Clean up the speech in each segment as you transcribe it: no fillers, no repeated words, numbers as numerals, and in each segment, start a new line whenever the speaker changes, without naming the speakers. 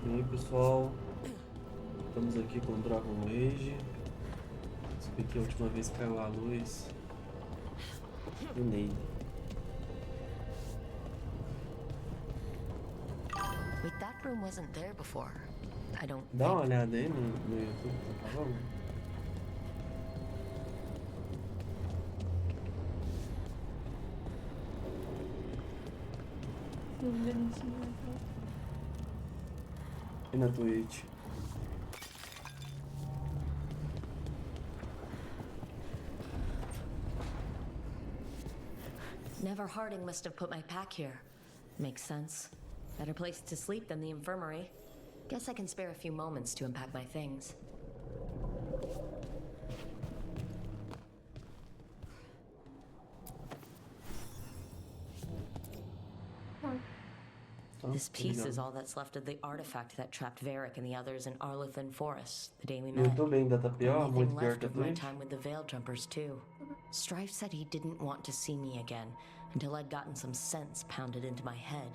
E aí pessoal, estamos aqui com o Dragon Age. Subi que a última vez caiu a luz e nele.
Wait, that room wasn't there before. I don't
Dá uma
think.
olhada aí no YouTube, tá falando? E na Twitch.
Never Harding must have put my pack here. Makes sense. Better place to sleep than the infirmary. Guess I can spare a few moments to unpack my things. This piece is all that's left of the artifact that trapped Varric and the others in Arlothan Forest the day we
No
met.
YouTube ainda tá pior,
Only
muito
thing
pior
left
que a
of my
Twitch.
time with the Veil Jumpers too. Strife said he didn't want to see me again until I'd gotten some sense pounded into my head.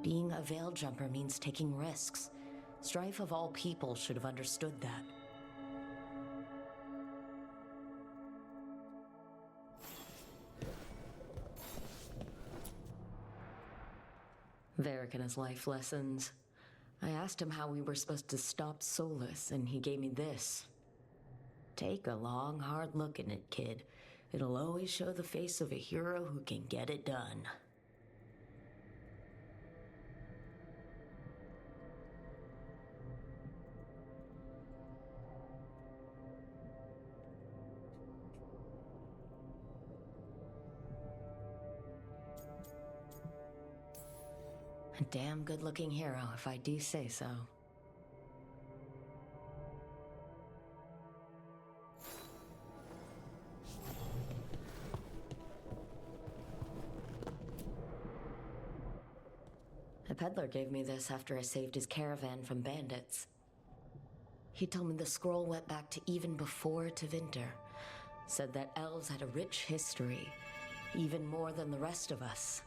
Being a Veil Jumper means taking risks. Strife of all people should have understood that. Varric and his life lessons. I asked him how we were supposed to stop Solus, and he gave me this. Take a long, hard look at it, kid. It'll always show the face of a hero who can get it done. A damn good-looking hero, if I do say so. A peddler gave me this after I saved his caravan from bandits. He told me the scroll went back to even before Tevinter. Said that elves had a rich history, even more than the rest of us.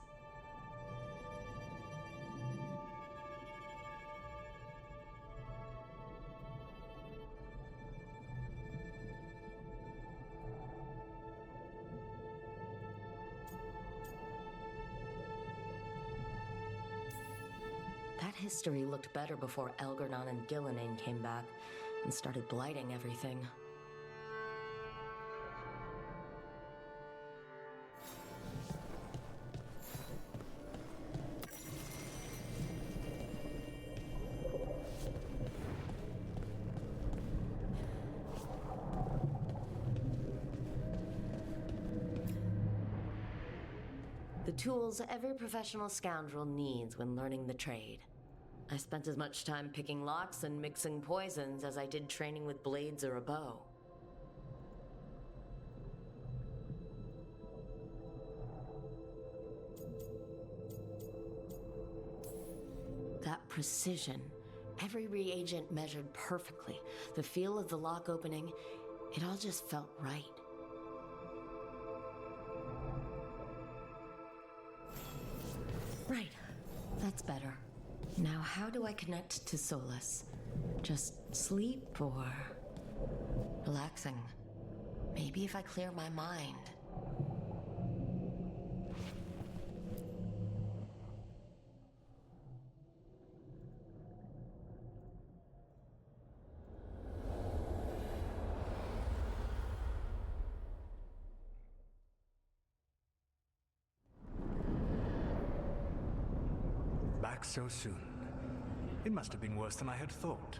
That history looked better before Elgar'nan and Gillinan came back and started blighting everything. The tools every professional scoundrel needs when learning the trade. I spent as much time picking locks and mixing poisons as I did training with blades or a bow. That precision, every reagent measured perfectly, the feel of the lock opening, it all just felt right. Right, that's better. Now how do I connect to Solus? Just sleep or relaxing? Maybe if I clear my mind.
Back so soon. It must have been worse than I had thought.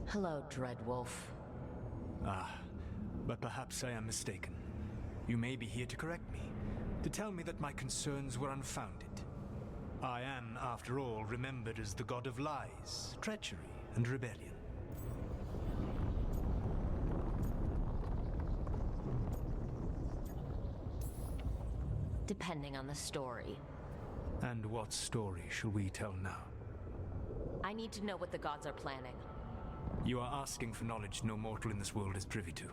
Hello, Dreadwolf.
Ah, but perhaps I am mistaken. You may be here to correct me, to tell me that my concerns were unfounded. I am, after all, remembered as the god of lies, treachery, and rebellion.
Depending on the story.
And what story shall we tell now?
I need to know what the gods are planning.
You are asking for knowledge no mortal in this world is privy to.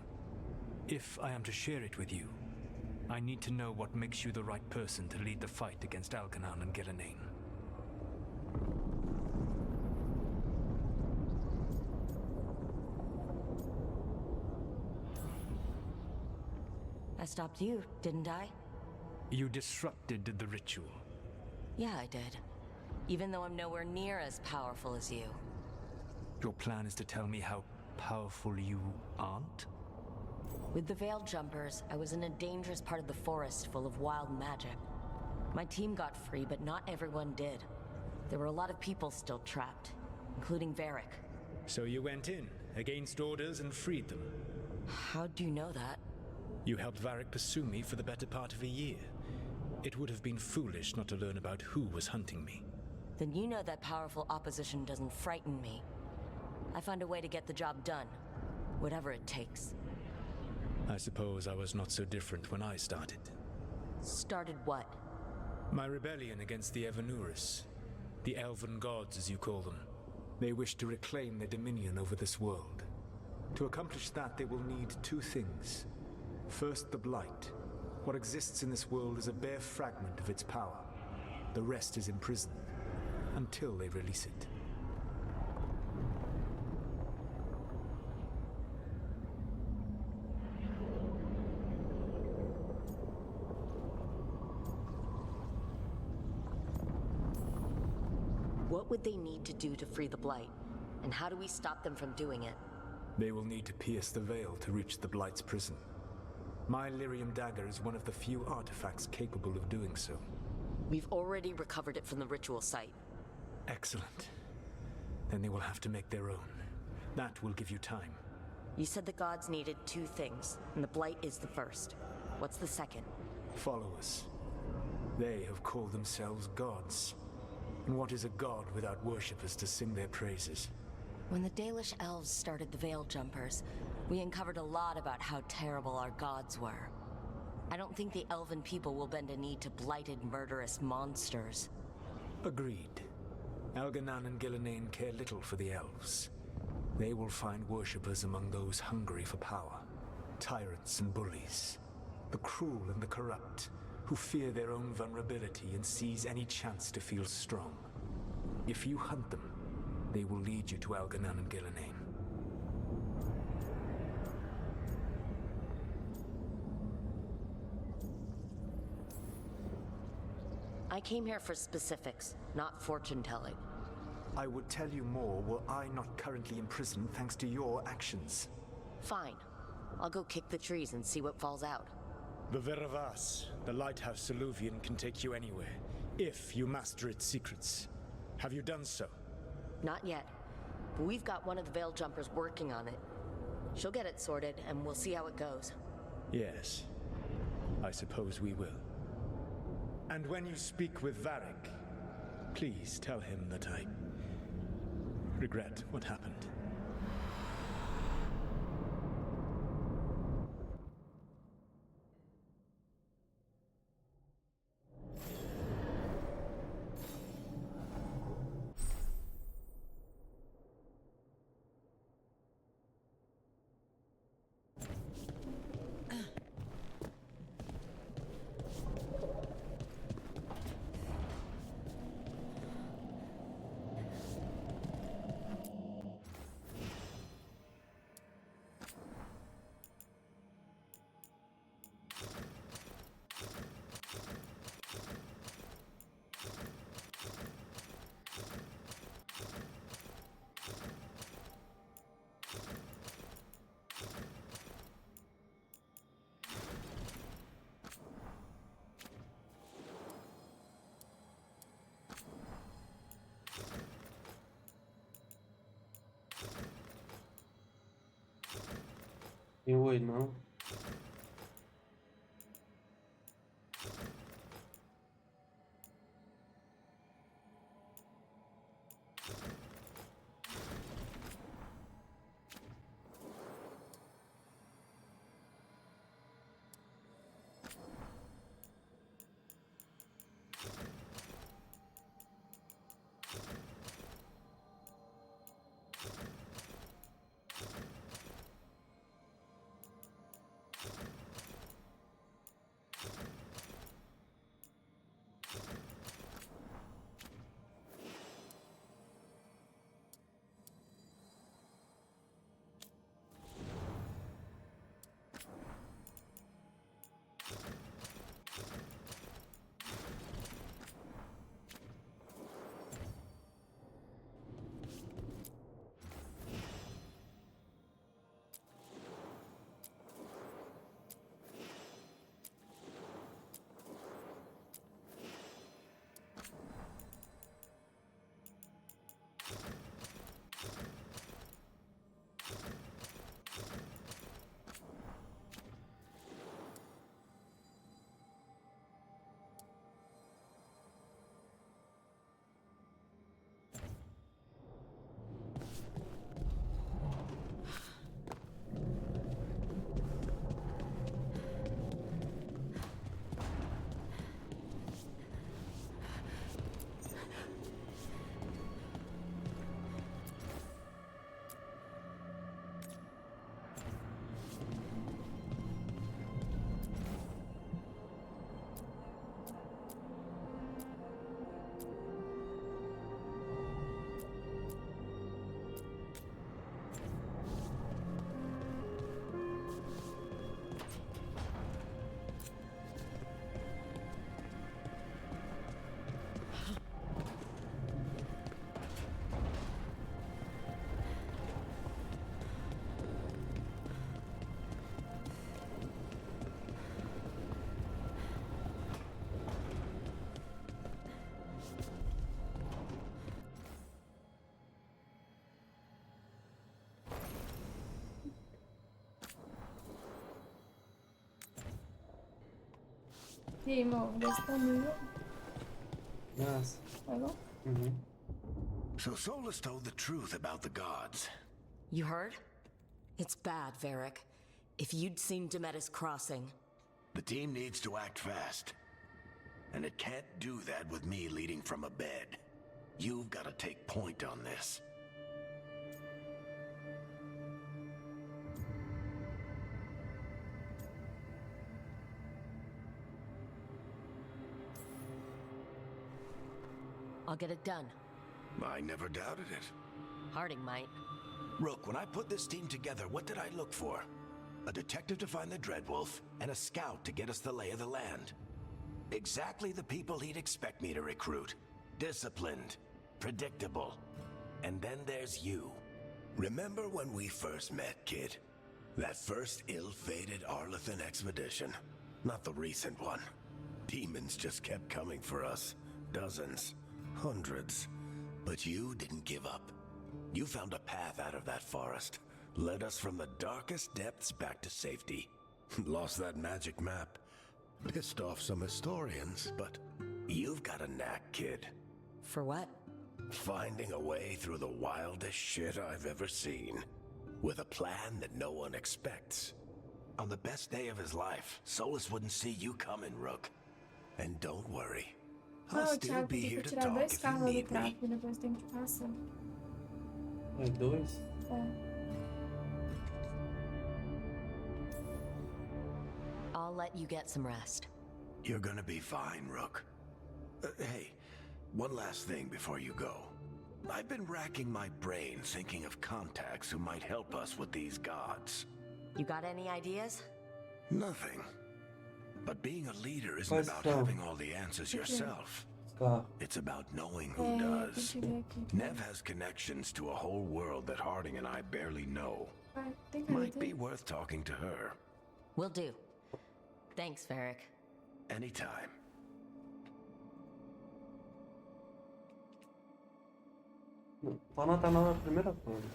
If I am to share it with you, I need to know what makes you the right person to lead the fight against Algernon and Gillenane.
I stopped you, didn't I?
You disrupted the ritual.
Yeah, I did. Even though I'm nowhere near as powerful as you.
Your plan is to tell me how powerful you aren't?
With the Veiled Jumpers, I was in a dangerous part of the forest full of wild magic. My team got free, but not everyone did. There were a lot of people still trapped, including Varric.
So you went in, against orders, and freed them?
How'd you know that?
You helped Varric pursue me for the better part of a year. It would have been foolish not to learn about who was hunting me.
Then you know that powerful opposition doesn't frighten me. I find a way to get the job done, whatever it takes.
I suppose I was not so different when I started.
Started what?
My rebellion against the Evanuris. The elven gods, as you call them. They wish to reclaim their dominion over this world. To accomplish that, they will need two things. First, the Blight. What exists in this world is a bare fragment of its power. The rest is imprisoned, until they release it.
What would they need to do to free the Blight? And how do we stop them from doing it?
They will need to pierce the veil to reach the Blight's prison. My Lyrium dagger is one of the few artifacts capable of doing so.
We've already recovered it from the ritual site.
Excellent. Then they will have to make their own. That will give you time.
You said the gods needed two things, and the Blight is the first. What's the second?
Followers. They have called themselves gods. And what is a god without worshippers to sing their praises?
When the Dalish elves started the Veil Jumpers, we uncovered a lot about how terrible our gods were. I don't think the elven people will bend a knee to blighted, murderous monsters.
Agreed. Algernon and Gillenane care little for the elves. They will find worshippers among those hungry for power. Tyrants and bullies. The cruel and the corrupt, who fear their own vulnerability and seize any chance to feel strong. If you hunt them, they will lead you to Algernon and Gillenane.
I came here for specifics, not fortune-telling.
I would tell you more were I not currently imprisoned thanks to your actions.
Fine. I'll go kick the trees and see what falls out.
The Veravas, the lighthouse Soluvian, can take you anywhere, if you master its secrets. Have you done so?
Not yet, but we've got one of the Veil Jumpers working on it. She'll get it sorted, and we'll see how it goes.
Yes, I suppose we will. And when you speak with Varric, please tell him that I regret what happened.
Oi, não.
Sì, mo, rispondo io.
Yes.
Prego.
Mhm.
So Solus told the truth about the gods.
You heard? It's bad, Varric. If you'd seen Demetis crossing.
The team needs to act fast. And it can't do that with me leading from a bed. You've got to take point on this.
I'll get it done.
I never doubted it.
Harding might.
Rook, when I put this team together, what did I look for? A detective to find the Dreadwolf, and a scout to get us the lay of the land. Exactly the people he'd expect me to recruit. Disciplined, predictable. And then there's you. Remember when we first met, kid? That first ill-fated Arlethan expedition. Not the recent one. Demons just kept coming for us. Dozens. Hundreds. But you didn't give up. You found a path out of that forest. Led us from the darkest depths back to safety. Lost that magic map. Pissed off some historians, but you've got a knack, kid.
For what?
Finding a way through the wildest shit I've ever seen. With a plan that no one expects. On the best day of his life, Solus wouldn't see you coming, Rook. And don't worry. I'll
Ah, o
still
Thiago
be
tem
here
que
to
tirar
talk
dois
if you
carros do
need me.
tráfego e depois tem que passar.
É dois?
É.
I'll let you get some rest.
You're gonna be fine, Rook. Hey, one last thing before you go. I've been racking my brain thinking of contacts who might help us with these gods.
You got any ideas?
Nothing. But being a leader isn't
Mas
about
então-
having all the answers yourself.
Carro.
It's about knowing who
É, tem
does.
que ver aqui.
Nev has connections to a whole world that Harding and I barely know.
Vai, tem
Might
caneta
be
aí?
worth talking to her.
Will do. Thanks, Varric.
Anytime.
Fauna tá na primeira folha.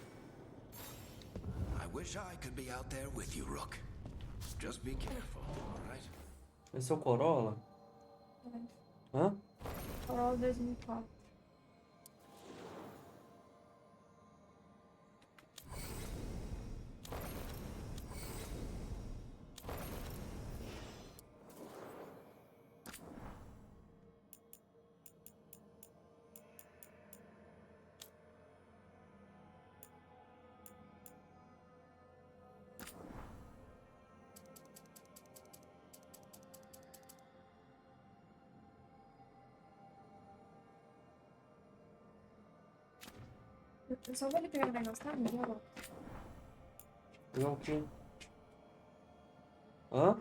I wish I could be out there with you, Rook. Just be careful, alright?
Esse é o Corolla? Hã?
Corolla 2004. Eu só vou ali pegar o negócio, tá? Mas já volto.
Pegar o quê? Hã?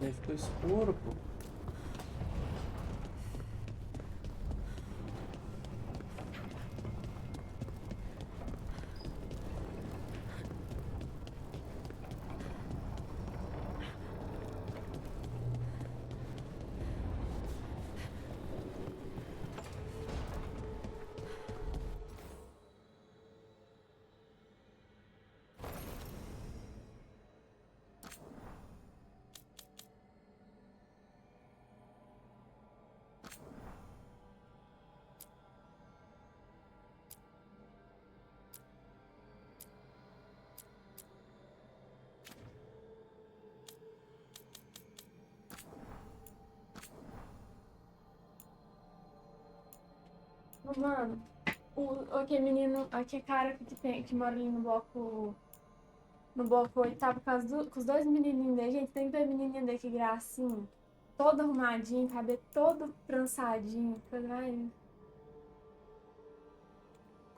Aí ficou escuro, pô.
Mano, aquele menino, aquele cara que mora ali no bloco 8, tava com os dois menininhos dele. Gente, tem dois menininhos dele, que gracinha. Todo arrumadinho, cabelo todo trançadinho. Coisa mais...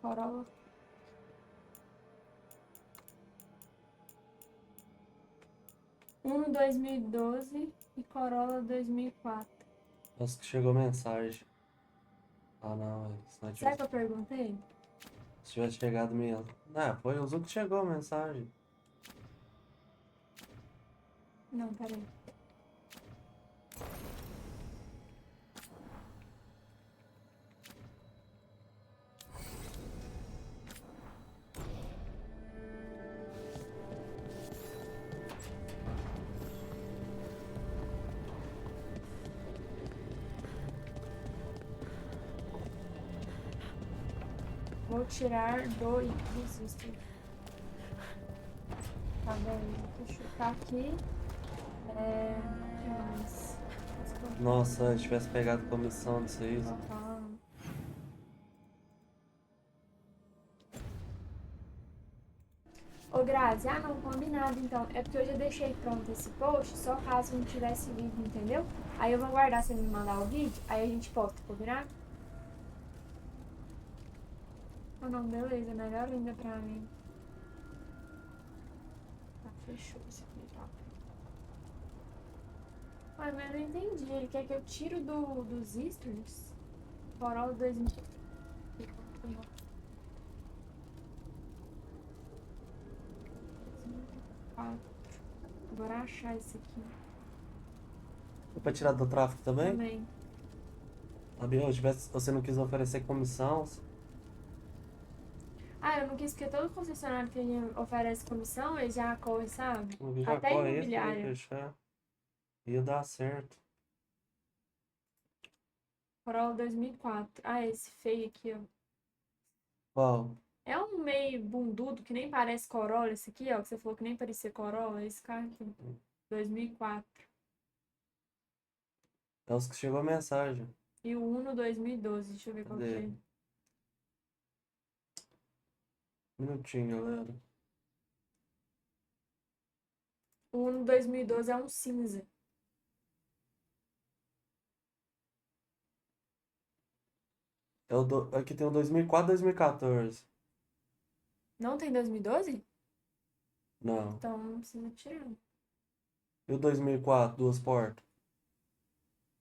Corolla. Um 2012 e Corolla 2004.
Nossa, que chegou mensagem. Ah, não. Se não
Será
tivesse,
que eu perguntei?
se tivesse chegado mesmo. Ah, foi o Zu que chegou a mensagem.
Não, peraí. Vou tirar do registro. Tá bem, deixa eu chutar aqui. O que mais?
Nossa, se tivesse pegado comissão disso aí.
Colocar. Ô, Grazi, não, combinado então. É porque eu já deixei pronto esse post, só caso não tivesse vídeo, entendeu? Aí eu vou guardar se ele me mandar o vídeo, aí a gente posta, combinado? Ah, não, beleza, melhor ainda pra mim. Tá, fechou esse aqui já. Ué, mas eu não entendi. Ele quer que eu tiro dos Easters? Corolla 2000. Bora achar esse aqui.
Foi pra tirar do tráfico também?
Também.
Sabia? Você não quis oferecer comissão.
Eu não quis porque todo concessionário que ele oferece comissão, ele já corre, sabe?
Já
Até
corre esse, né?
imobiliária.
Fechar. Ia dar certo.
Corolla 2004. Esse feio aqui, ó.
Qual?
É um meio bundudo, que nem parece Corolla, esse aqui, ó, que você falou que nem parecia Corolla, esse carro aqui. 2004.
É os que chegou a mensagem.
E o Uno 2012, deixa eu ver qual que
Cadê?
é.
Minutinho, galera.
O Uno 2012 é um cinza.
Aqui tem o 2004 e 2014.
Não tem 2012?
Não.
Então não precisa tirar.
E o 2004, duas portas?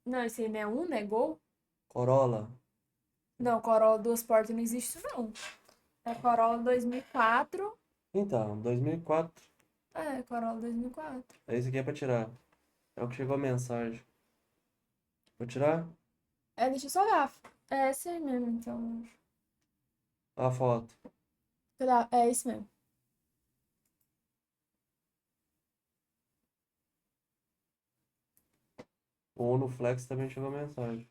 Não, esse aí não é Uno, é Gol?
Corolla?
Não, Corolla duas portas não existe isso, não. É Corolla 2004.
Então, 2004.
Corolla 2004.
Esse aqui é pra tirar. É o que chegou a mensagem. Vou tirar
Deixa eu só olhar. É esse aí mesmo, então.
a foto.
É esse mesmo.
O Uno Flex também chegou a mensagem.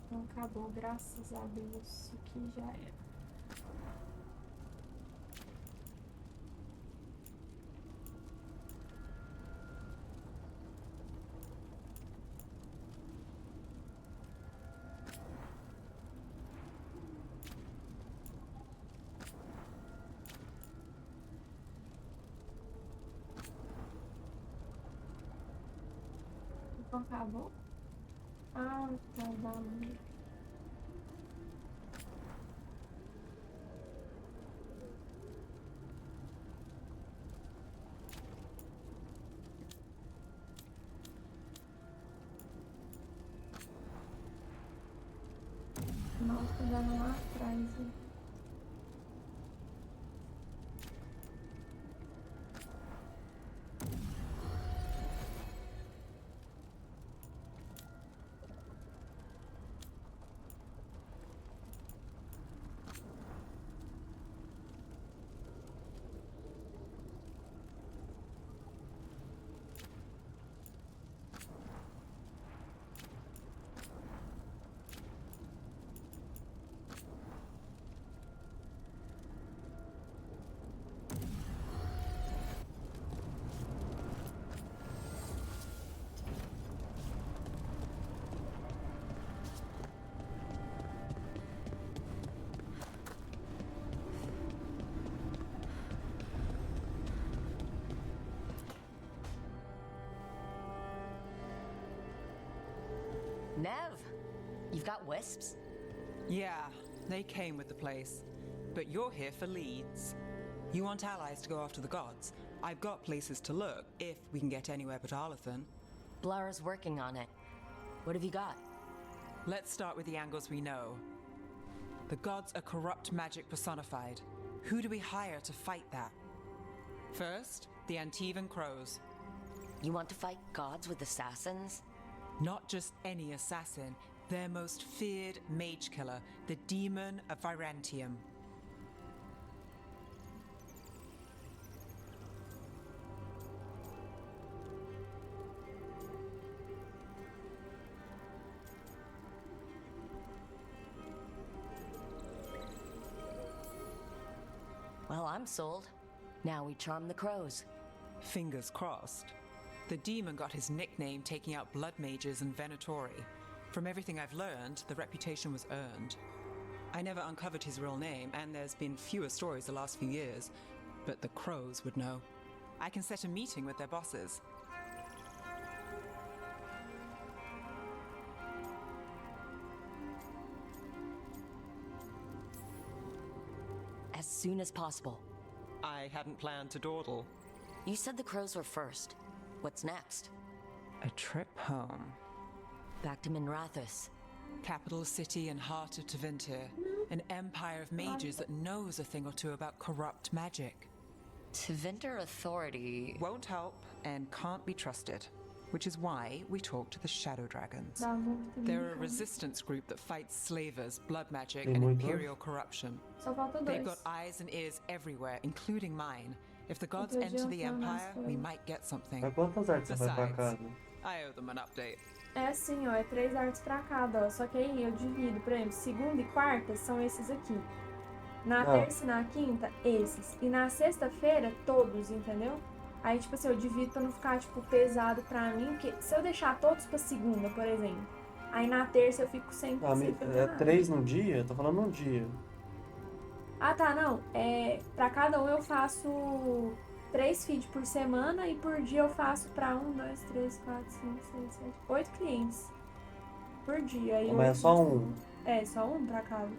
Então acabou, graças a Deus. Isso aqui já é. Não acabou? Ah, tá bom. Nossa, já não lá atrás. Hein?
Nev, you've got wisps?
Yeah, they came with the place. But you're here for leads. You want allies to go after the gods? I've got places to look, if we can get anywhere but Arlathan.
Blara's working on it. What have you got?
Let's start with the angles we know. The gods are corrupt magic personified. Who do we hire to fight that? First, the Antivan Crows.
You want to fight gods with assassins?
Not just any assassin, their most feared mage killer, the Demon of Virantium.
Well, I'm sold. Now we charm the crows.
Fingers crossed. The demon got his nickname taking out blood mages and Venatori. From everything I've learned, the reputation was earned. I never uncovered his real name, and there's been fewer stories the last few years, but the crows would know. I can set a meeting with their bosses.
As soon as possible.
I hadn't planned to dawdle.
You said the crows were first. What's next?
A trip home.
Back to Minrathous.
Capital city and heart of Tevinter. An empire of mages that knows a thing or two about corrupt magic.
Tevinter Authority.
Won't help and can't be trusted. Which is why we talk to the Shadow Dragons.
Dá muito
They're a
tempo.
resistance group that fights slavers, blood magic,
Tem
and
muitos?
imperial corruption.
Só falta
They've
dois.
got eyes and ears everywhere, including mine. If the gods
Outro dia
enter
eu
the
fui lá
Empire,
nas
we
flores.
might get something.
Mas quantas artes você vai pra
Besides,
cada?
I owe them an update.
É assim, ó, é 3 artes pra cada, ó. Só que aí eu divido, por exemplo, segunda e quarta são esses aqui. Na terça e na quinta, esses. E na sexta-feira, todos, entendeu? Aí, tipo assim, eu divido pra não ficar, tipo, pesado pra mim. Porque se eu deixar todos pra segunda, por exemplo, aí na terça eu fico sem
Ah,
sem fazer
é
nada.
3 num dia? Tô falando num dia.
Ah, tá, não. Pra cada um eu faço 3 feeds por semana e por dia eu faço pra 1, 2, 3, 4, 5, 6, 7, 8 clientes por dia. Aí
Mas é
oito
só
por
um?
semana. É, só um pra cada.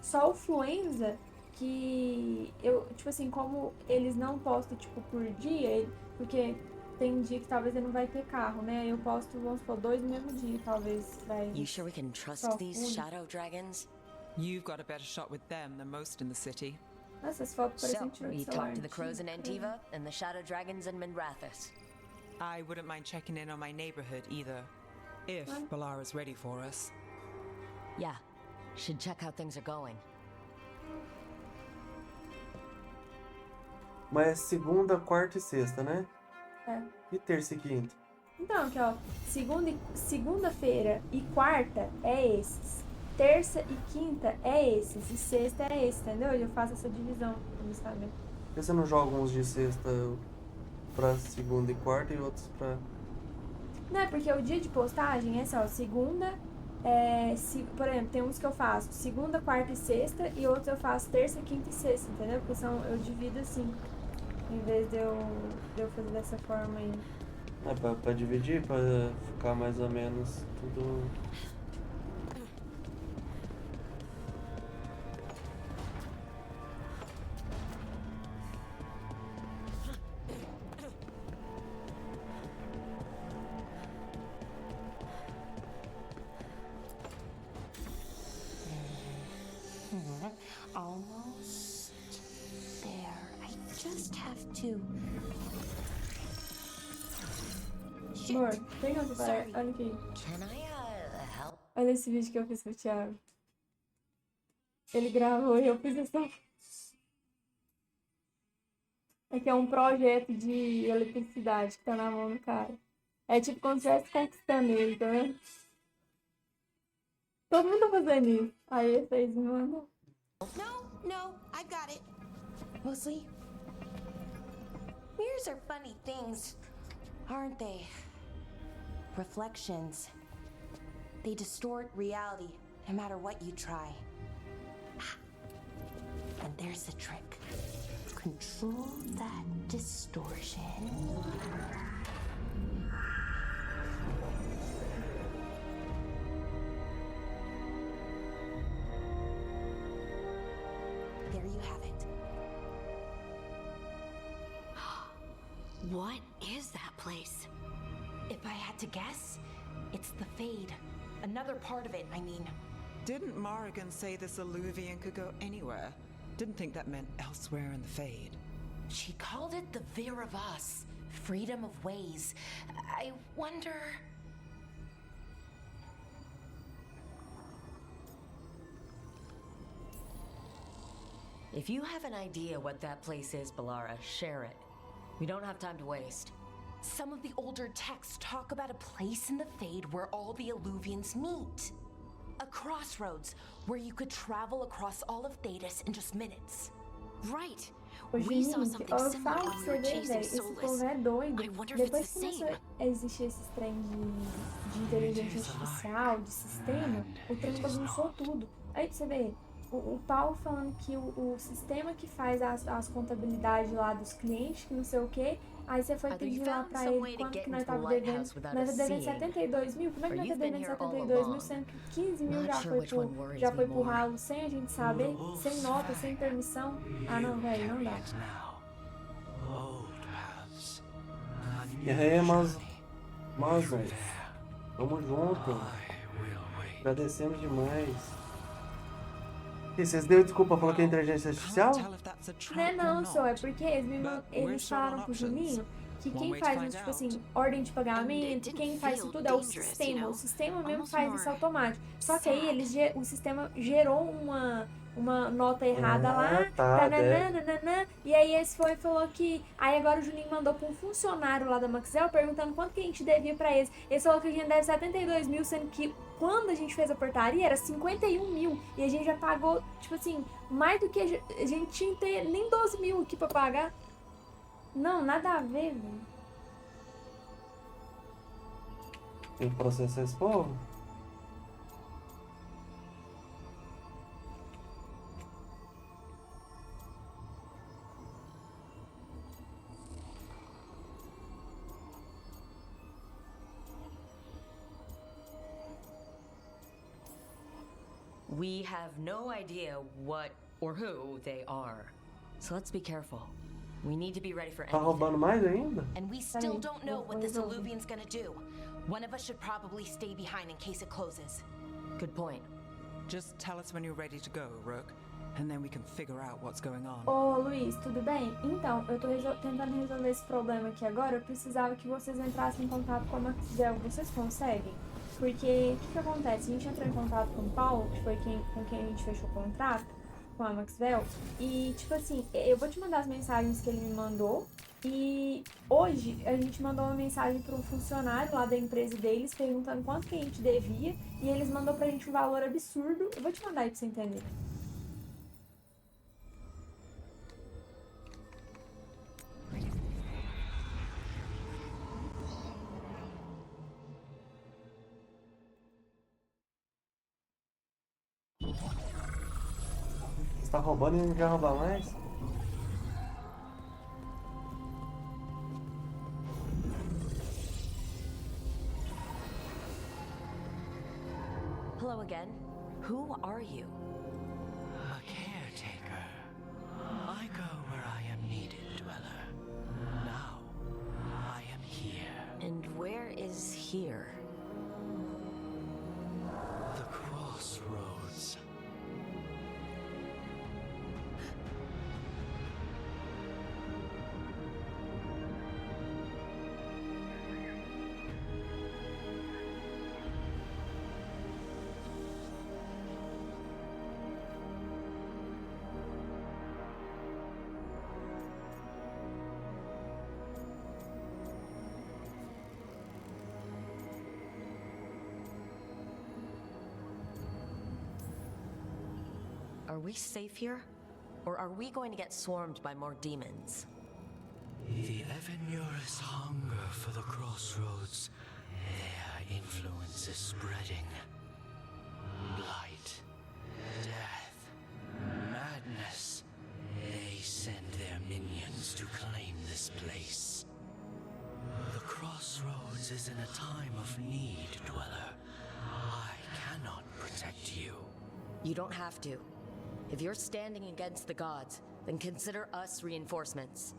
Só o Fluenza, que eu, tipo assim, como eles não postam, tipo, por dia, porque tem dia que talvez ele não vai ter carro, né? Eu posto, vamos supor, 2 no mesmo dia, talvez vai.
You sure we can trust
Só
these
um.
shadow dragons?
You've got a better shot with them than most in the city.
Nossa, essas fotos
So,
parecem tirar do
we
celular.
talked to the crows in Antiva and the shadow dragons in Minrathous.
I wouldn't mind checking in on my neighborhood either. If
Well.
Balara's ready for us.
Yeah, should check how things are going.
Mas é segunda, quarta e sexta, né?
É.
E terça e quinta?
Então, aqui, ó, segunda-feira e quarta é esses. Terça e quinta é esses. E sexta é esse, entendeu? Eu faço essa divisão, pra você saber.
Por que você não joga uns de sexta pra segunda e quarta e outros pra...
Não, é porque o dia de postagem é assim, ó, segunda, por exemplo, tem uns que eu faço segunda, quarta e sexta, e outros eu faço terça, quinta e sexta, entendeu? Porque eu divido assim, em vez de eu fazer dessa forma aí.
É pra dividir, pra ficar mais ou menos tudo.
Almost there. I just have to.
Amor, tem onde vai? Olha aqui.
Can I, help?
Olha esse vídeo que eu fiz com o Thiago. Ele gravou e eu fiz essa. Aqui é um projeto de eletricidade que tá na mão do cara. É tipo como se estivesse conquistando ele, tá vendo? Todo mundo tá fazendo isso. Aí esse aí me mandou.
No, I got it. Mostly, mirrors are funny things, aren't they? Reflections. They distort reality, no matter what you try. And there's the trick. Control that distortion. There you have it.
What is that place?
If I had to guess, it's the Fade. Another part of it, I mean.
Didn't Morrigan say this Illuvian could go anywhere? Didn't think that meant elsewhere in the Fade.
She called it the Veer of Us, freedom of ways. I wonder...
If you have an idea what that place is, Balara, share it. We don't have time to waste.
Some of the older texts talk about a place in the Fade where all the Illuvians meet. A crossroads where you could travel across all of Thedas in just minutes.
Right.
Ô,
We saw
gente,
something
eu
similar
falo pra
when we
você
were
ver,
chasing
velho. Esse
Solus.
povo é doido.
I wonder if
Depois
it's
que
the
começou
same.
a existir esses trem de inteligência artificial, de sistema, o trem bagunçou tudo. Aí você vê, o Paulo falando que o sistema que faz as contabilidades lá dos clientes, que não sei o quê, aí você foi
Either you
pedir lá
found
pra
some
ele
way to
quanto
get
que nós
into the
tava devendo.
lighthouse without
Nós
us
tá devendo
seeing,
72 mil? Como é que
or
nós tá
you've been
devendo
here all
72 mil,
along.
sendo que 15 mil
Not
já
sure
foi
which one
pro,
worries
já
me
foi pro
more.
ralo sem a gente saber, sem nota, sem permissão? Ah não, velho, não dá.
E aí, mas, velho, vamos junto. Agradecemos demais. E vocês deu desculpa, falou que é inteligência artificial?
Can't tell if that's a
Não é
trap
não,
or
só, é
not.
porque
But we're
eles
short on
falaram pro
options.
Juninho que
One
quem
way to
faz,
find
tipo
out.
assim, ordem de
And
pagamento,
it didn't
quem faz isso
feel
tudo é o
dangerous,
sistema.
you know?
O sistema mesmo
Almost
faz
more
isso automático. Só que aí
sad.
o sistema gerou uma nota errada lá,
Tá,
tananana, e aí esse foi e falou que... Aí agora o Juninho mandou pra um funcionário lá da Maxell perguntando quanto que a gente devia pra eles. Eles falou que a gente deve 72 mil, sendo que quando a gente fez a portaria era 51 mil. E a gente já pagou, tipo assim, mais do que a gente tinha que ter nem 12 mil aqui pra pagar. Não, nada a ver, velho.
Tem que processar esse povo?
We have no idea what or who they are. So let's be careful. We need to be ready for
Tá
anything.
roubando mais ainda?
And we still
Peraí,
don't know
vou
what this
resolver.
Illuvian's gonna do. One of us should probably stay behind in case it closes.
Good point.
Just tell us when you're ready to go, Rook, and then we can figure out what's going on.
Ô, Luiz, tudo bem? Então, eu tô tentando resolver esse problema aqui agora. Eu precisava que vocês entrassem em contato com a Maxwell. Vocês conseguem? Porque, o que acontece? A gente entrou em contato com o Paulo, que foi com quem a gente fechou o contrato, com a Maxwell. E, tipo assim, eu vou te mandar as mensagens que ele me mandou. E hoje a gente mandou uma mensagem para um funcionário lá da empresa deles, perguntando quanto que a gente devia. E eles mandou pra gente um valor absurdo. Eu vou te mandar aí pra você entender.
Você tá roubando e não quer roubar mais?
again. Who are you?
A caretaker. I go where I am needed, Dweller. Now, I am here.
And where is here?
The crossroads.
Are we safe here? Or are we going to get swarmed by more demons?
The Evanurus hunger for the crossroads. Their influence is spreading. Blight, death, madness. They send their minions to claim this place. The crossroads is in a time of need, Dweller. I cannot protect you.
You don't have to. If you're standing against the gods, then consider us reinforcements.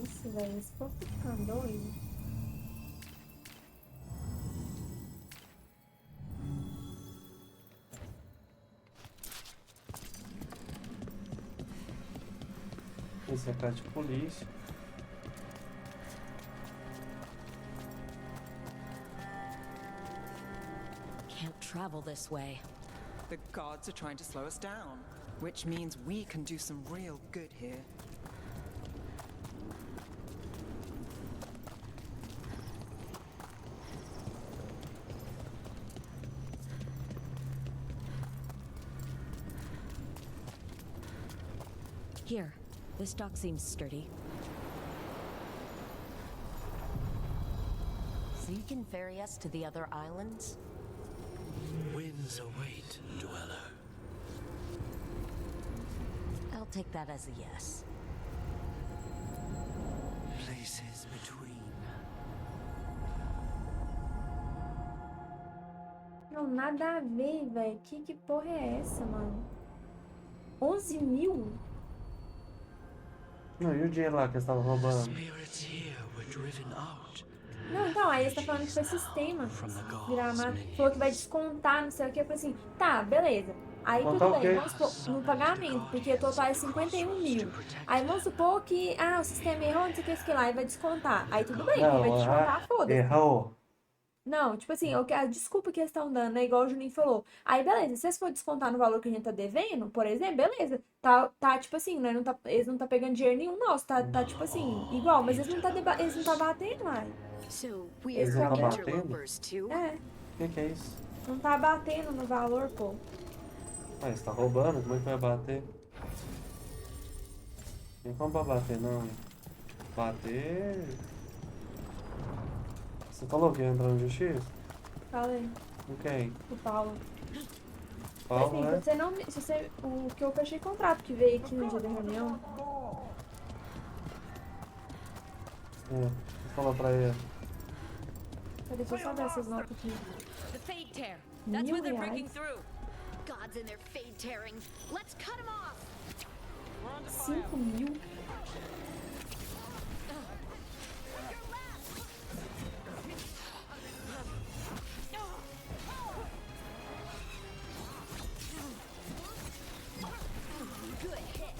Isso, velho. Esse povo tá ficando doido.
Esse é a casa de polícia.
Can't travel this way.
The gods are trying to slow us down, which means we can do some real good here.
Here, this dock seems sturdy. So you can ferry us to the other islands?
Winds await, Dweller.
I'll take that as a yes.
Places between.
Não, nada a ver, velho. Que porra é essa, mano? 11 mil?
Não, e o dinheiro lá que eles estavam roubando?
Spirits here were driven out.
Não, então, aí você tá falando que foi sistema. Virar falou que vai descontar, não sei o que. Eu falei assim, tá, beleza. Aí
Contar
tudo
o
bem,
quê?
vamos supor, no pagamento, porque o total é 51 mil. Aí vamos supor que, o sistema errou, não sei o que, isso que lá, e vai descontar. Aí tudo bem,
Não,
vai descontar, foda-se.
errou.
Não, tipo assim, a desculpa que eles estão dando é igual o Juninho falou. Aí, beleza, se vocês for descontar no valor que a gente tá devendo, por exemplo, beleza. Tá tipo assim, né? Eles não tá pegando dinheiro nenhum nosso, tá tipo assim, igual, mas eles não tá batendo lá.
So we
Eles
are
não tá batendo?
interlopers too?
É,
O que é isso?
não tá batendo no valor, pô.
Ah, você tá roubando? Como é que vai bater? Não tem como pra bater, não. Hein? Bater... Você falou que ia entrar no justiça?
Falei,
Com quem?
o Paulo.
Paulo,
Assim,
né?
se você não. Se você, o que eu fechei contrato que veio aqui no dia da reunião.
Você falou pra ele.
Cadê? Deixa eu só ver essas notas aqui.
The Fade Tear. That's where they're breaking
R$1.000.
through. Gods and their fade tearing. Let's cut them off.
5 mil?
Good hit.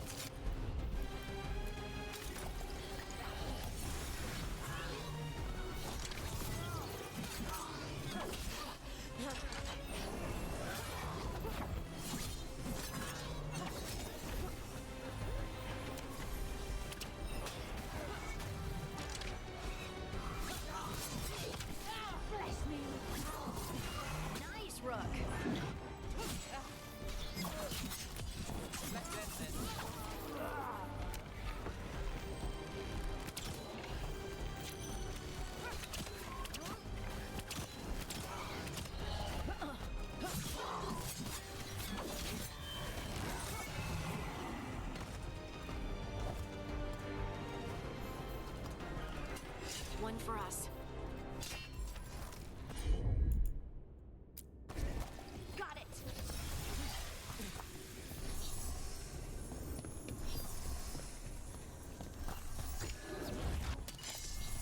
one for us. Got it.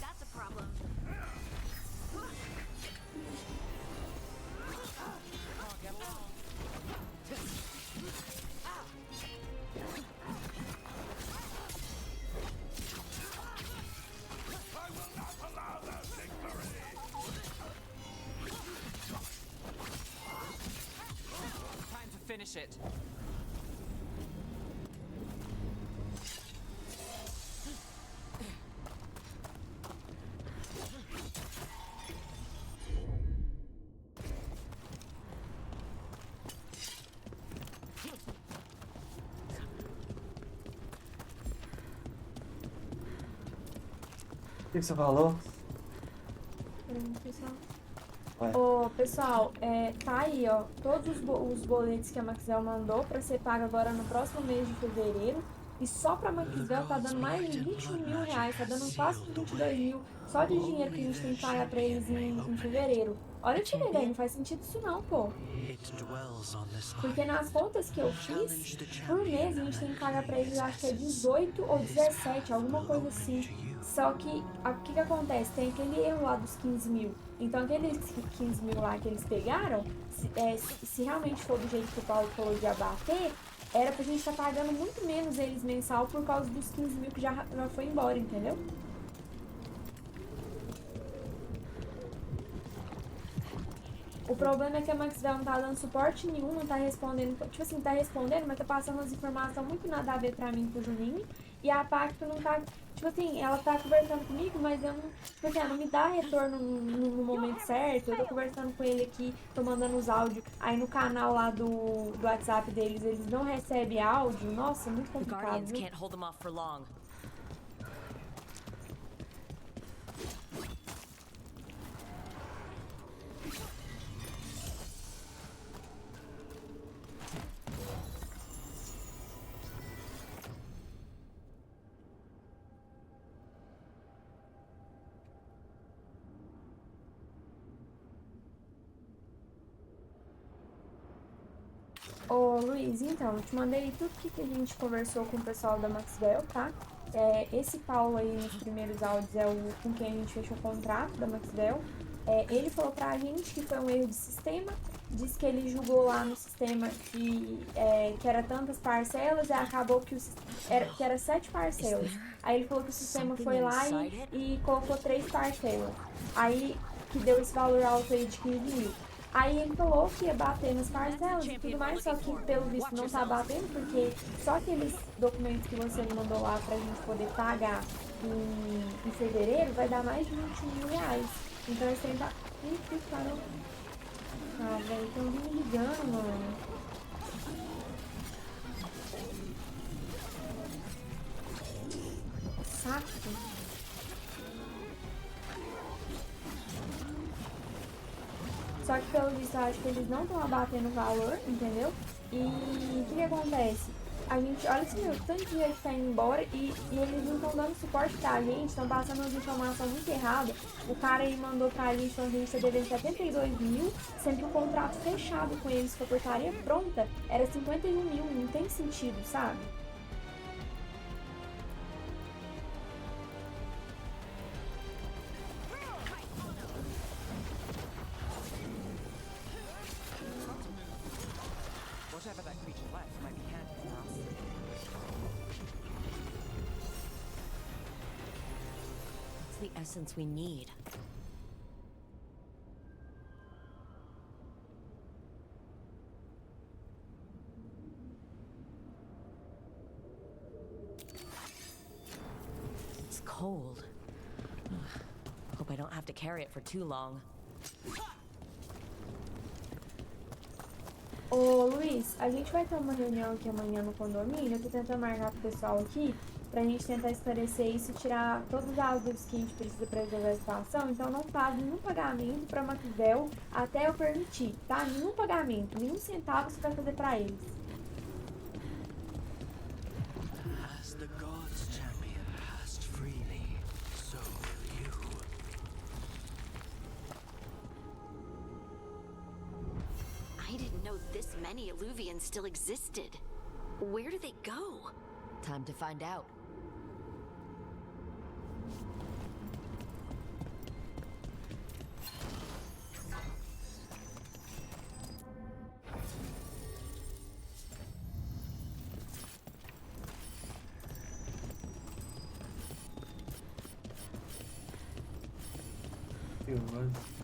That's a problem.
Time to finish it.
O que você falou?
Pessoal.
Ué.
Ô, pessoal, tá aí, ó, todos os boletos que a Maxwell mandou pra ser pago agora no próximo mês de fevereiro. E só pra Maxwell tá dando mais de 21 mil reais, tá dando quase 22 mil só de dinheiro que a gente tem que pagar pra eles em fevereiro. Olha, eu tirei daí, não faz sentido isso não, pô. Porque nas contas que eu fiz, por mês a gente tem que pagar pra eles, acho que é 18 ou 17, alguma coisa assim. Só que, o que acontece? Tem aquele erro lá dos 15 mil. Então, aqueles 15 mil lá que eles pegaram, se realmente for do jeito que o Paulo falou de abater, era pra gente estar pagando muito menos eles mensal por causa dos 15 mil que já foi embora, entendeu? O problema é que a Maxwell não tá dando suporte nenhum, não tá respondendo, tipo assim, tá respondendo, mas tá passando umas informações muito nada a ver pra mim e pro Juninho. E a Pacto não tá, tipo assim, ela tá conversando comigo, mas eu não, tipo assim, ela não me dá retorno no momento certo. Eu tô conversando com ele aqui, tô mandando os áudios. Aí no canal lá do WhatsApp deles, eles não recebem áudio. Nossa, muito
The
complicado,
Guardians
viu?
can't hold them off for long.
Ô Luiz, então, eu te mandei tudo que a gente conversou com o pessoal da Maxwell, tá? Esse Paulo aí nos primeiros áudios é o com quem a gente fechou o contrato da Maxwell. Ele falou pra gente que foi um erro de sistema, disse que ele julgou lá no sistema que era tantas parcelas e acabou que era 7 parcelas. Aí ele falou que o sistema foi lá e colocou 3 parcelas. Aí que deu esse valor alto aí de 15 mil. Aí ele falou que ia bater nas parcelas e tudo mais, só que pelo visto não tá batendo, porque só aqueles documentos que você me mandou lá pra gente poder pagar em fevereiro vai dar mais de 21 mil reais. Então esse trem tá... Ih, que caramba. Ah, velho, tem alguém me ligando, mano. Saco. Só que pelo visto eu acho que eles não estão abatendo o valor, entendeu? E o que acontece? A gente, olha esse meu, tanto dinheiro que tá indo embora e eles não estão dando suporte pra gente, estão passando umas informações muito erradas. O cara aí mandou pra gente, então a gente tá devendo 72 mil, sendo que o contrato fechado com eles, com a portaria pronta, era 51 mil, não tem sentido, sabe?
Whatever that creature left might be handy for us.
It's the essence we need. It's cold. Hope I don't have to carry it for too long.
Ô Luiz, a gente vai ter uma reunião aqui amanhã no condomínio. Eu tô tentando marcar com o pessoal aqui pra gente tentar esclarecer isso e tirar todos os áudios que a gente precisa pra resolver a situação. Então não faz nenhum pagamento pra Maxwell até eu permitir, tá? Nenhum pagamento, nenhum centavo você vai fazer pra eles.
As the gods champion passed freely, so will you.
many Illuvians still existed. Where do they go?
Time to find out.
Eu acho.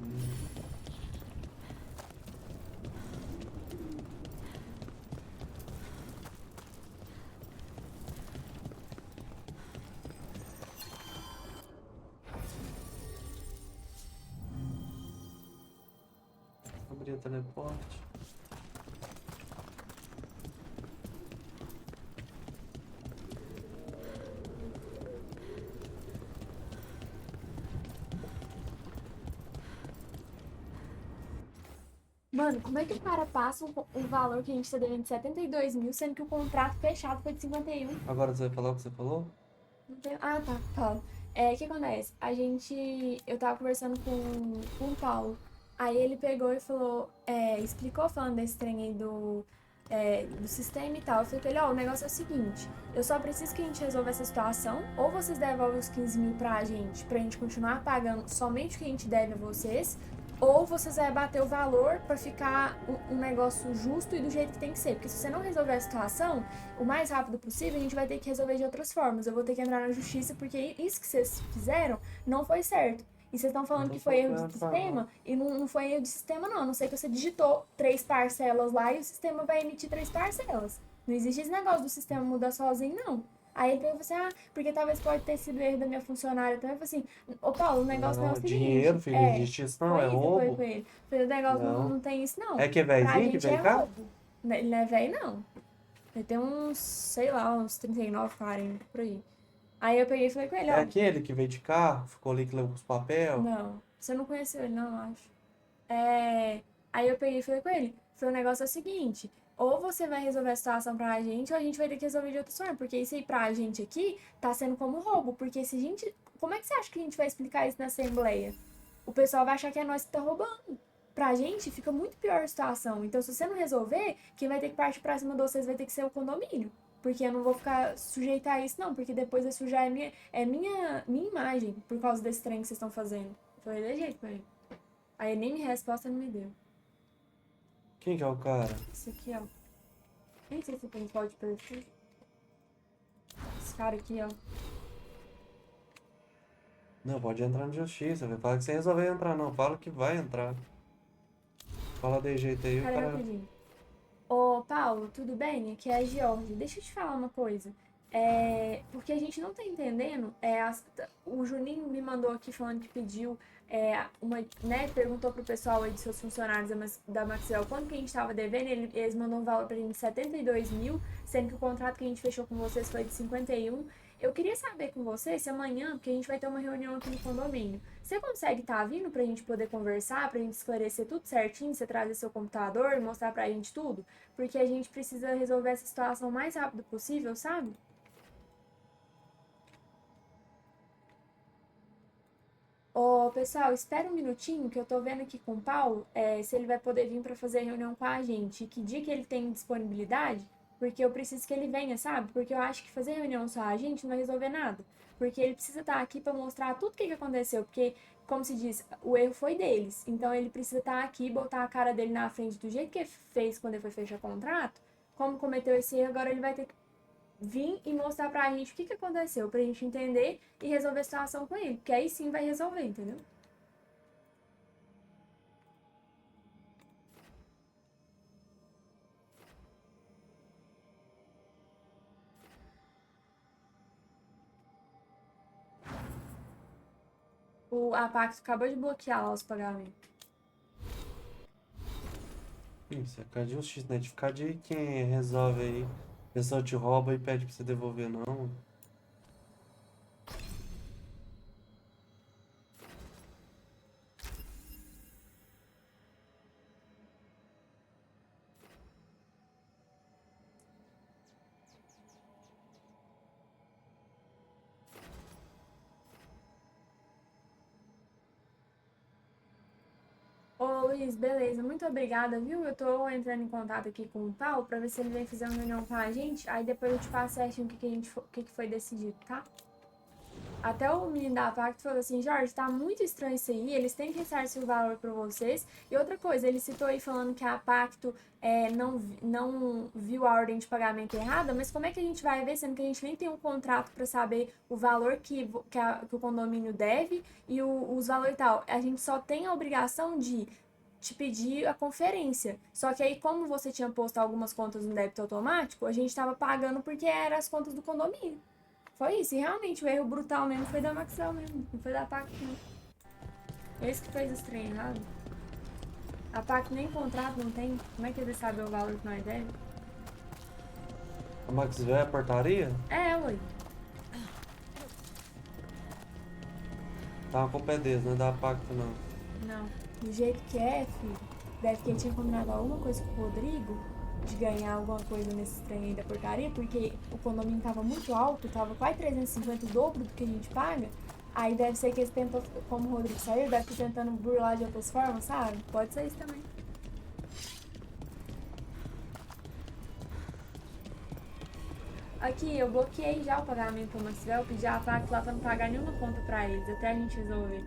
Abrir o teleporte.
Mano, como é que o cara passa um valor que a gente tá devendo de 72 mil, sendo que o contrato fechado foi de 51?
Agora você vai falar o que você falou?
Não tem... Ah, tá, fala. O que acontece? Eu tava conversando com o Paulo. Aí ele pegou e falou, explicou falando desse trem aí do sistema e tal. Eu falei com ele, ó, o negócio é o seguinte, eu só preciso que a gente resolva essa situação, ou vocês devolvem os 15 mil pra gente continuar pagando somente o que a gente deve a vocês, ou vocês vão bater o valor pra ficar um negócio justo e do jeito que tem que ser. Porque se você não resolver a situação, o mais rápido possível, a gente vai ter que resolver de outras formas. Eu vou ter que entrar na justiça, porque isso que vocês fizeram não foi certo. E vocês estão falando que foi erro de sistema, e não foi erro de sistema, não. A não sei que você digitou 3 parcelas lá e o sistema vai emitir 3 parcelas. Não existe esse negócio do sistema mudar sozinho, não. Aí ele falou assim, porque talvez pode ter sido erro da minha funcionária. Então eu falei assim, ô Paulo, o negócio não é o seguinte.
Dinheiro, filho, não existe isso não,
foi
é
isso que eu falei
roubo.
com ele. Falei, o negócio
Não.
não tem isso, não.
É que é
Pra
velhinho que
gente
vem
é
cá?
roubo. Ele não é velho, não. Ele tem uns, sei lá, uns 39, 40, por aí. Aí eu peguei e falei com ele, ó.
É aquele que veio de carro, ficou ali que levou os papel?
Não, você não conheceu ele, não, eu acho. Aí eu peguei e falei com ele, falei, o negócio é o seguinte, ou você vai resolver a situação pra gente, ou a gente vai ter que resolver de outra forma, porque isso aí pra gente aqui tá sendo como roubo, porque se a gente... Como é que você acha que a gente vai explicar isso na Assembleia? O pessoal vai achar que é nós que tá roubando. Pra gente fica muito pior a situação. Então, se você não resolver, quem vai ter que partir pra cima de vocês vai ter que ser o condomínio. Porque eu não vou ficar sujeita a isso, não. Porque depois vai sujar minha imagem por causa desse trem que vocês estão fazendo. Foi de jeito com ele. Aí nem minha resposta não me deu.
Quem que é o cara?
Esse aqui, ó. Nem sei se tem foto de perfil. Esse cara aqui, ó.
Não, pode entrar na justiça. Vai falar que você resolveu entrar, não. Fala que vai entrar. Fala de jeito aí, o
Cadê
cara...
rapidinho? Ô, Paulo, tudo bem? Aqui é a Georgia. Deixa eu te falar uma coisa. Porque a gente não tá entendendo. O Juninho me mandou aqui falando que pediu perguntou pro pessoal aí de seus funcionários da Maxwell quanto que a gente tava devendo. Eles mandou um valor pra gente de 72 mil, sendo que o contrato que a gente fechou com vocês foi de 51. Eu queria saber com você se amanhã, porque a gente vai ter uma reunião aqui no condomínio, você consegue estar vindo pra gente poder conversar, pra gente esclarecer tudo certinho, você trazer seu computador e mostrar pra gente tudo? Porque a gente precisa resolver essa situação o mais rápido possível, sabe? Ô, pessoal, espera um minutinho que eu tô vendo aqui com o Paulo, se ele vai poder vir pra fazer reunião com a gente, e que dia que ele tem disponibilidade, porque eu preciso que ele venha, sabe? Porque eu acho que fazer reunião só a gente não vai resolver nada. Porque ele precisa estar aqui pra mostrar tudo o que aconteceu, porque, como se diz, o erro foi deles. Então ele precisa estar aqui, botar a cara dele na frente do jeito que ele fez quando ele foi fechar o contrato. Como cometeu esse erro, agora ele vai ter que vir e mostrar pra gente o que aconteceu, pra gente entender e resolver a situação com ele. Porque aí sim vai resolver, entendeu? A Pax acabou de bloquear lá os pagamentos.
Isso é cara de justiça, né? De ficar de quem resolve aí. A pessoa te rouba e pede pra você devolver, não.
Ô Luiz, beleza, muito obrigada, viu? Eu tô entrando em contato aqui com o Paulo pra ver se ele vem fazer uma reunião com a gente. Aí depois eu te passo certinho o que foi decidido, tá? Até o menino da Parte falou assim, Jorge, tá muito estranho isso aí, eles têm que ressarcir o valor pra vocês. E outra coisa, ele citou aí falando que a Pacto não viu a ordem de pagamento errada, mas como é que a gente vai ver, sendo que a gente nem tem um contrato pra saber o valor que o condomínio deve e os valores e tal. A gente só tem a obrigação de te pedir a conferência. Só que aí, como você tinha posto algumas contas no débito automático, a gente tava pagando porque eram as contas do condomínio. Foi isso, e realmente o erro brutal mesmo foi da Maxwell mesmo, não foi da Pact não. Esse que fez os trem errado. A Pact nem contrato não tem, como é que eles sabem o valor que nós devemos?
A Maxwell é a portaria?
É, ué.
Tá, a culpa é deles, não é da Pacto não.
Não, do jeito que é, filho, deve que ele tinha combinado alguma coisa com o Rodrigo, de ganhar alguma coisa nesse trem aí da portaria, porque o condomínio tava muito alto, tava quase 350, o dobro do que a gente paga. Aí deve ser que eles tentam, como o Rodrigo saiu, deve estar tentando burlar de outras formas, sabe? Pode ser isso também. Aqui, eu bloqueei já o pagamento pro Maxwell, pedi a Pact lá pra não pagar nenhuma conta pra eles, até a gente resolver.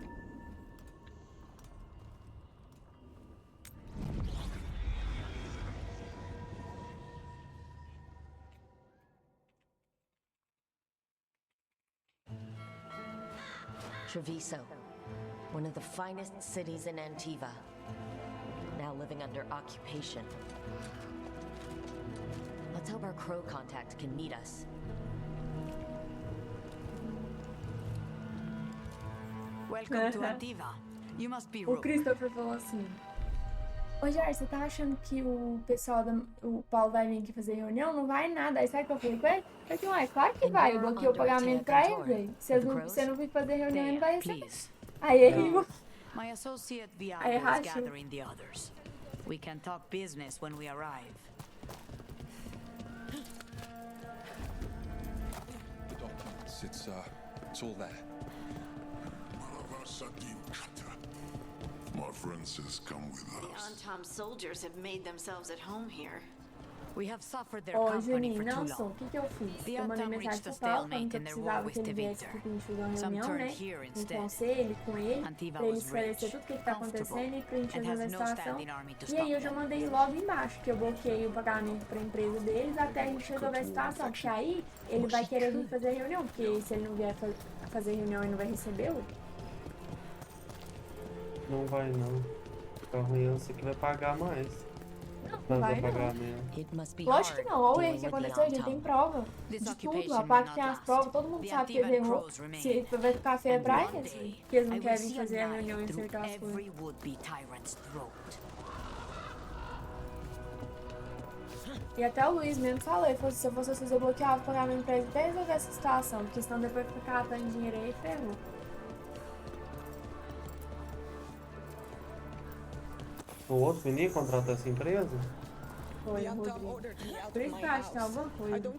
Treviso, one of the finest cities in Antiva, now living under occupation. Let's hope our crow contact can meet us.
Welcome to Antiva. You must be
O
Rook.
Christopher falou assim: Ô Jair, você tá achando que o pessoal o Paulo vai vir aqui fazer reunião? Não vai nada. Aí sabe o que eu falei com ele? Eu falei, ué, claro que vai. Eu bloqueei o pagamento pra ele, velho. Você não vir fazer reunião, ele não vai receber. Aí ele riu.
My associate
Aí
Viago is
rachou.
gathering the others. We can talk business when we arrive.
The documents, it's all there.
My friend says come with us.
Non-Tom soldiers have made themselves at home here.
We have suffered their
Ô,
company
Juninho,
for too
Nelson, o
long.
que eu fiz?
The
Eu mandei
Atom
mensagem
reached
pro
a
Paulo falando
stalemate
que eu
in their war
precisava
with
que ele
the
viesse
Victor.
aqui pra gente fazer uma
Some
reunião,
turned
né?
here
Um
instead.
conselho com ele,
Antiva
pra ele
was
esclarecer
rich,
tudo o que tá acontecendo e pra gente
and
resolver a
has no
situação.
standing army to
E aí eu
stop
já
them.
mandei logo embaixo que eu bloqueei o pagamento pra empresa deles até a gente resolver a situação. Porque aí ele vai querer vir fazer reunião, porque se ele não vier fazer reunião, ele não vai receber, ué.
Não vai não. Fica ruim, você que vai pagar mais.
Não vai não.
Pagar mesmo.
Lógico que não, olha o erro que aconteceu, a gente tem prova de tudo, a parte tem as provas, todo mundo sabe que ele errou. Se vai ficar feio pra eles, que eles não querem fazer a reunião e acertar as coisas. E até o Luiz mesmo falou, ele falou, se eu fosse vocês, eu bloqueava o pagamento pra eles até resolver essa situação, porque senão depois fica catando dinheiro aí e ferrou.
O outro menino contratou essa empresa?
Foi, o Rodrigo. Por isso que eu acho que tem alguma coisa.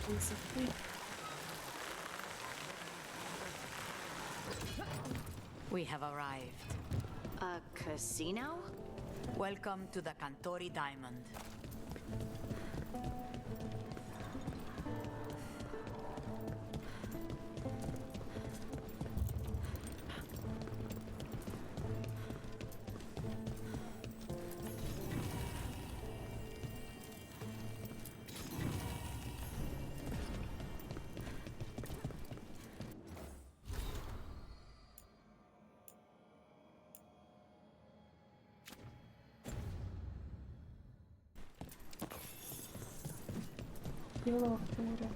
Isso aqui.
We have arrived.
A casino?
Welcome to the Cantori Diamond.
Que loucura.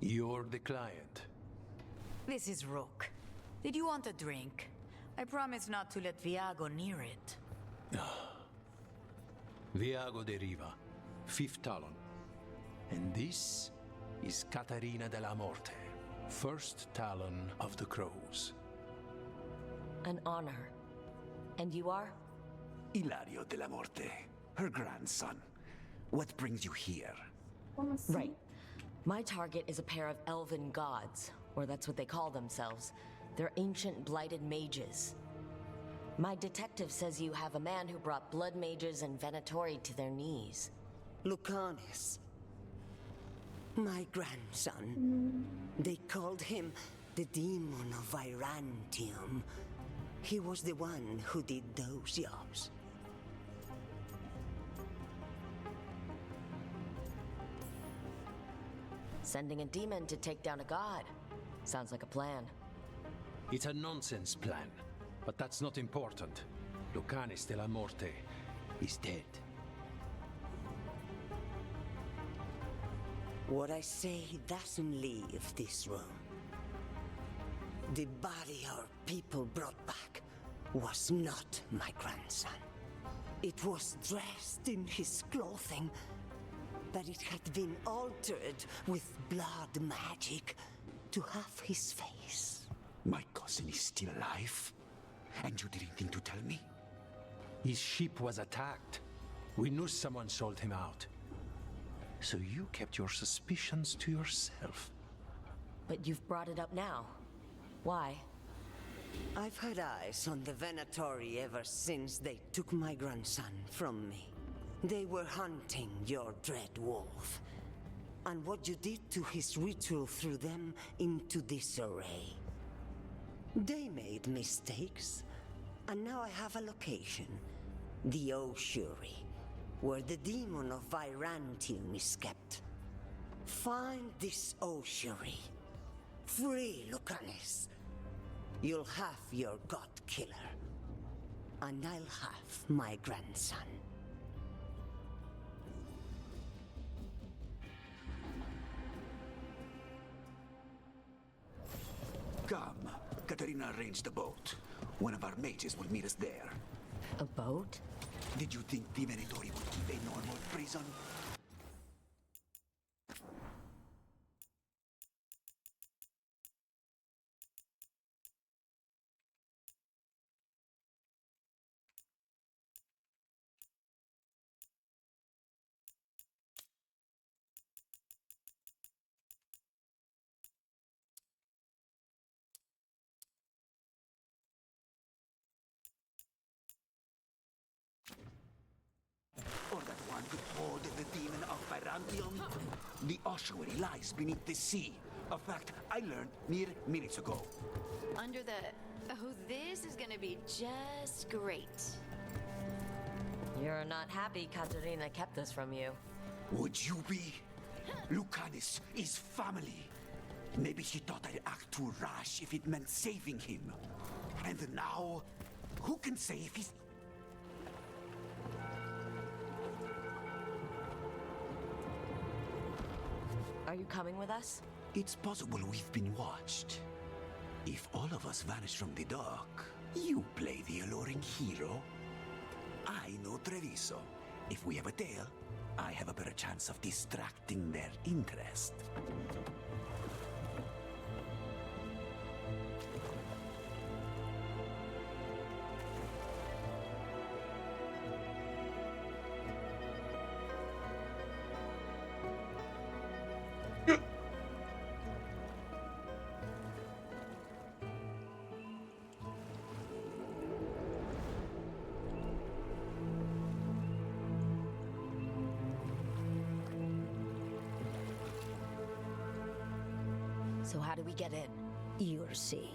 You're the client.
This is Rook. Did you want a drink? I promise not to let Viago near it.
Viago de Riva, 5th Talon. And this is Catarina de la Morte, 1st Talon of the Crows.
An honor. And you are?
Ilario de la Morte, her grandson. What brings you here?
Right. My target is a pair of elven gods, or that's what they call themselves. They're ancient blighted mages. My detective says you have a man who brought blood mages and Venatori to their knees.
Lucanis. My grandson. They called him the Demon of Virantium. He was the one who did those jobs.
Sending a demon to take down a god. Sounds like a plan.
It's a nonsense plan, but that's not important. Lucanis de la Morte is dead.
What I say doesn't leave this room. The body our people brought back was not my grandson. It was dressed in his clothing, but it had been altered with blood magic to have his face.
My cousin is still alive? And you didn't think to tell me?
His ship was attacked. We knew someone sold him out.
So you kept your suspicions to yourself?
But you've brought it up now. Why?
I've had eyes on the Venatori ever since they took my grandson from me. They were hunting your dread wolf. And what you did to his ritual threw them into disarray. They made mistakes, and now I have a location. The Ossuary, where the demon of Virantium is kept. Find this Ossuary. Free Lucanis. You'll have your god killer. And I'll have my grandson.
Come. Katarina arranged a boat. One of our mages will meet us there.
A boat?
Did you think the Venatori would keep a normal prison? Or that one could hold the demon of Virantium? The ossuary lies beneath the sea. A fact I learned mere minutes ago.
Under the... Oh, this is gonna be just great.
You're not happy Katerina kept this from you.
Would you be? Lucanis is family. Maybe she thought I'd act too rash if it meant saving him. And now, who can say if he's...
Are you coming with us?
It's possible we've been watched. If all of us vanish from the dock, you play the alluring hero. I know Treviso. If we have a tail, I have a better chance of distracting their interest.
So how do we get in?
You'll see.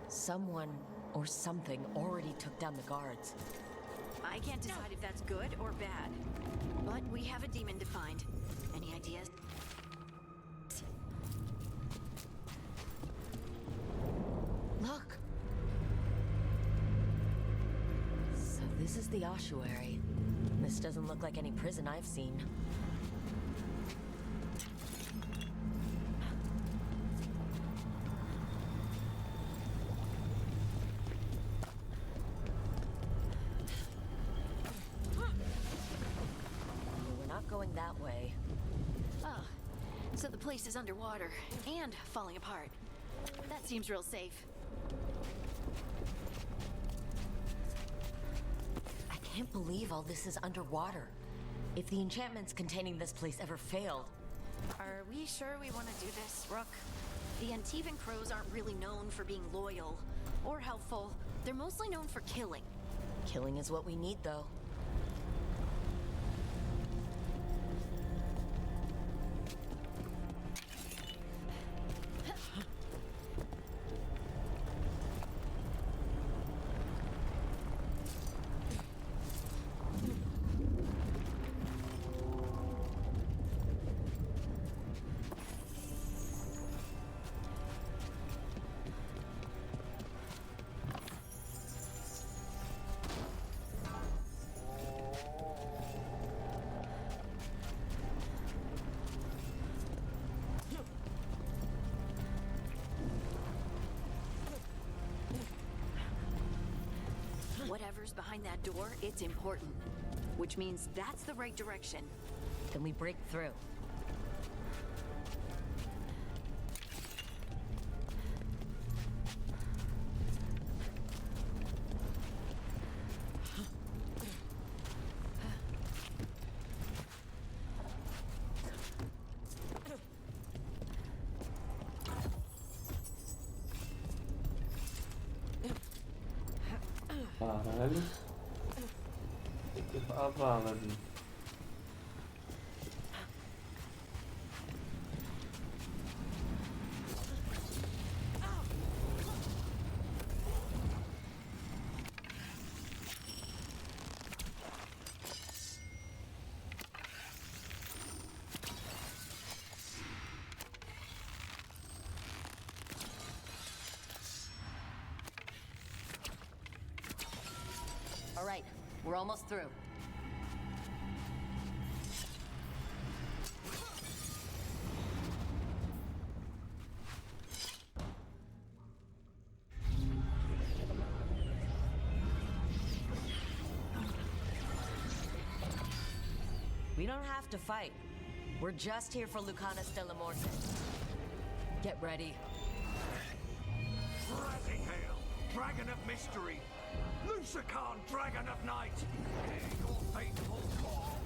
Someone or something already took down the guards.
I can't decide if that's good or bad. But we have a demon to find. Any ideas?
Look! So this is the ossuary. This doesn't look like any prison I've seen. We're not going that way.
Oh, so the place is underwater and falling apart. That seems real safe.
I can't believe all this is underwater. If the enchantments containing this place ever failed...
Are we sure we want to do this, Rook? The Antivan Crows aren't really known for being loyal or helpful. They're mostly known for killing.
Killing is what we need, though.
Whatever's behind that door, it's important. Which means that's the right direction.
Then we break through.
Caralho. Tem que ir pra vala ali.
All right, we're almost through. We don't have to fight. We're just here for Lucanus de la Morte. Get ready.
Rising Hail, Dragon of Mystery, Lucican, Dragon of Night, your faithful call.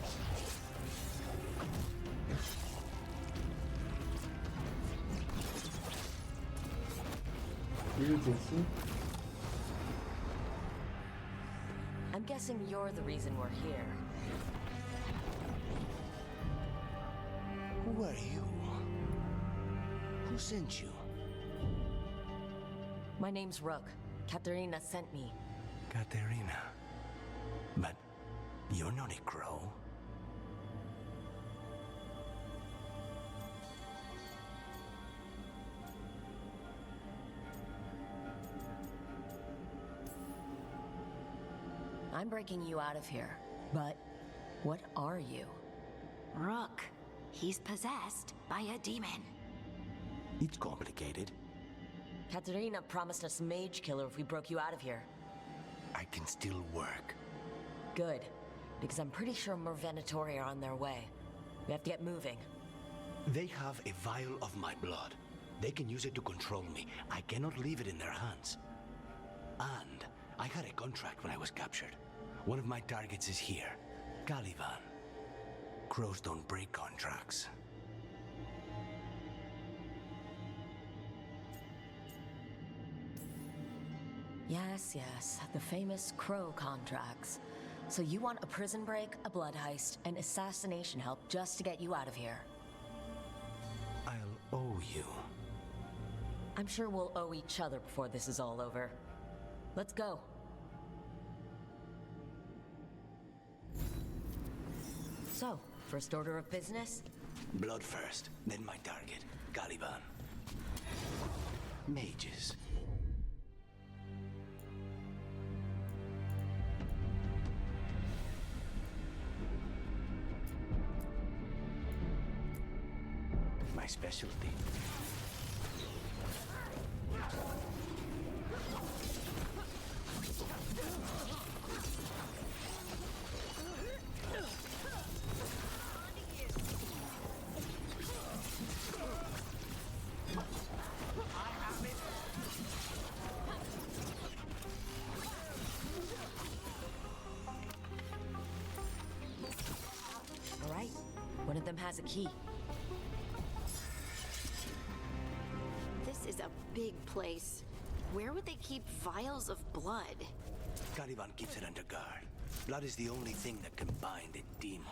I'm guessing you're the reason we're here.
Who are you? Who sent you?
My name's Rook. Katerina sent me.
Katerina. But you're not a crow.
I'm breaking you out of here. But what are you?
Rook. He's possessed by a demon.
It's complicated.
Katerina promised us Mage Killer if we broke you out of here.
I can still work.
Good, because I'm pretty sure more Venatori are on their way. We have to get moving.
They have a vial of my blood. They can use it to control me. I cannot leave it in their hands. And I had a contract when I was captured. One of my targets is here, Caliban. Crows don't break contracts.
Yes, the famous Crow contracts. So you want a prison break, a blood heist, and assassination help just to get you out of here?
I'll owe you.
I'm sure we'll owe each other before this is all over. Let's go. So, first order of business?
Blood first, then my target, Caliban. Mages. My specialty.
All right, one of them has a key.
This is a big place. Where would they keep vials of blood?
Caliban keeps it under guard. Blood is the only thing that can bind a demon.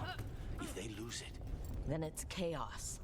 If they lose it,
Then it's chaos.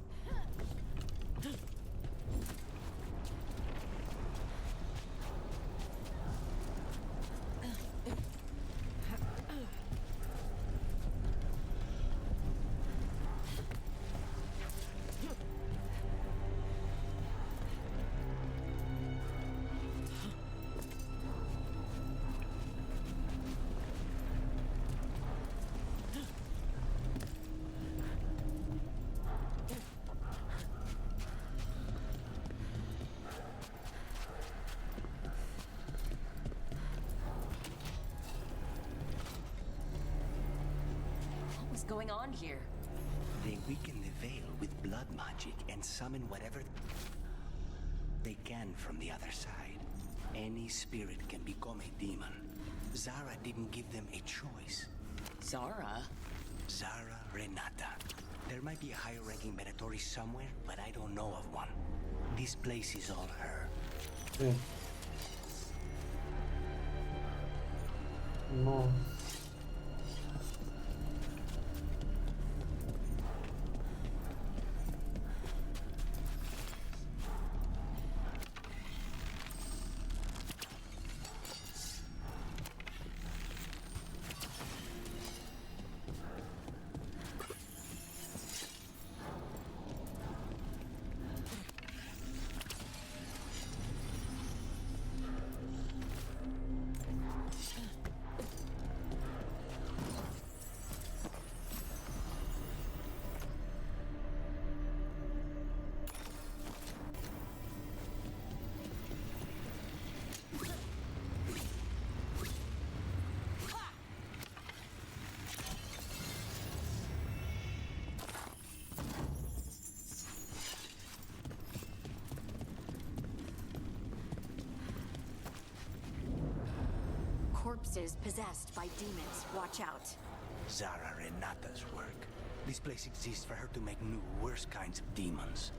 What's going on here?
they weaken the veil with blood magic and summon whatever they can from the other side. Any spirit can become a demon. Zara didn't give them a choice.
Zara?
Zara Renata. There might be a higher-ranking Venatori somewhere, but I don't know of one. This place is all her.
Nossa.
Corpses possessed by demons. Watch out.
Zara Renata's work. This place exists for her to make new, worse kinds of demons.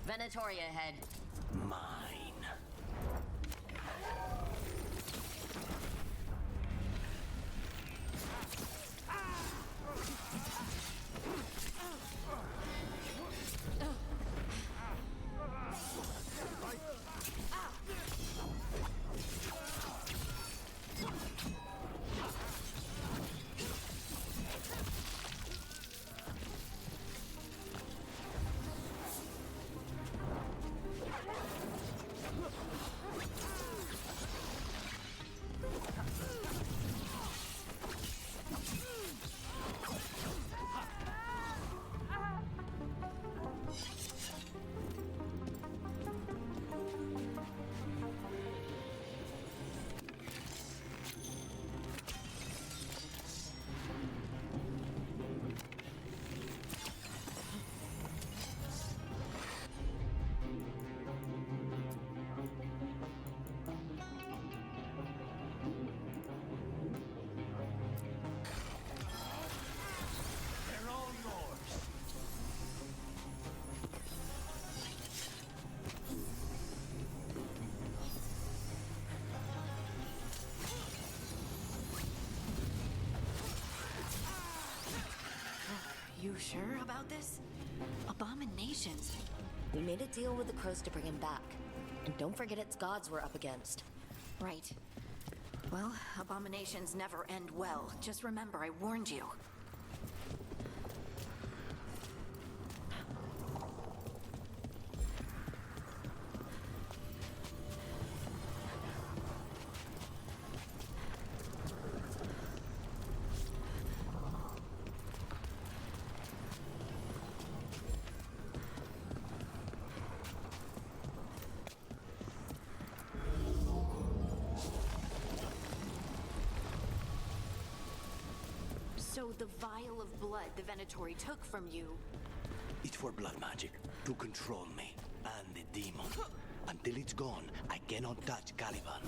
Venatoria ahead.
Mine.
sure about this? Abominations.
We made a deal with the crows to bring him back. And don't forget it's gods we're up against.
Right. Well, abominations never end well. Just remember, I warned you. So the vial of blood the Venatori took from you...
It's for blood magic, to control me, and the demon. Until it's gone, I cannot touch Caliban.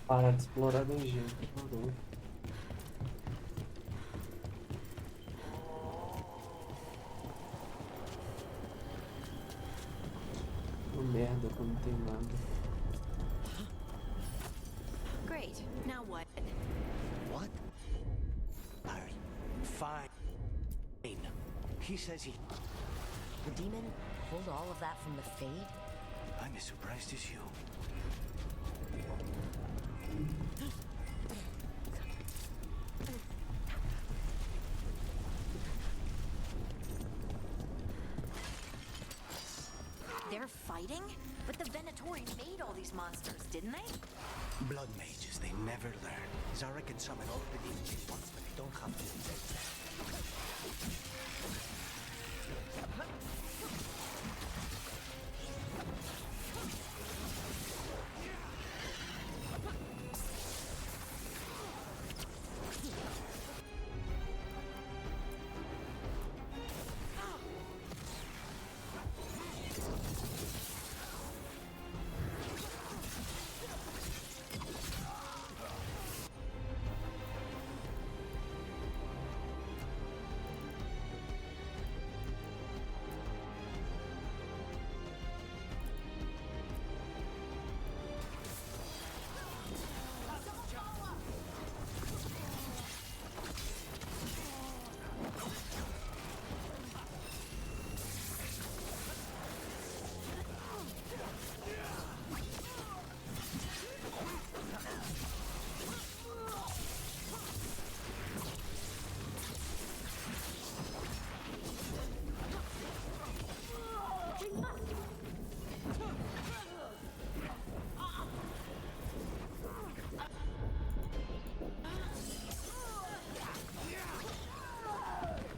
Para de explorar dungeon, por favor. Oh, merda, quando não tem nada.
Great. Now what?
What? Fine. He says he...
The demon pulled all of that from the Fade?
I'm as surprised as you.
They're fighting? But the Venatori made all these monsters, didn't they?
Blood mages, they never learn. Zara can summon all the demons at once, but they don't have to invade them.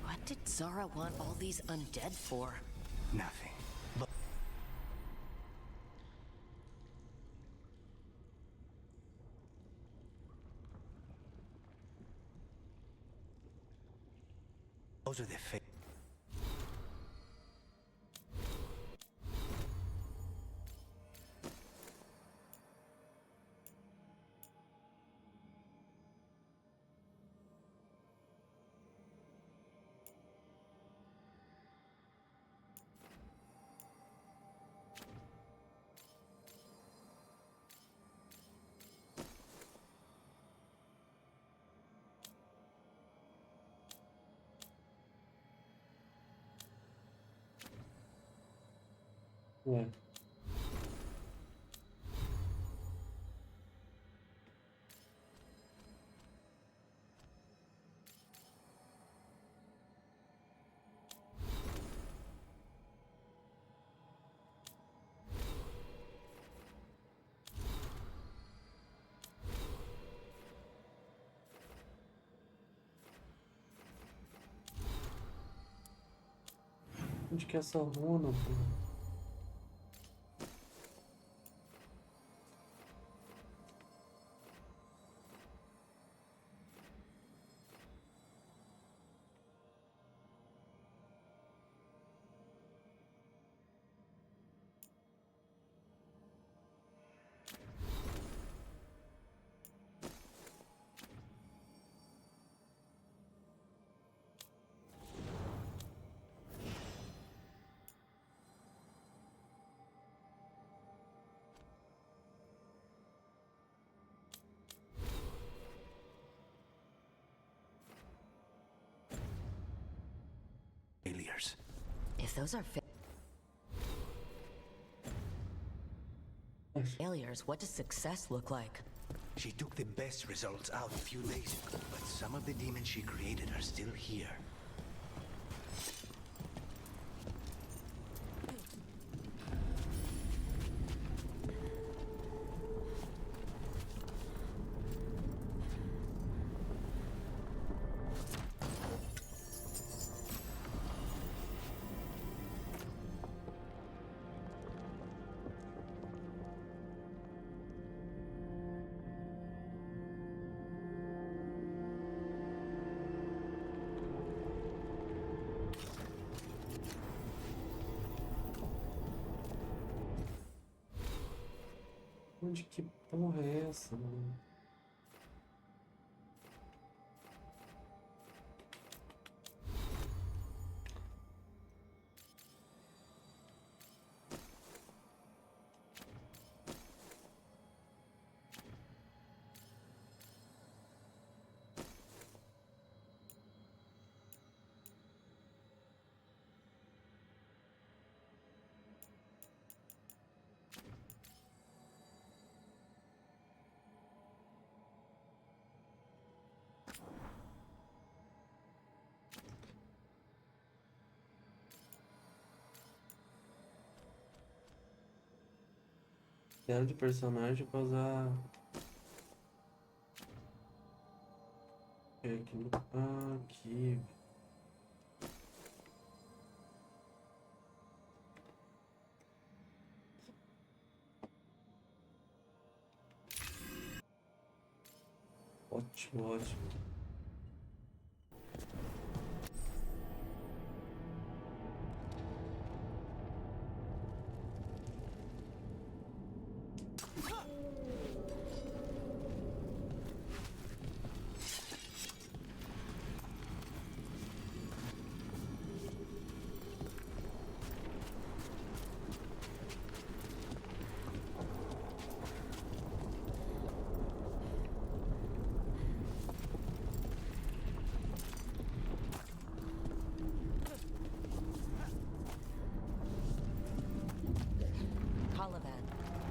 What did Zara want all these undead for?
Nothing. But those are the
É. Onde que é essa runa, pô?
failures.
If those are failures, what does success look like?
She took the best results out a few days ago, but some of the demons she created are still here.
Onde que porra é essa, mano? Tela de personagem pra usar. Aqui no arquivo. Ótimo, ótimo.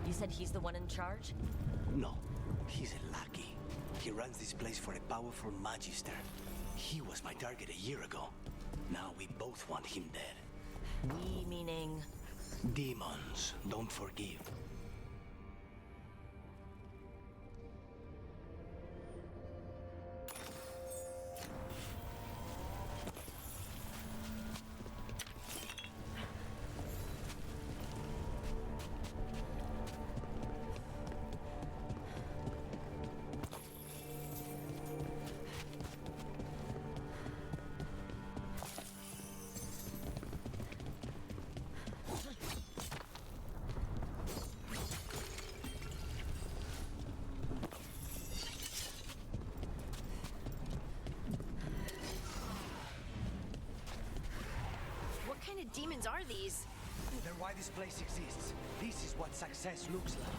You said he's the one in charge?
No, he's a lackey. He runs this place for a powerful magister. He was my target a year ago. Now we both want him dead.
We meaning?
Demons don't forgive.
What kind of demons are these?
They're why this place exists. This is what success looks like.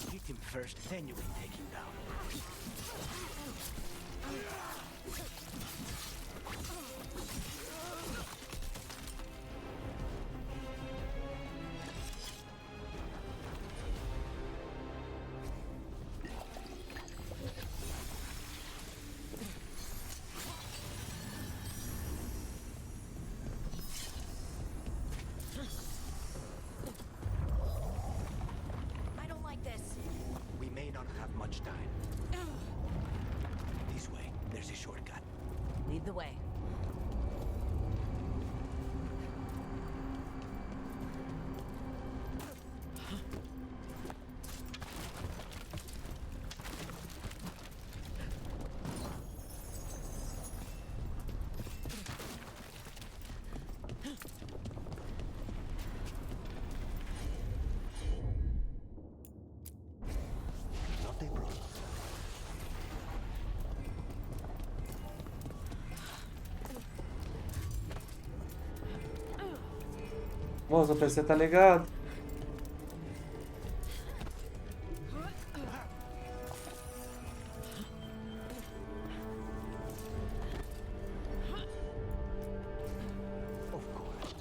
hit him first, then you can take him down.
I don't like this.
We may not have much time. This way, there's a shortcut.
Lead the way.
Not a problem.
Moça, o PC tá ligado?
Of course.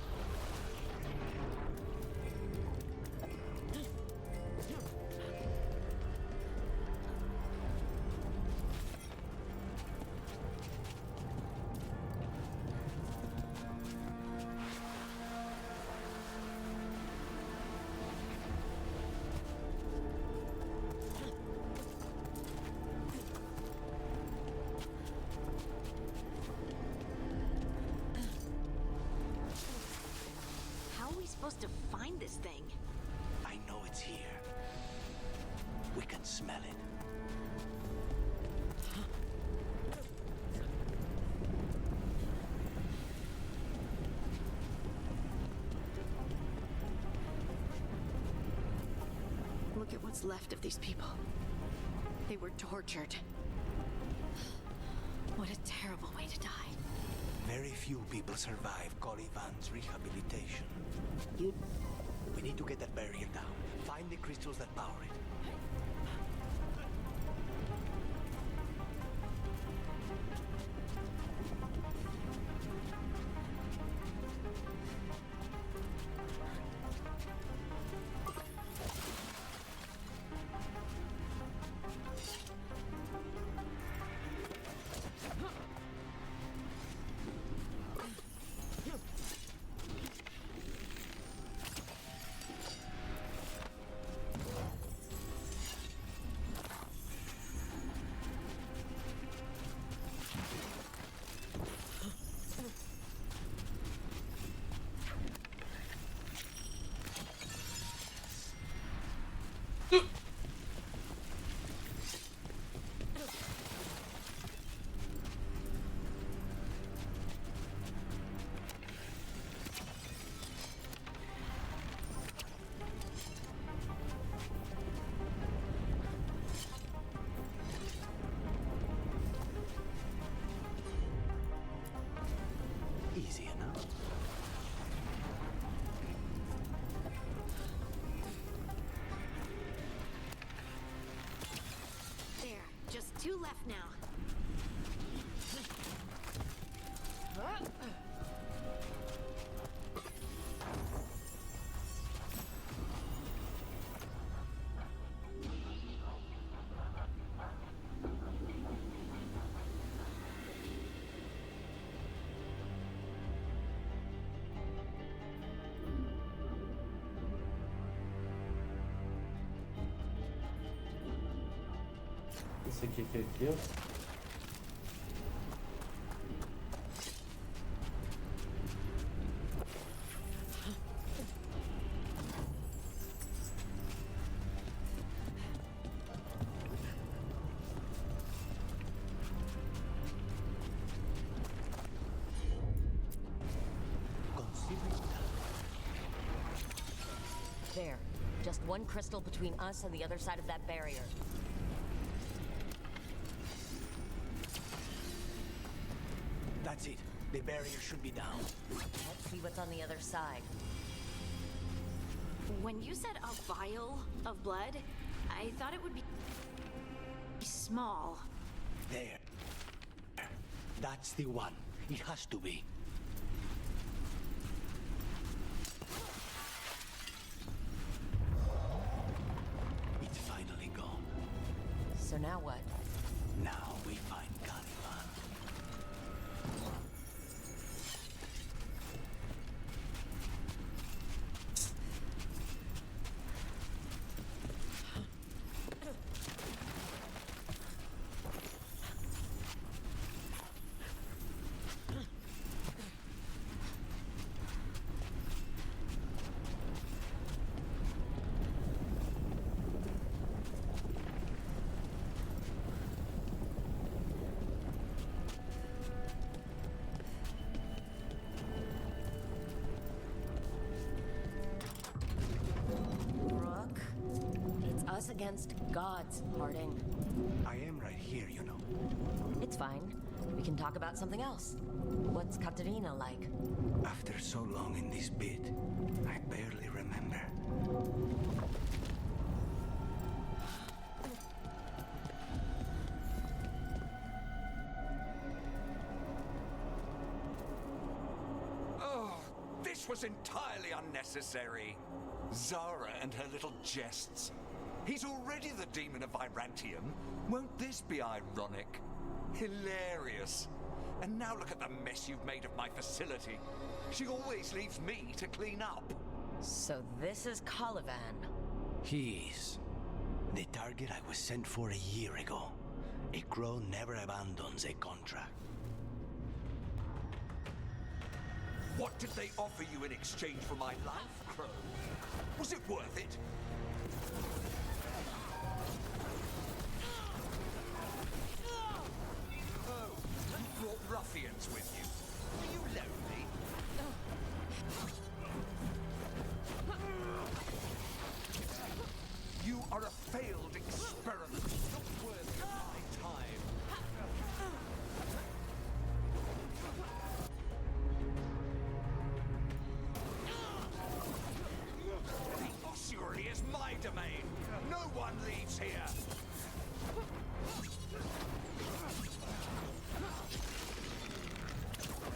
How are we supposed to find this thing?
I know it's here. We can smell it.
Look at what's left of these people. They were tortured. What a terrible way to die.
Very few people survive Colivan's rehabilitation. We need to get that barrier down. Find the crystals that power it. Easy enough.
There, just 2 left now.
Esse aqui que é aqui, ó.
There. Just one crystal between us and the other side of that barrier.
That's it. The barrier should be down.
Let's see what's on the other side.
When you said a vial of blood, I thought it would be small.
There. That's the one. It has to be. It's finally gone.
So now what?
Now we find Caliban.
Rook, it's us against gods, Harding.
I am right here, you know.
It's fine. We can talk about something else. What's Katerina like?
After so long in this pit, I barely remember.
Oh, this was entirely unnecessary. Zara and her little jests. He's already the demon of Virantium. Won't this be ironic? Hilarious. And now look at the mess you've made of my facility. She always leaves me to clean up.
So this is Caliban.
He is. The target I was sent for a year ago. A crow never abandons a contract.
What did they offer you in exchange for my life, Crow? Was it worth it? Oh, you brought ruffians with you. Are you lonely? You are a failed experiment, not worthy of my time. The ossuary is my domain. No one leaves here.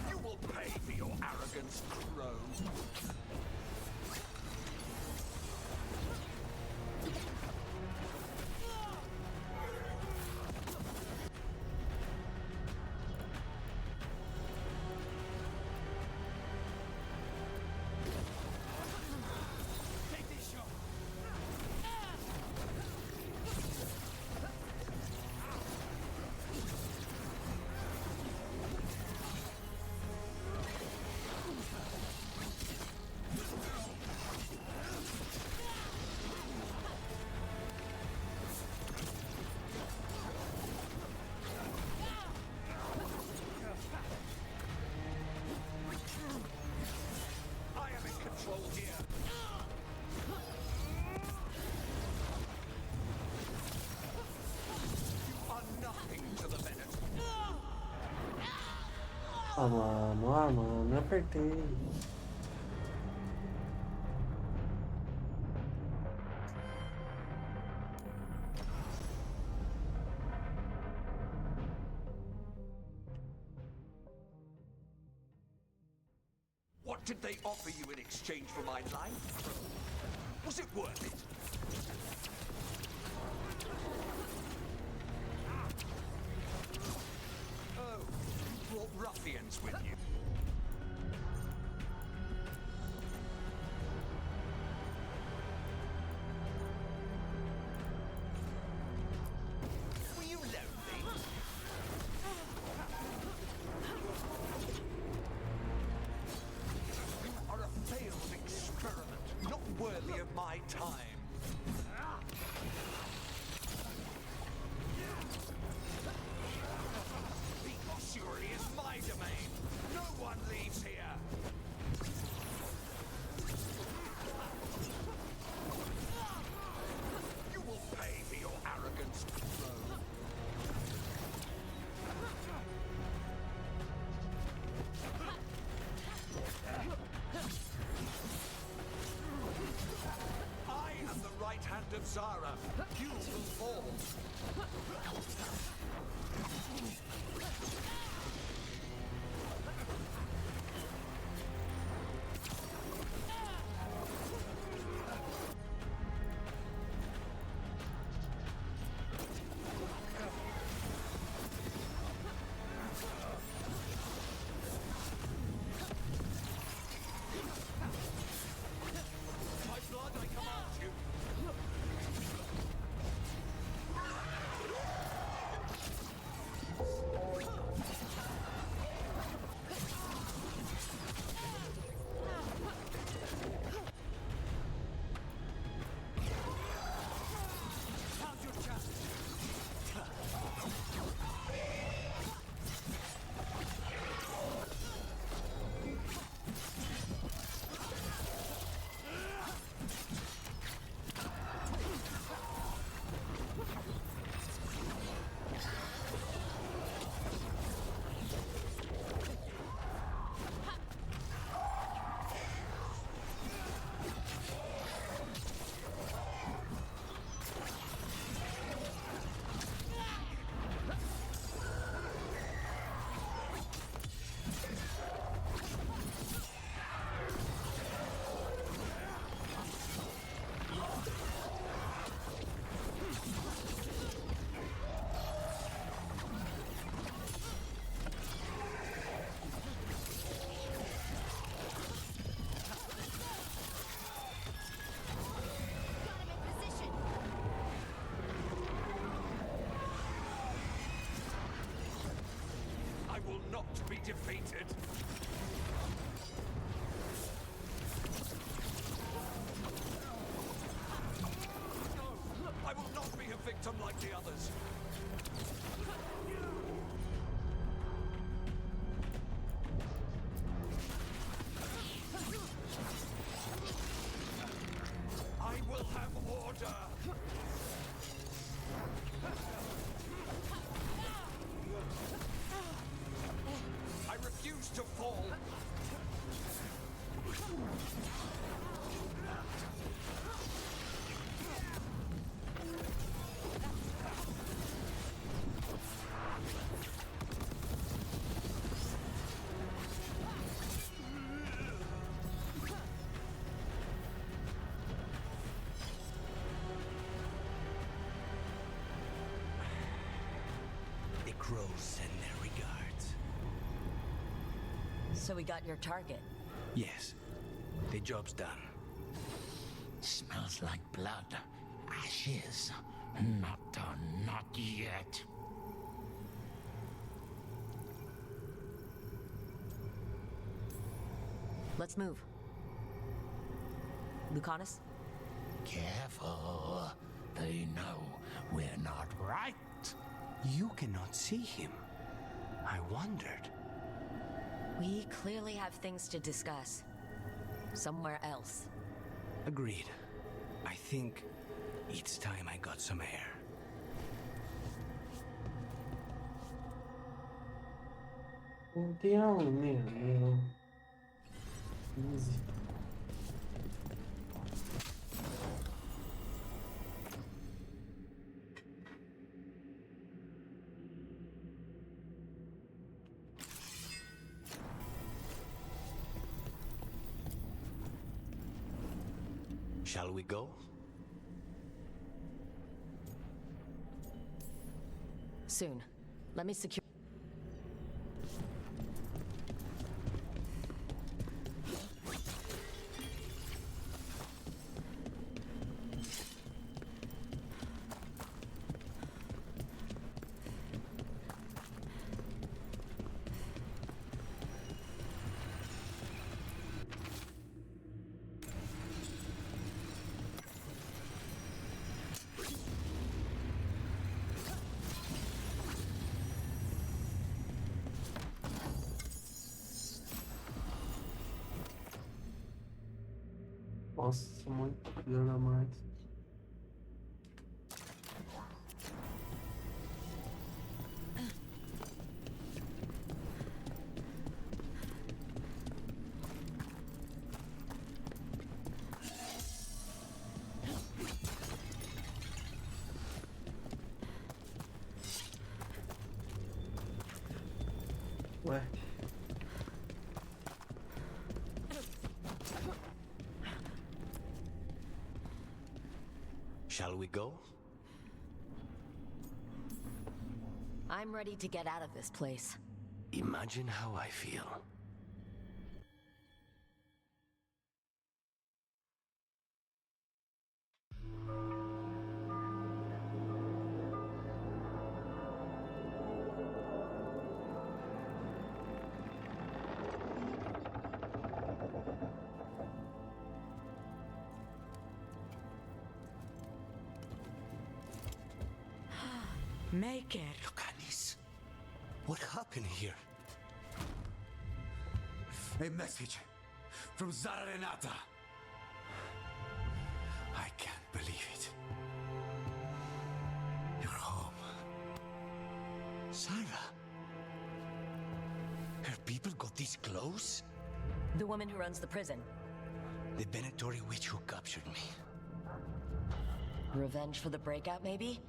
You will pay for your arrogance, Crow. I am in control here. You are nothing to the Venet.
Ah, mano, apertei.
What did they offer you in exchange for my life? Was it worth it? Oh, you brought ruffians with you. Were you lonely? You are a failed experiment, not worthy of my time. hand of Zara, you will fall. My blood, I command you. Now's your chance. I will not be defeated. No, I will not be a victim like the others. I will have order. I refuse to fall.
The crows send their regards.
So we got your target.
Yes, the job's done. Smells like blood. Ashes. Not done, not yet.
Let's move. Lucanus?
Careful. They know we're not right.
You cannot see him. I wondered.
We clearly have things to discuss. Somewhere else.
Agreed. I think it's time I got some air.
Não tem aula mesmo. 15.
Shall we go?
Soon. Let me secure.
Nossa, muito grana a mais. Ué.
Shall we go?
I'm ready to get out of this place.
Imagine how I feel.
Make it.
Lucanis, what happened here?
A message from Zara Renata. I can't believe it. You're home.
Sarah? Her people got this close?
The woman who runs the prison.
The Venatori witch who captured me.
Revenge for the breakout, maybe?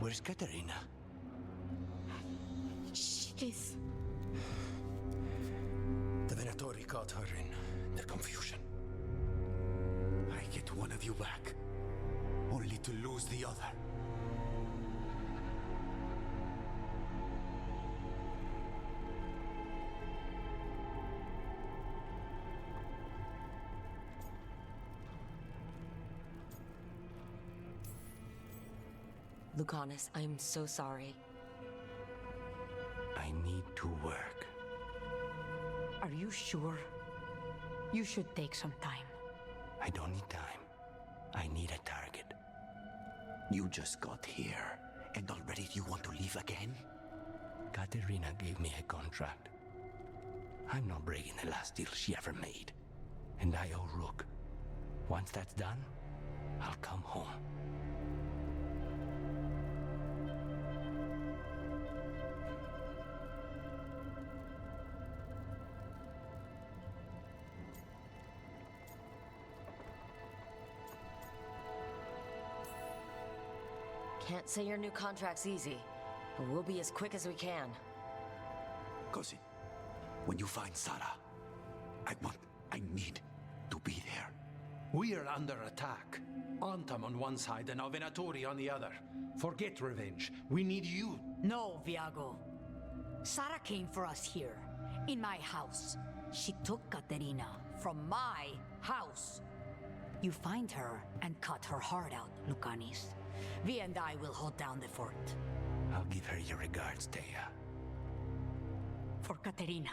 Where's Katerina?
She's...
The Venatori caught her in their confusion. I get one of you back, only to lose the other.
Lucanus, I'm so sorry.
I need to work.
Are you sure? You should take some time.
I don't need time. I need a target. You just got here, and already you want to leave again? Katerina gave me a contract. I'm not breaking the last deal she ever made. And I owe Rook. Once that's done, I'll come home.
Can't say your new contract's easy, but we'll be as quick as we can.
Cousin, when you find Sarah, I need to be there.
We are under attack. Antam on one side and now Venatori on the other. Forget revenge. We need you.
No, Viago. Sara came for us here, in my house. She took Katerina from my house. You find her and cut her heart out, Lucanis. Vi and I will hold down the fort.
I'll give her your regards, Thea.
For Katerina.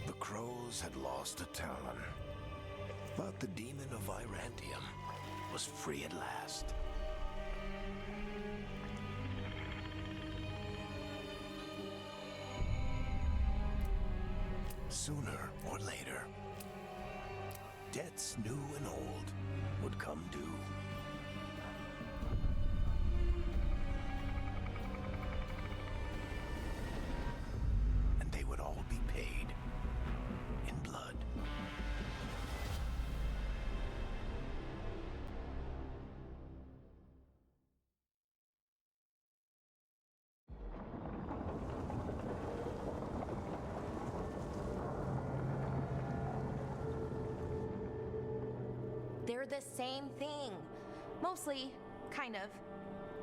The crows had lost a talon, but the demon of Irantium was free at last. Sooner or later, debts new and old would come due. And they would all be paid in blood.
They're the same thing. Mostly, kind of.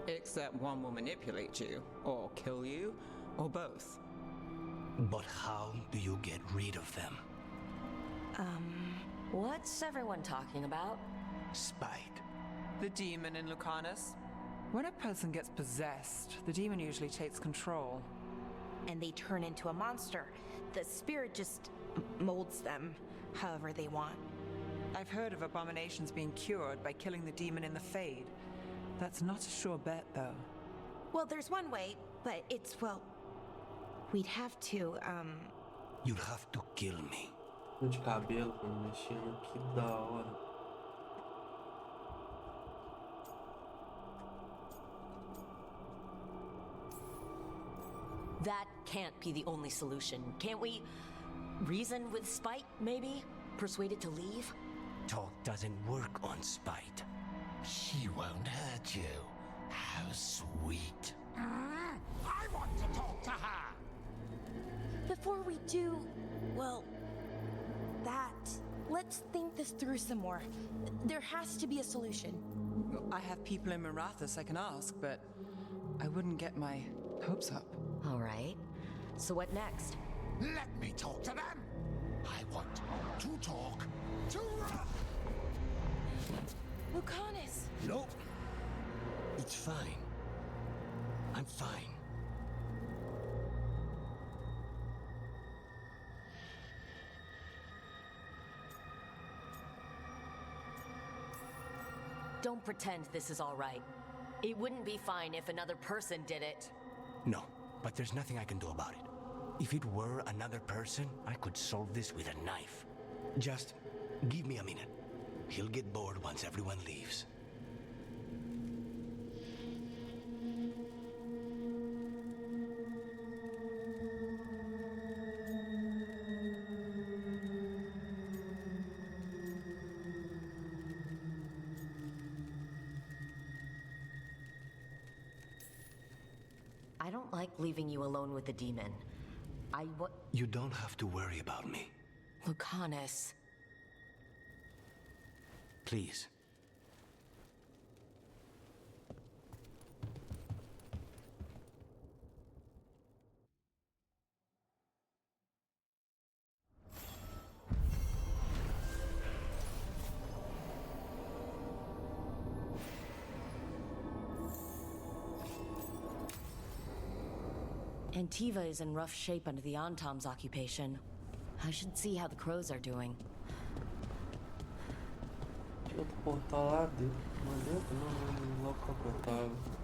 Except one will manipulate you, or kill you, or both.
But how do you get rid of them?
What's everyone talking about?
Spite.
The demon in Lucanus. When a person gets possessed, the demon usually takes control.
And they turn into a monster. The spirit just molds them however they want.
I've heard of abominations being cured by killing the demon in the Fade. That's not a sure bet, though.
Well, there's one way, but it's, well... We'd have to,
You'll have to kill me.
De cabelo, quando mexendo, que da hora.
That can't be the only solution. Can't we... Reason with spite, maybe? Persuaded to leave?
Talk doesn't work on spite.
She won't hurt you. How sweet. I want to talk to her.
Before we do, well, let's think this through some more. There has to be a solution.
I have people in Marathas I can ask, but I wouldn't get my hopes up.
All right. So what next?
Let me talk to them. I want to talk to her.
Lucanus!
Nope. It's fine. I'm fine.
Don't pretend this is all right. It wouldn't be fine if another person did it.
No, but there's nothing I can do about it. If it were another person, I could solve this with a knife. Just give me a minute. He'll get bored once everyone leaves.
I don't like leaving you alone with the demon.
You don't have to worry about me.
Lucanus.
Please.
Antiva is in rough shape under the Antom's occupation. I should see how the crows are doing.
Tinha outro portal lá dentro. Lá dentro? Não, logo qual que eu tava.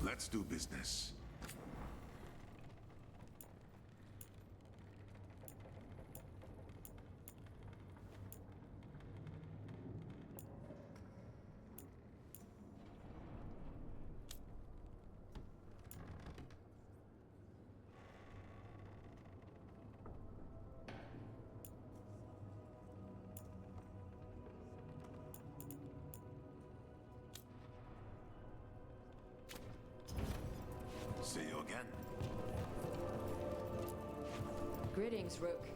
Let's do business. See you again.
Greetings, Rook.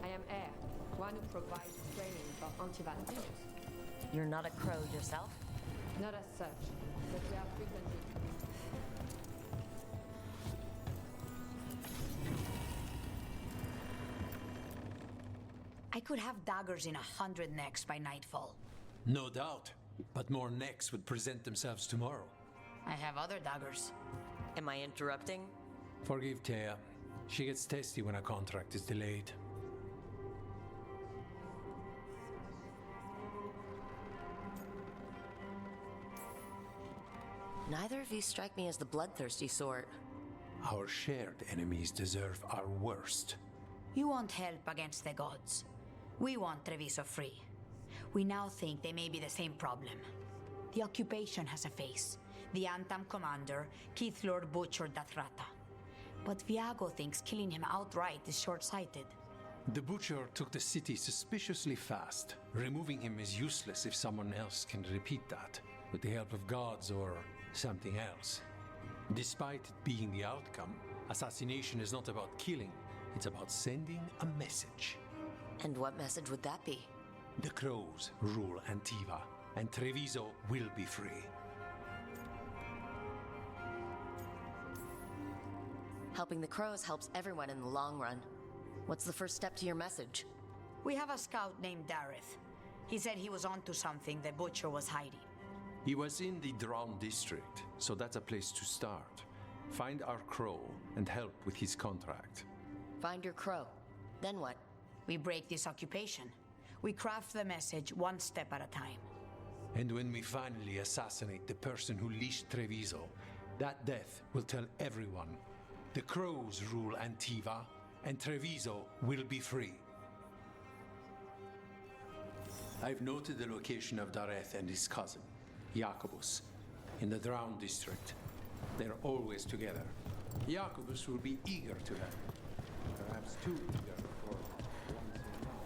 I am Air, one who provides training for anti-vandals.
You're not a crow yourself?
Not as such, but we are frequently.
I could have daggers in 100 necks by nightfall.
No doubt. But more necks would present themselves tomorrow.
I have other daggers.
Am I interrupting?
Forgive Thea. She gets testy when a contract is delayed.
Neither of you strike me as the bloodthirsty sort.
Our shared enemies deserve our worst.
You want help against the gods. We want Treviso free. We now think they may be the same problem. The occupation has a face. The Antam commander, Keith Lord Butcher Dathrata. But Viago thinks killing him outright is short-sighted.
The butcher took the city suspiciously fast. Removing him is useless if someone else can repeat that, with the help of gods or something else. Despite it being the outcome, assassination is not about killing, it's about sending a message.
And what message would that be?
The crows rule Antiva, and Treviso will be free.
Helping the crows helps everyone in the long run. What's the first step to your message?
We have a scout named Dareth. He said he was onto something the butcher was hiding.
He was in the Drown district, so that's a place to start. Find our crow and help with his contract.
Find your crow. Then what?
We break this occupation. We craft the message one step at a time.
And when we finally assassinate the person who leashed Treviso, that death will tell everyone. The crows rule Antiva, and Treviso will be free. I've noted the location of Dareth and his cousin, Jacobus, in the Drown district. They're always together. Jacobus will be eager to help. Perhaps too eager for once in a while.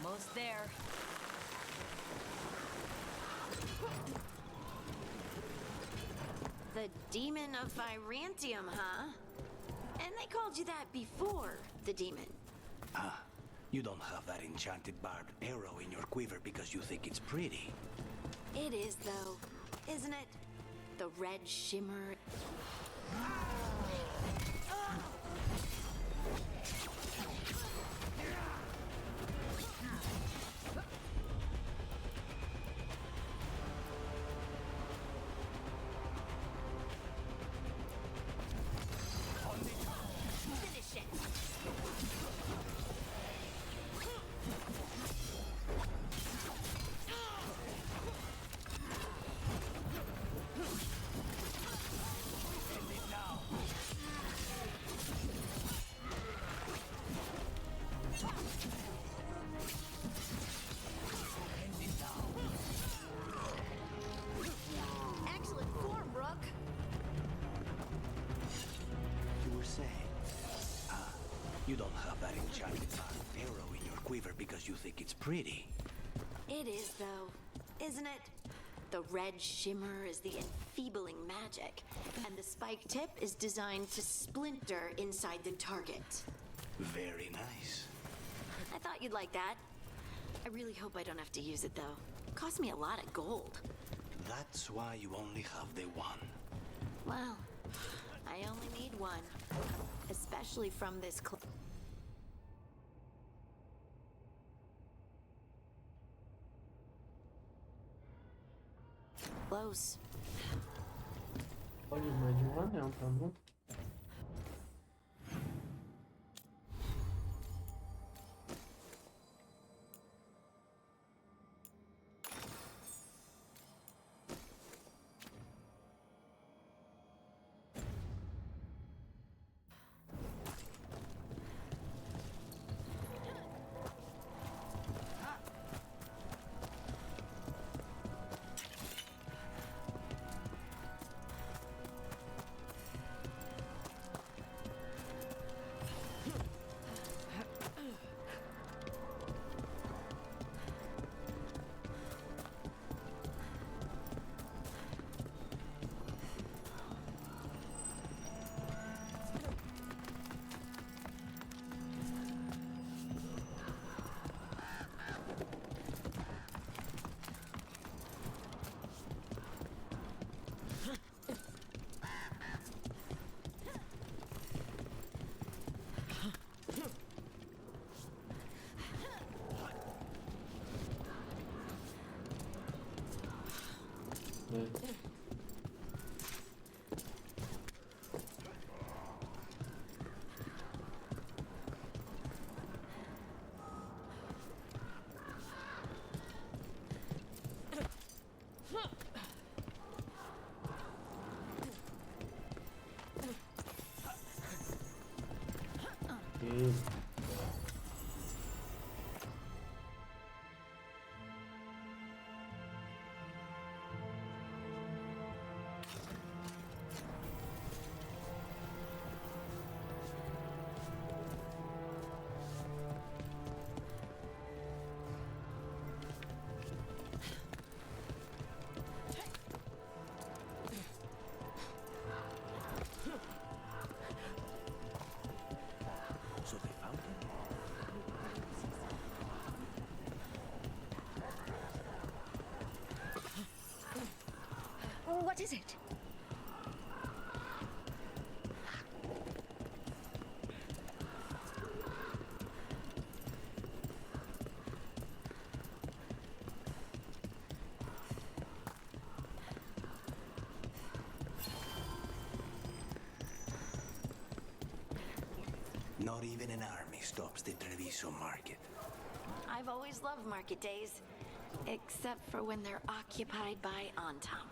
Almost there.
The demon of Virantium, huh? And they called you that before, the demon.
Ah, you don't have that enchanted barbed arrow in your quiver because you think it's pretty.
It is, though, isn't it? The red shimmer.
You don't have that enchanted barbed arrow in your quiver because you think it's pretty.
It is, though, isn't it? The red shimmer is the enfeebling magic, and the spike tip is designed to splinter inside the target.
Very nice.
I thought you'd like that. I really hope I don't have to use it, though. It cost me a lot of gold.
That's why you only have the one.
Well, I only need one. Especially from this close.
Pode mais de um anel, tá bom?
is it?
Not even an army stops the Treviso market.
I've always loved market days, except for when they're occupied by Antam.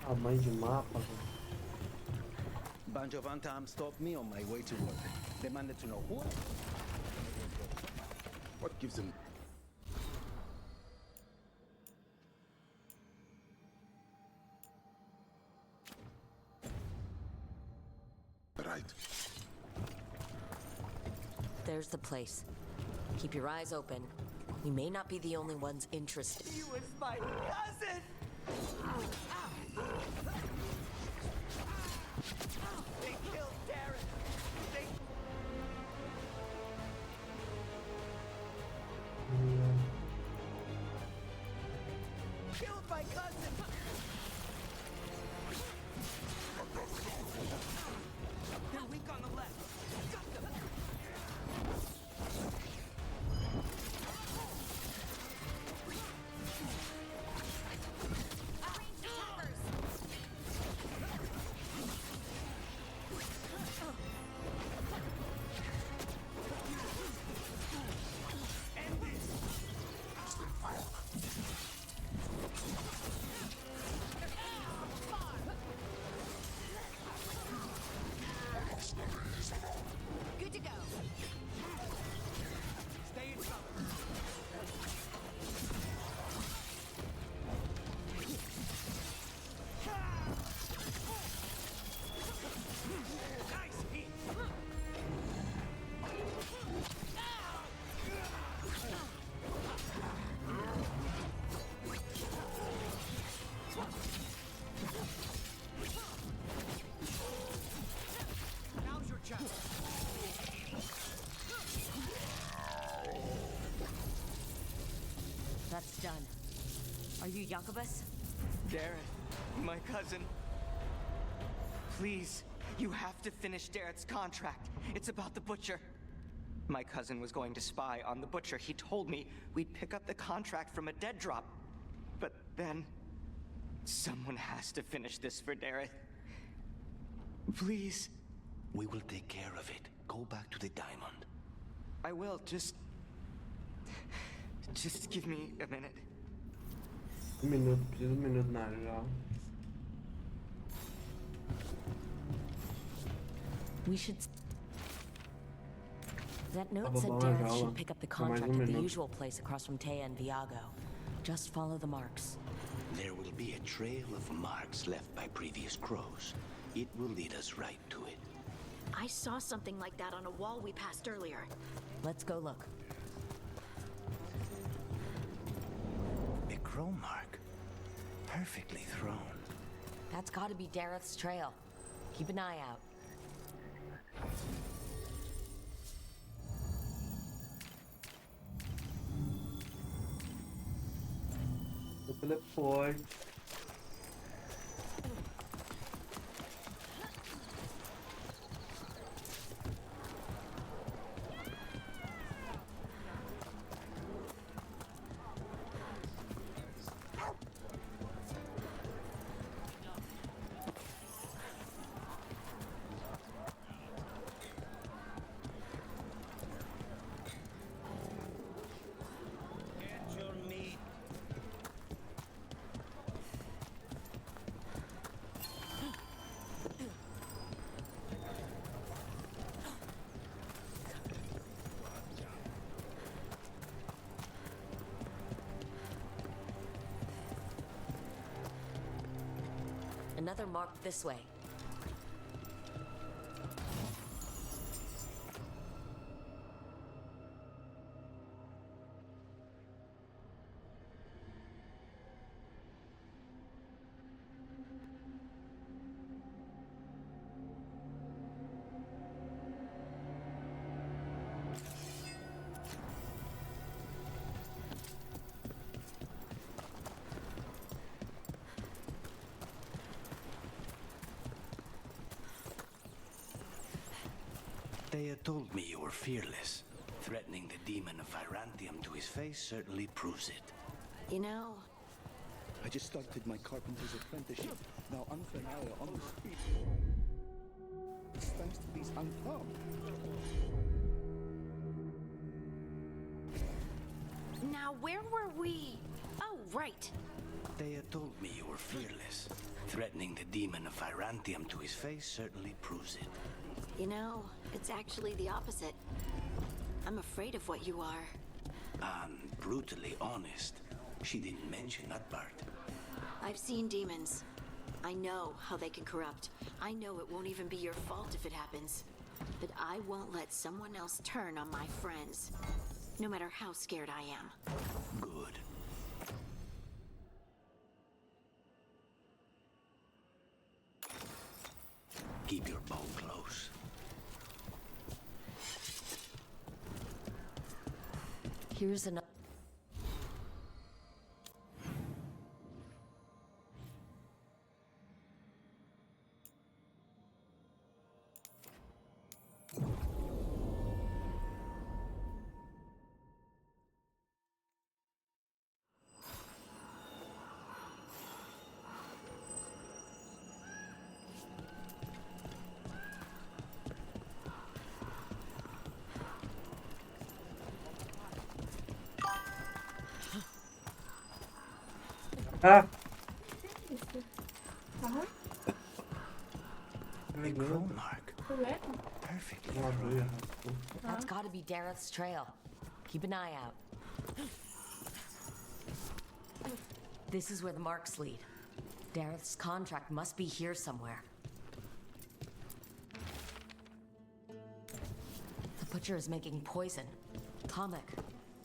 A mãe de mapa, velho.
Bunch of Antam stopped me on my way to work. Demanded to know who.
What gives them... Right.
There's the place. Keep your eyes open. We may not be the only ones interested.
He was my cousin! They killed Darren! They... killed my cousin! They're weak on the left. Got them!
Good to go.
Stay in cover. Nice hit. Now's your chance.
That's done. Are you Jacobus?
Darren, my cousin. Please, you have to finish Darren's contract. It's about the butcher. My cousin was going to spy on the butcher. He told me we'd pick up the contract from a dead drop. But then, someone has to finish this for Darren. Please.
We will take care of it. Go back to the diamond.
I will, just give me a minute.
Minuto, preciso minuto na já.
We should... That note
Tava
said
bom,
Dareth
já,
should pick up the
Tem mais
contract at the
minuto.
usual place across from Taya and Viago. Just follow the marks.
There will be a trail of marks left by previous crows. It will lead us right to it.
I saw something like that on a wall we passed earlier.
Let's go look.
A crow mark. Perfectly thrown.
That's gotta be Dareth's trail. Keep an eye out.
Eu teleporte.
Another marked this way.
Thea told me you were fearless. Threatening the demon of Virantium to his face certainly proves it.
You know,
I just started my carpenter's apprenticeship. Now unfamiliar on the street. It's thanks to these unarmed.
now where were we? Oh, right.
Thea told me you were fearless. Threatening the demon of Virantium to his face certainly proves it.
You know, it's actually the opposite. I'm afraid of what you are.
I'm brutally honest. She didn't mention that part.
I've seen demons. I know how they can corrupt. I know it won't even be your fault if it happens. But I won't let someone else turn on my friends. No matter how scared I am.
Good. Keep your bow close.
Here's another.
Ah!
Aham.
A crow mark.
Ué?
Perfectly
Uma
drawn.
agulha.
That's gotta be Dareth's trail. Keep an eye out. This is where the marks lead. Dareth's contract must be here somewhere. The butcher is making poison. Comic.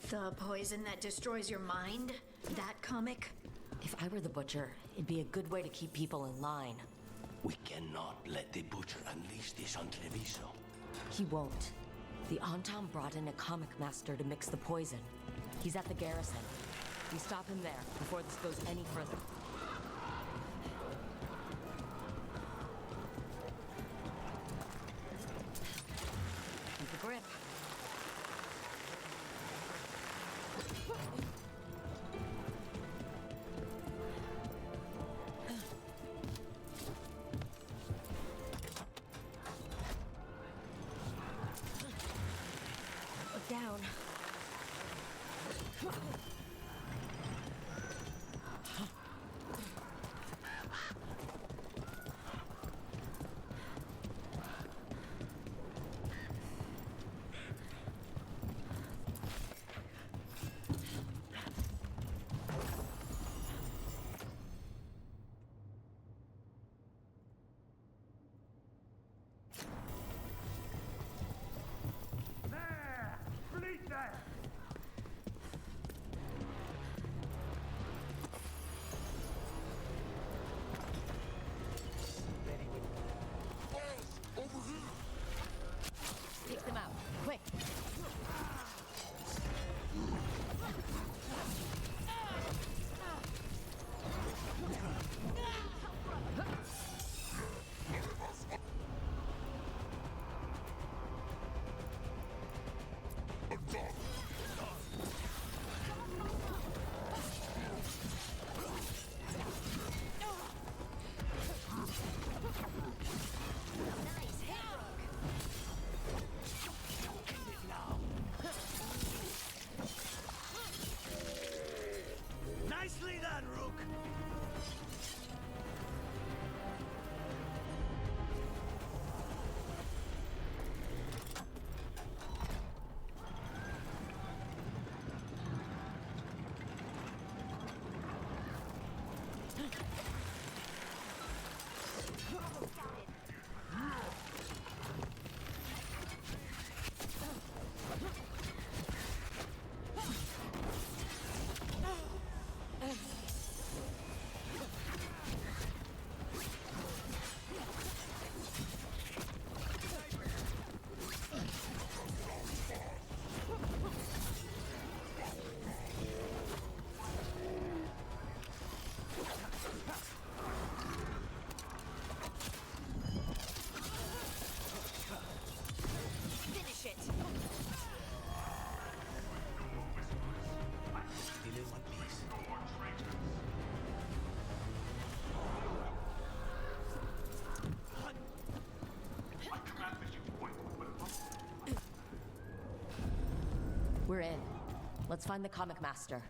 The poison that destroys your mind? That comic?
If I were the butcher, it'd be a good way to keep people in line.
We cannot let the butcher unleash this on Treviso.
He won't. The Anton brought in a comic master to mix the poison. He's at the garrison. We stop him there before this goes any further. Keep the grip. Look down. Take them out, quick!
Nicely done, Rook!
Finish it.
Still in one piece.
We're in. Let's find the comic master.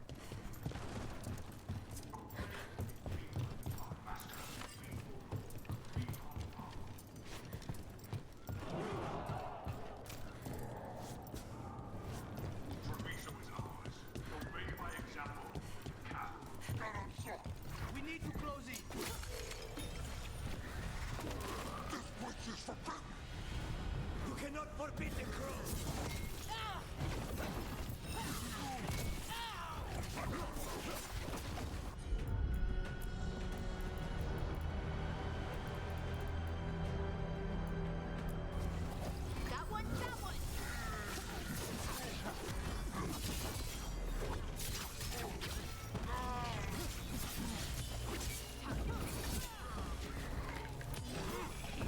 We need to close it.
This place is forbidden!
You cannot forbid the crows.
That one, that one!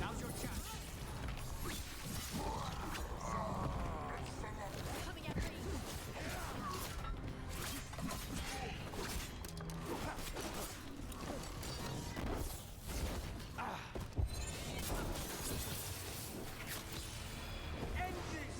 Now's your chance.
Coming after you!
End this.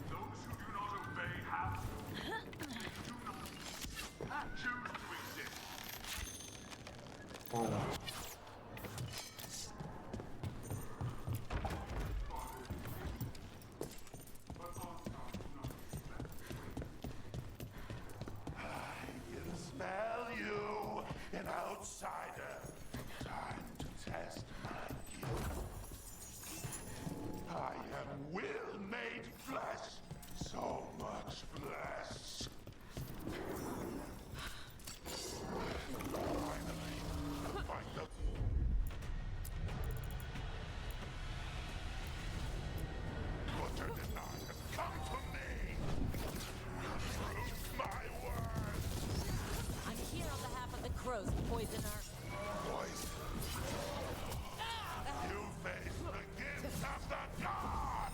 Those who do not obey have to. Do not choose to exist.
Bom.
I smell you, an outsider. Time to test my guilt. I am will made flesh, so much flesh. Finally, find the butcher denied has come to me. Prove my words.
I'm here on behalf of the crows, poisoner.
Poison. You face the gift of the god.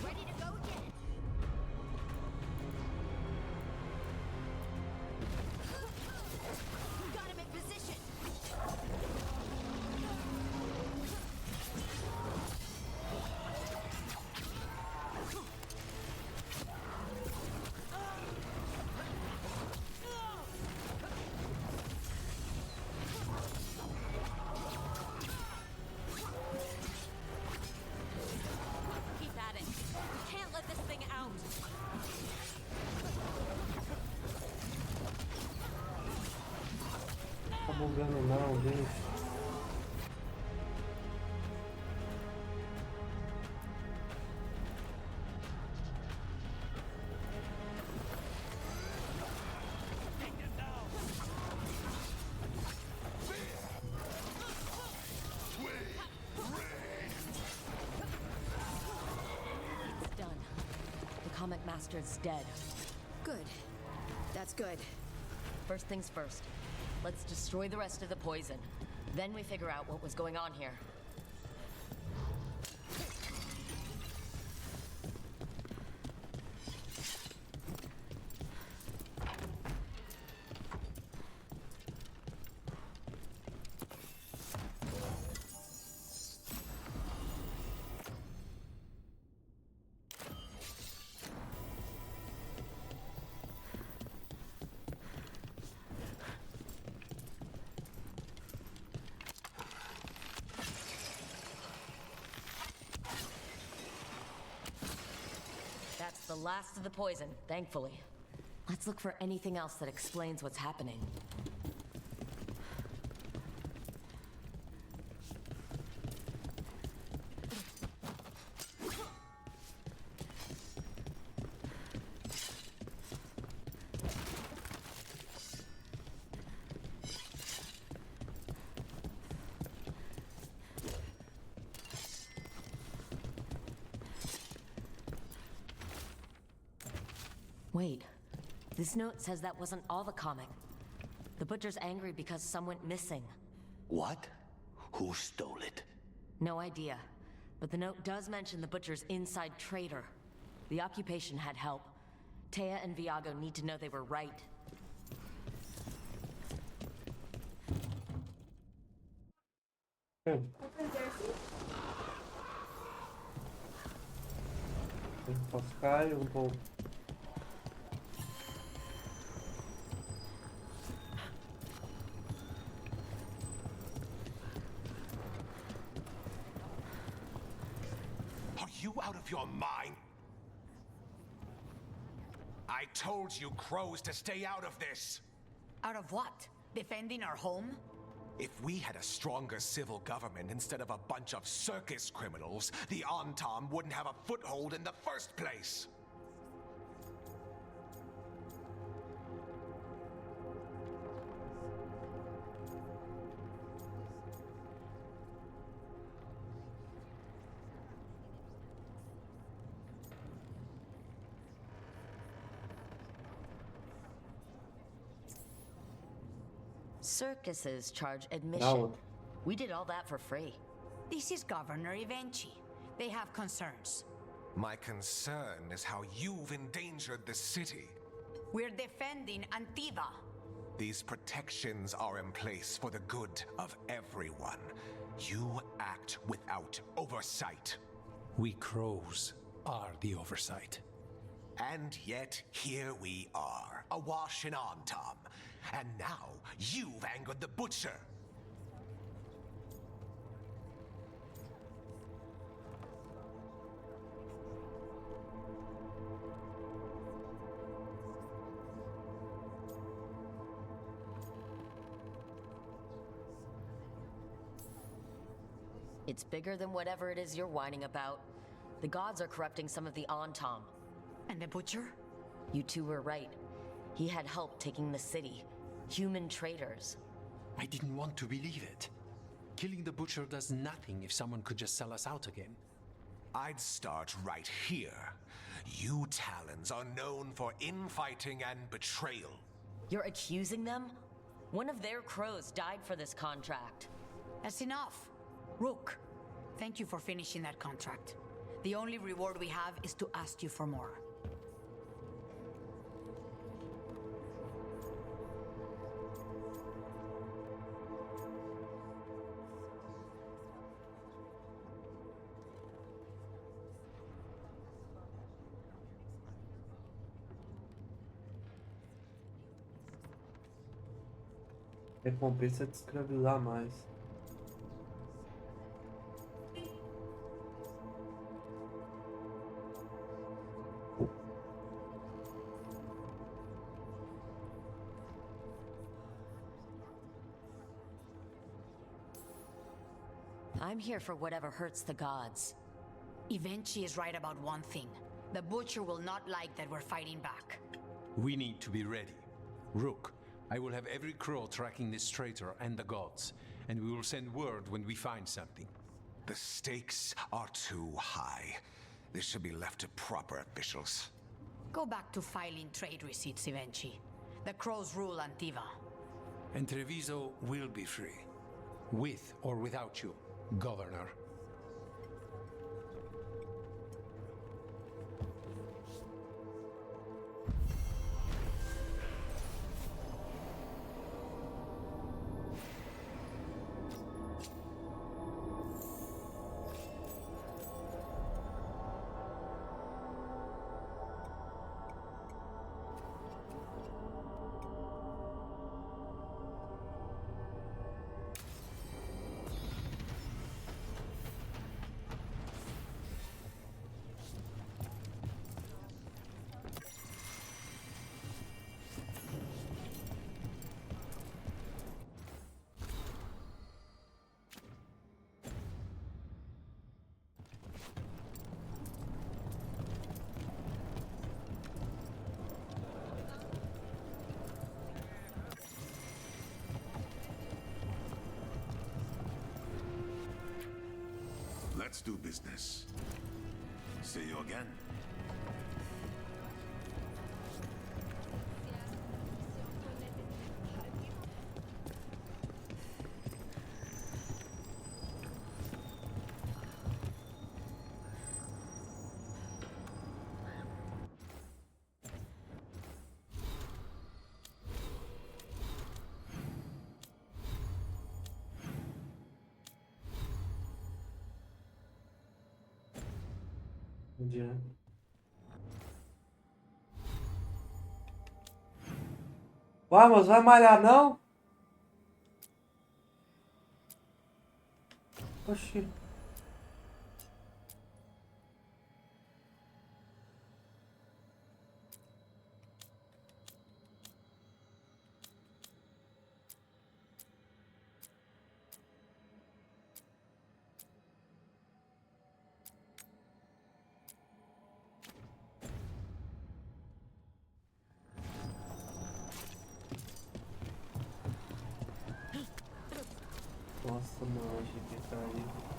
Ready to go, Jen? Got him in position!
Keep at it. We can't let this thing out.
Tá bugando não, deixa.
McMaster's dead.
Good. That's good.
First things first. Let's destroy the rest of the poison. Then we figure out what was going on here. That's the last of the poison, thankfully. Let's look for anything else that explains what's happening. Wait, this note says that wasn't all the comic. The Butcher's angry because some went missing.
What? Who stole it?
No idea, but the note does mention the Butcher's inside traitor. The occupation had help. Taya and Viago need to know they were right.
Pascal, pouco.
Are you out of your mind? I told you crows to stay out of this.
Out of what? Defending our home?
If we had a stronger civil government instead of a bunch of circus criminals, the Antam wouldn't have a foothold in the first place.
Circuses charge admission.
No.
We did all that for free.
This is Governor Evenchi. They have concerns.
My concern is how you've endangered the city.
We're defending Antiva.
These protections are in place for the good of everyone. You act without oversight.
We crows are the oversight.
And yet, here we are, awash in Antam. And now, you've angered the Butcher.
It's bigger than whatever it is you're whining about. The gods are corrupting some of the Antam.
And the Butcher?
You two were right. He had help taking the city. Human traitors.
I didn't want to believe it. Killing the Butcher does nothing if someone could just sell us out again.
I'd start right here. You Talons are known for infighting and betrayal.
You're accusing them? One of their crows died for this contract.
That's enough. Rook, thank you for finishing that contract. The only reward we have is to ask you for more.
Recompensa de escravizar mais.
I'm here for whatever hurts the gods.
Evenchi is right about one thing. The Butcher will not like that we're fighting back.
We need to be ready. Rook, I will have every crow tracking this traitor and the gods, and we will send word when we find something.
The stakes are too high. This should be left to proper officials.
Go back to filing trade receipts, Evenchi. The crows rule Antiva.
And Treviso will be free. With or without you, Governor.
Let's do business. See you again.
Bom dia. Ué, mas vai malhar não? Oxi. Nossa, mano, achei que ia cair.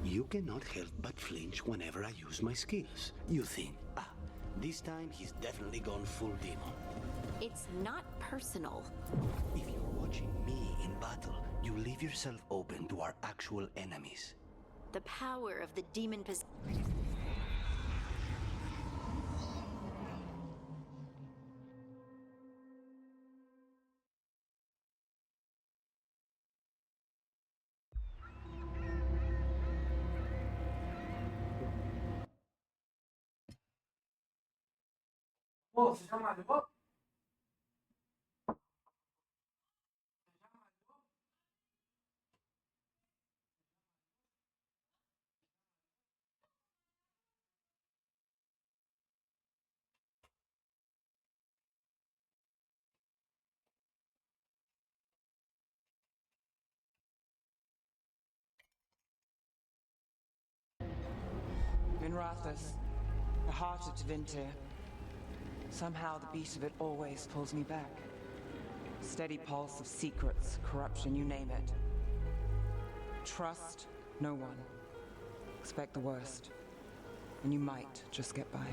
You cannot help but flinch whenever I use my skills. You think, this time he's definitely gone full demon.
It's not personal.
If you're watching me in battle, you leave yourself open to our actual enemies.
The power of the demon
Pô, você já malhou?
Minrathous, the heart of Tevinter. Somehow the beat of it always pulls me back. Steady pulse of secrets, corruption, you name it. Trust no one. Expect the worst. And you might just get by.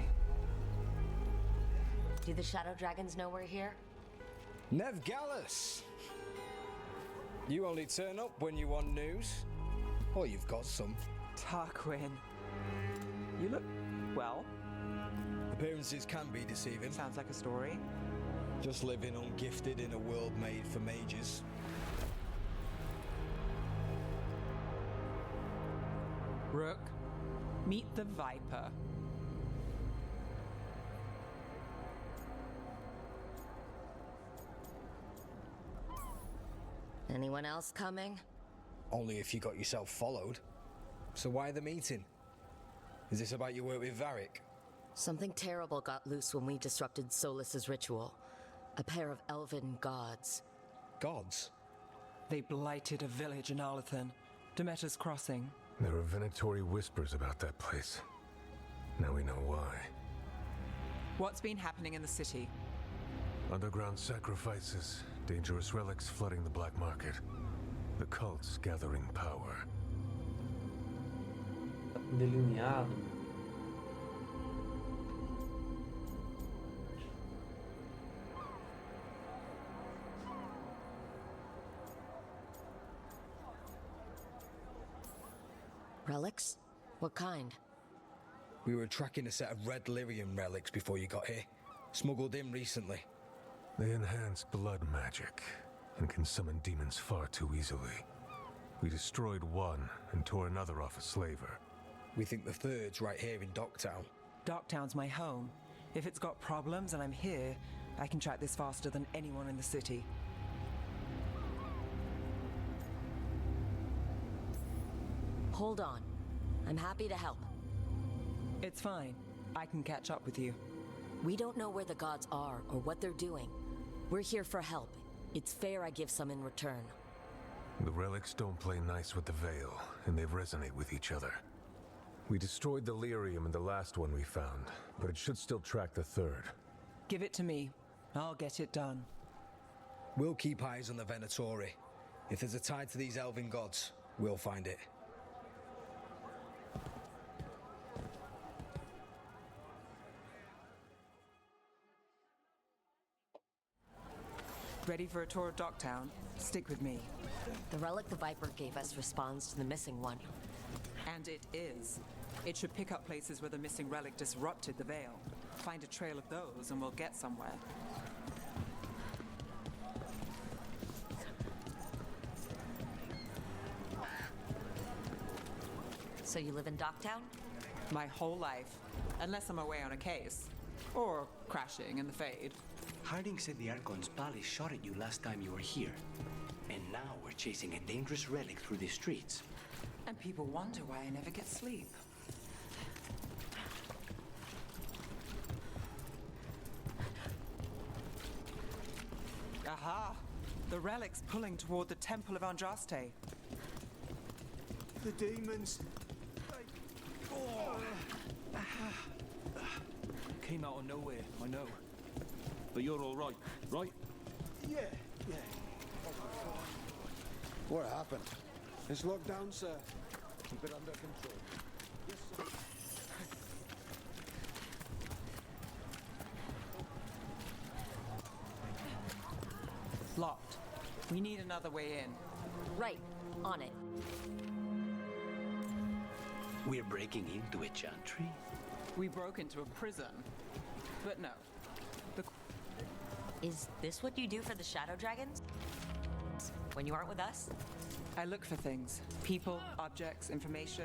Do the Shadow Dragons know we're here?
Nev Gallus! You only turn up when you want news. Or you've got some.
Tarquin. You look, well.
Appearances can be deceiving.
Sounds like a story.
Just living ungifted in a world made for mages.
Rook, meet the Viper.
Anyone else coming?
Only if you got yourself followed. So why the meeting? Is this about your work with Varric?
Something terrible got loose when we disrupted Solus's ritual. A pair of elven gods.
Gods?
They blighted a village in Arlethan, Demeter's Crossing.
There are Venatori whispers about that place. Now we know why.
What's been happening in the city?
Underground sacrifices, dangerous relics flooding the black market. The cults gathering power.
Delineado.
Relics? What kind?
We were tracking a set of red lyrium relics before you got here. Smuggled in recently.
They enhance blood magic and can summon demons far too easily. We destroyed one and tore another off a slaver.
We think the third's right here in Docktown.
Docktown's my home. If it's got problems and I'm here, I can track this faster than anyone in the city.
Hold on. I'm happy to help.
It's fine. I can catch up with you.
We don't know where the gods are or what they're doing. We're here for help. It's fair I give some in return.
The relics don't play nice with the Veil, and they resonate with each other. We destroyed the lyrium in the last one we found, but it should still track the third.
Give it to me. I'll get it done.
We'll keep eyes on the Venatori. If there's a tie to these elven gods, we'll find it.
Ready for a tour of Docktown? Stick with me.
The relic the Viper gave us responds to the missing one.
And it is. It should pick up places where the missing relic disrupted the Veil. Find a trail of those and we'll get somewhere.
So you live in Docktown?
My whole life. Unless I'm away on a case. Or crashing in the Fade.
Harding said the Archon's palace shot at you last time you were here. And now we're chasing a dangerous relic through the streets.
And people wonder why I never get sleep. Aha! The relic's pulling toward the Temple of Andraste.
The demons!
Came out of nowhere, I know. But you're all right, right?
Yeah. What happened? It's locked down, sir. Keep it under control. Yes, sir.
Locked. We need another way in.
Right. On it.
We're breaking into a chantry?
We broke into a prison. But no.
Is this what you do for the Shadow Dragons? When you aren't with us?
I look for things. People, objects, information.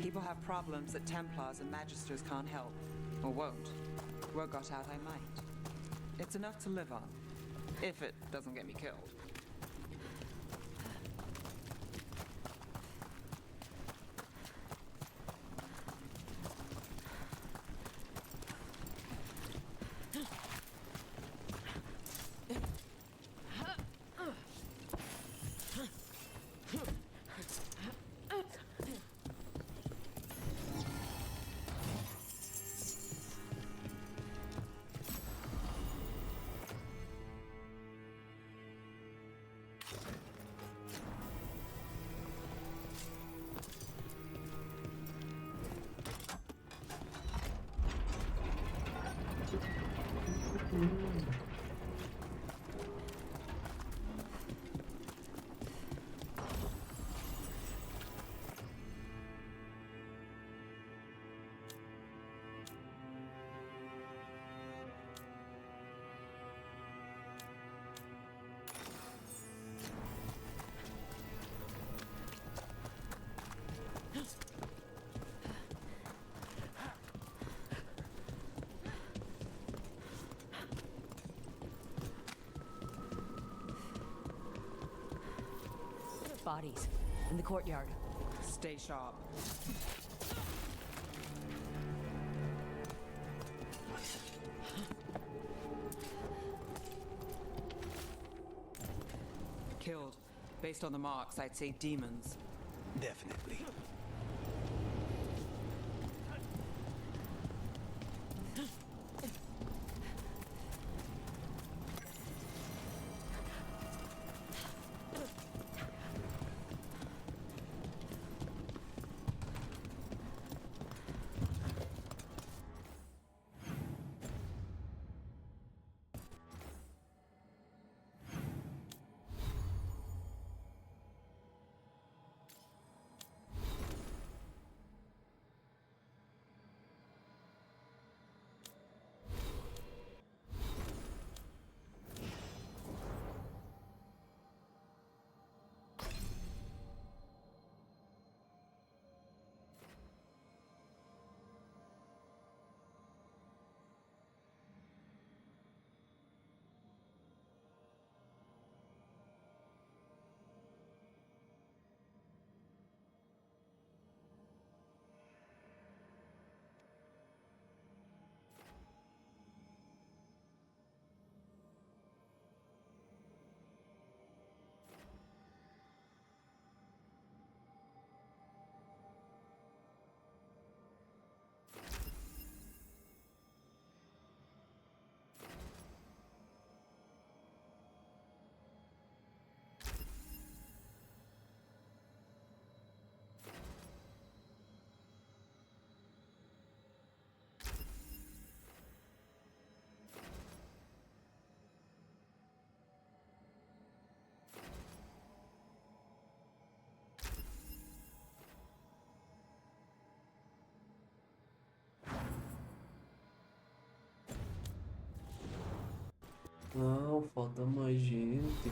People have problems that Templars and Magisters can't help. Or won't. Word got out I might. It's enough to live on. If it doesn't get me killed.
Bodies.
in the courtyard.
Stay sharp. Killed. Based on the marks, I'd say demons.
Definitely.
Não, falta mais gente.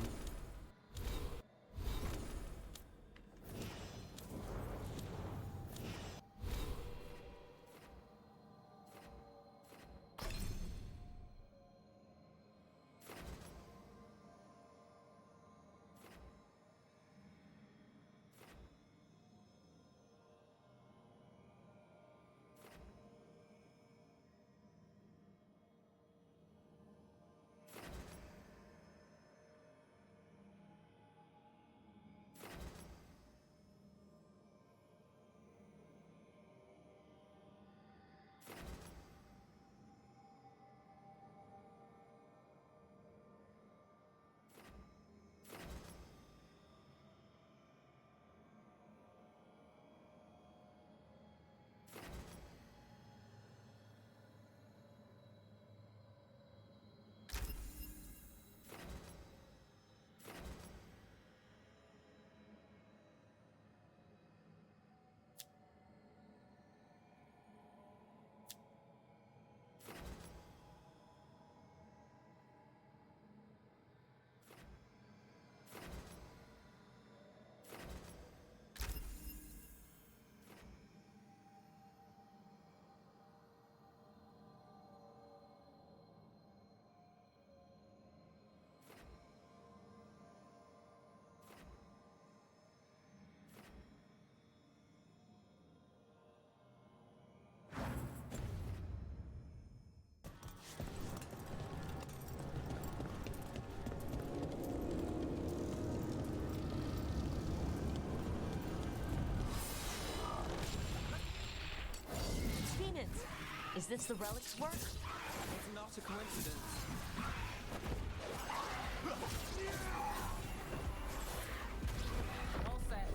Is this the relic's work?
It's not a coincidence. All set.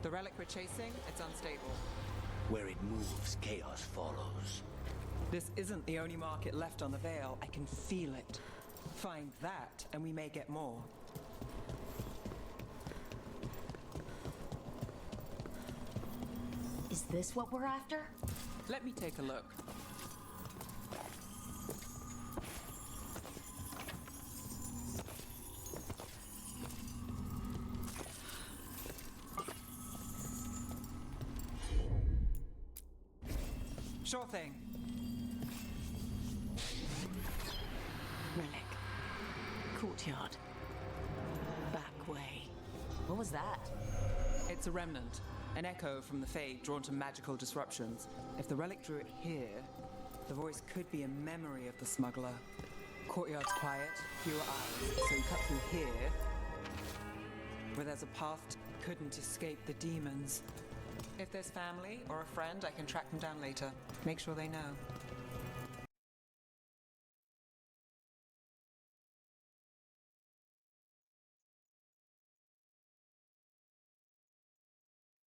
The relic we're chasing, it's unstable.
Where it moves, chaos follows.
This isn't the only market left on the Veil. I can feel it. Find that, and we may get more.
Is this what we're after?
Let me take a look. Sure thing.
Relic. Courtyard. Back way. What was that?
It's a remnant. An echo from the Fade drawn to magical disruptions. If the relic drew it here, the voice could be a memory of the smuggler. Courtyard's quiet, fewer eyes, so you cut through here, where there's a path couldn't escape the demons. If there's family or a friend, I can track them down later. Make sure they know.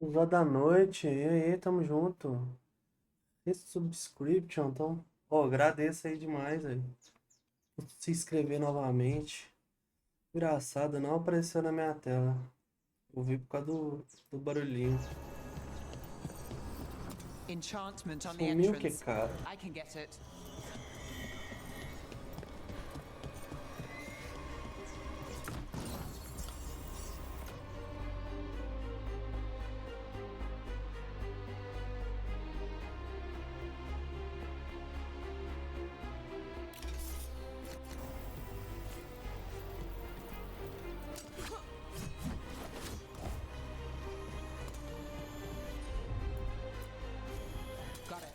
Lá da noite, e aí, tamo junto. Esse subscription, então, ó, agradeço aí demais, aí. Se inscrever novamente. Engraçado, não apareceu na minha tela. Eu vi por causa do barulhinho.
Enchantment on the
Sumiu que,
entrance.
cara?
I can get it. Got it.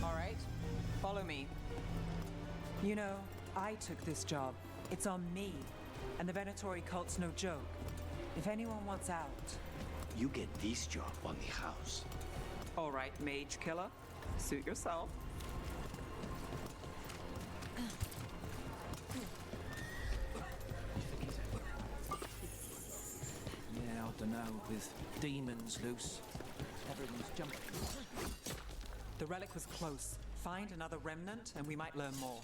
All right, follow me. You know, I took this job. It's on me. And the Venatori cult's no joke. If anyone wants out...
You get this job on the house.
All right, mage killer. Suit yourself.
Yeah, I don't know. With demons loose, everyone's jumping.
The relic was close. Find another remnant and we might learn more.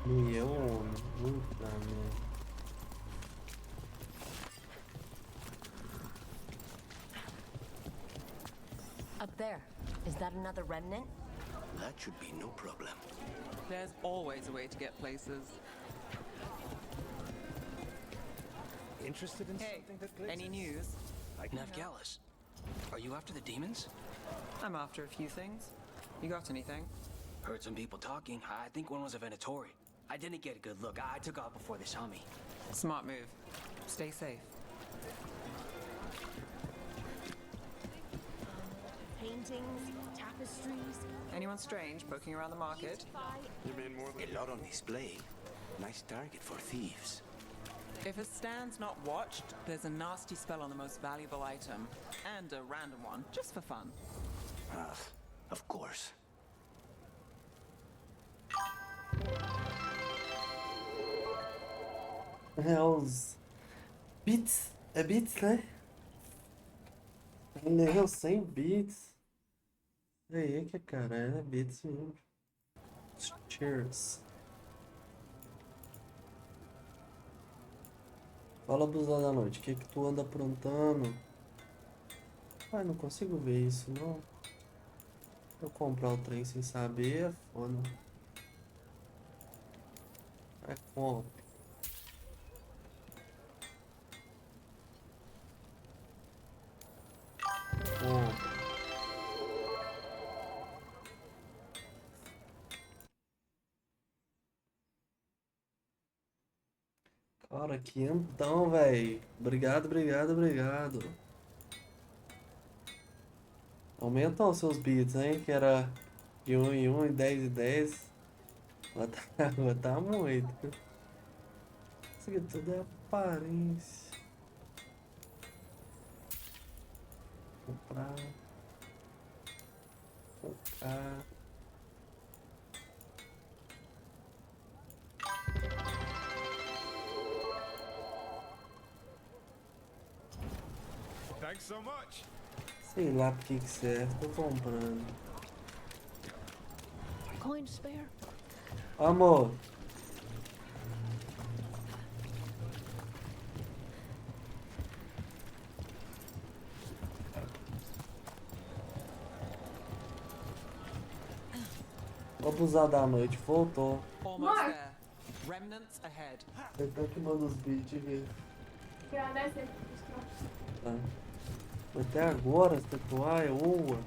Leão, puta merda.
Up there. Is that another remnant?
That should be no problem.
There's always a way to get places.
Interested in
Hey,
something that glitters?
any news?
Navgalis, are you after the demons?
I'm after a few things. You got anything?
Heard some people talking. I think one was a Venatori. I didn't get a good look. I took off before they saw me.
Smart move. Stay safe.
Paintings, tapestries.
Anyone strange poking around the market?
A lot on display. Nice target for thieves.
If a stand's not watched, there's a nasty spell on the most valuable item. And a random one, just for fun.
Of course.
É os bits. É bits, né? Não, 100 bits. Aí que cara, é bits mesmo. Cheers. Fala, Blusão da Noite, o que que tu anda aprontando? Ai, não consigo ver isso, não. Eu comprar o trem sem saber é foda. É como? Cara, quentão, velho. Obrigado, obrigado, obrigado. Aumentam os seus bits, hein? Que era de 1 em 1 e 10 em 10. Vai tá muito. Isso aqui tudo é aparência. Comprar. Comprar.
Thanks so much.
Sei lá por que serve, tô comprando.
Coin spare?
Amor. O abusar da noite voltou.
Almost there. Remnants ahead.
Ele tá queimando os beats aqui. Tá. Até agora, essa toalha, oa.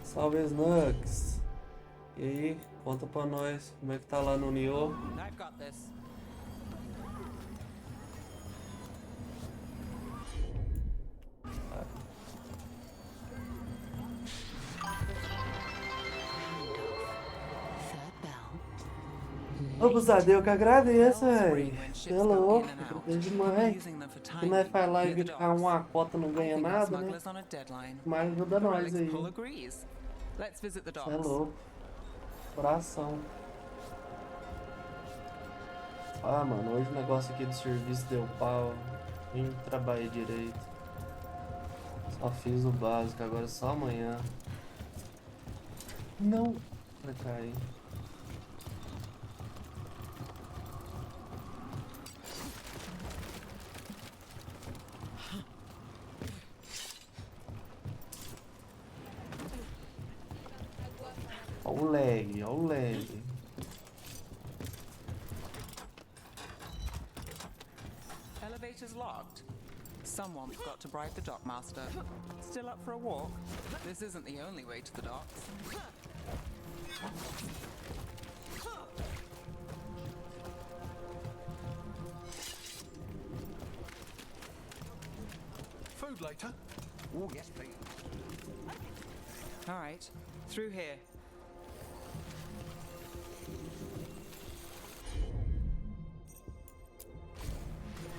Salve, Snugs. E aí, conta pra nós como é que tá lá no Nioh.
I've got this.
Abusado, eu que agradeço, velho. Você é louco, é demais. Se nós faz live e ficar uma cota não ganha nada, né? Mas ajuda nós aí. Você é louco. Coração. Ah, mano, hoje o negócio aqui do serviço deu pau. Nem trabalhei direito. Só fiz o básico, agora é só amanhã. Não vai cair. Olha o lag, olha o lag.
Elevator's locked. Someone forgot to bribe the dockmaster. Still up for a walk? This isn't the only way to the docks.
Food later? Oh, yes, please.
All right, through here.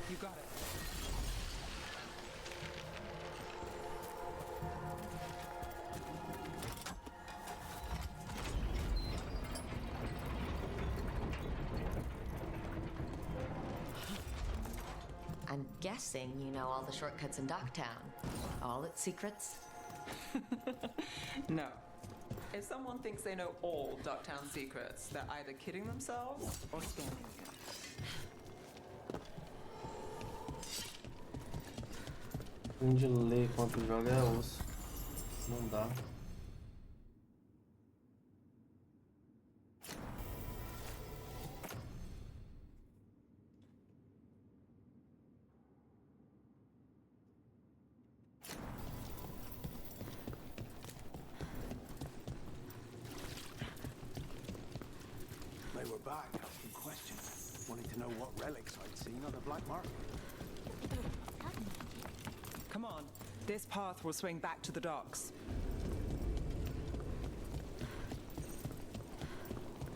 You got it.
I'm guessing you know all the shortcuts in Docktown. All its secrets?
No. If someone thinks they know all Ducktown secrets, they're either kidding themselves or scamming you.
Onde ler quanto joga é osso. Não dá.
They were back asking questions, wanting to know what relics I'd seen on the black market.
Come on, this path will swing back to the docks.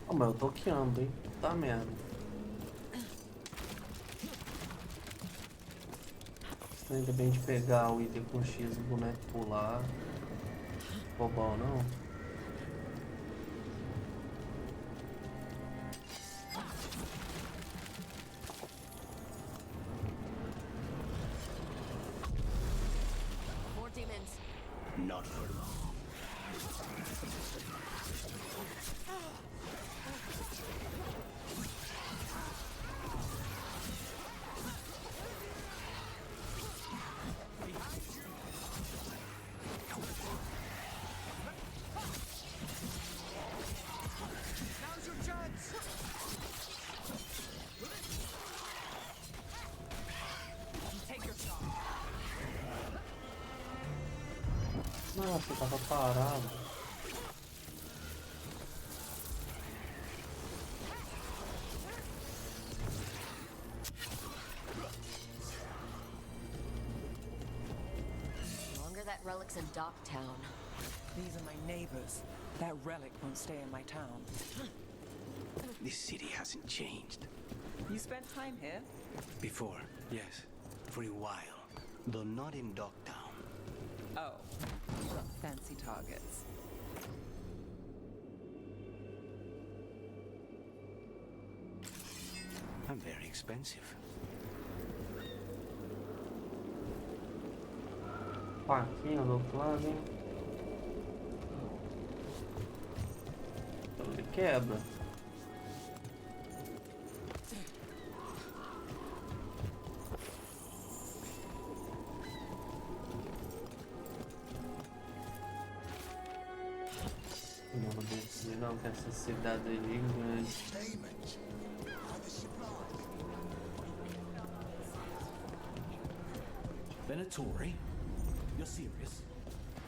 Oh, mas eu tô queando, hein? Tá merda. Ainda bem de pegar o item com X do boneco pular. Bobão, não?
More demons.
Not for long.
Now's your chance!
Take your shot.
Nossa, eu tava parado.
The longer that relics in Docktown.
These are my neighbors. That relic won't stay in my town.
This city hasn't changed.
You spent time here?
Before, yes. For a while. Though not in Dogtown.
Oh, you got fancy targets.
I'm very expensive.
Faquinha do outro lado, hein? Ele quebra. Não descer não, que essa cidade é gigante.
Venatori? You're serious?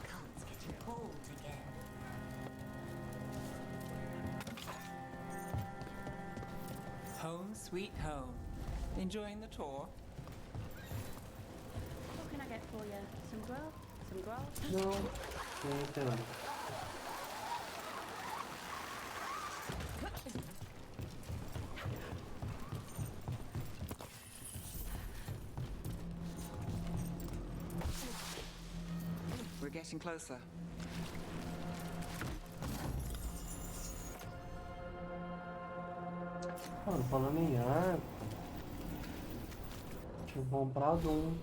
Can't get cold again.
Home sweet home. Enjoying the tour?
What can I get for you? Some grub? Some grub?
Não, não entendo.
We're getting closer.
Mano, falando em arco, tinha comprado um.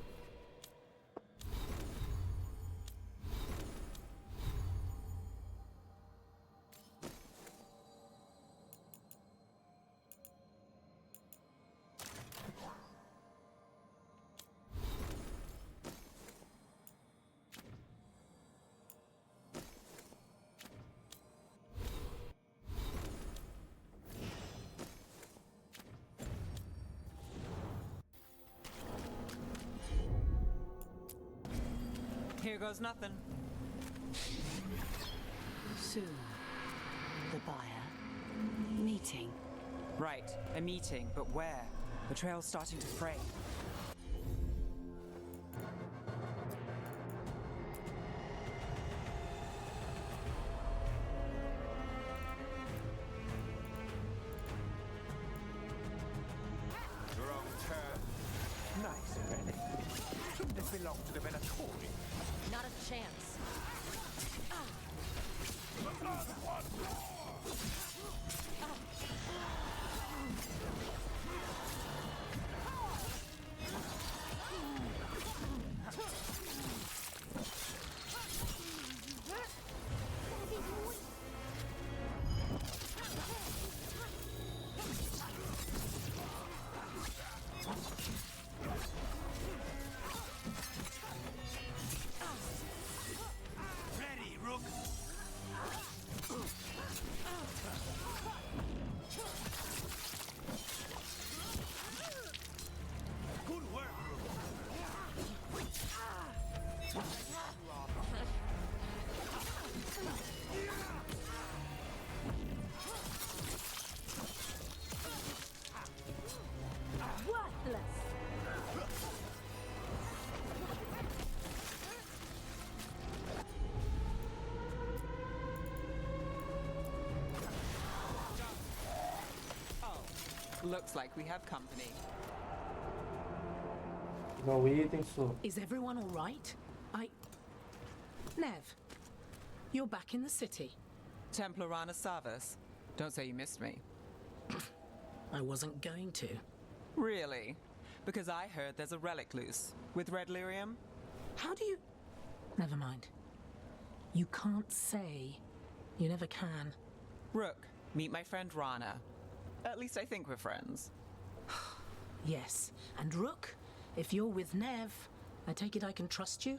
Here goes nothing.
Soon. The buyer. Meeting.
Right, a meeting, but where? The trail's starting to fray.
Wrong turn. Nice, really. Shouldn't this belong to the Venatori?
Not a chance.
Ready, Rook! Good work, Rook!
Looks like we have company.
Igual item, sou.
Is everyone all right? Nev, you're back in the city.
Templarana Savas. Don't say you missed me.
I wasn't going to.
Really? Because I heard there's a relic loose. With red lyrium?
How do you... Never mind. You can't say. You never can.
Rook, meet my friend Rana. At least I think we're friends.
Yes. And Rook, if you're with Nev, I take it I can trust you?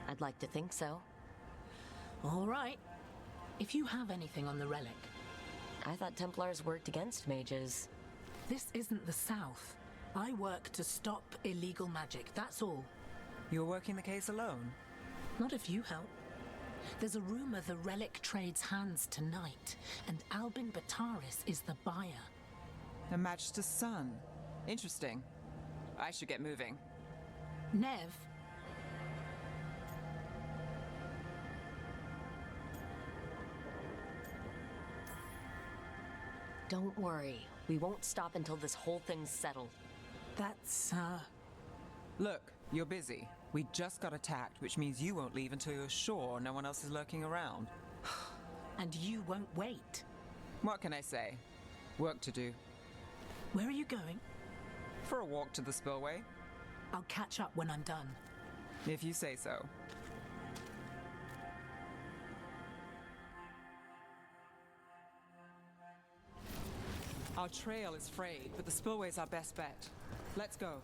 I'd like to think so.
All right. If you have anything on the relic.
I thought Templars worked against mages.
This isn't the South. I work to stop illegal magic, that's all.
You're working the case alone?
Not if you help. There's a rumor the relic trades hands tonight, and Albin Bataris is the buyer.
A Magister's son. Interesting. I should get moving.
Nev?
Don't worry. We won't stop until this whole thing's settled.
That's,
Look, you're busy. We just got attacked, which means you won't leave until you're sure no one else is lurking around.
And you won't wait.
What can I say? Work to do.
Where are you going?
For a walk to the spillway.
I'll catch up when I'm done.
If you say so. Our trail is frayed, but the spillway's our best bet. Let's go.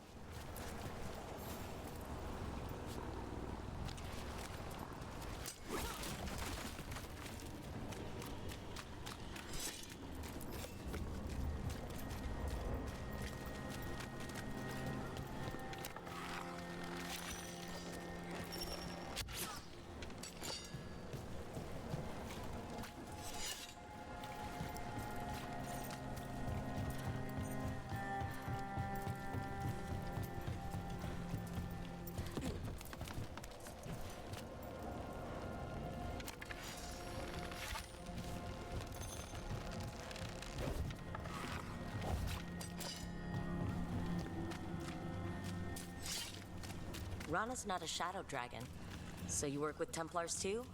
Rana's not a shadow dragon. So you work with Templars too?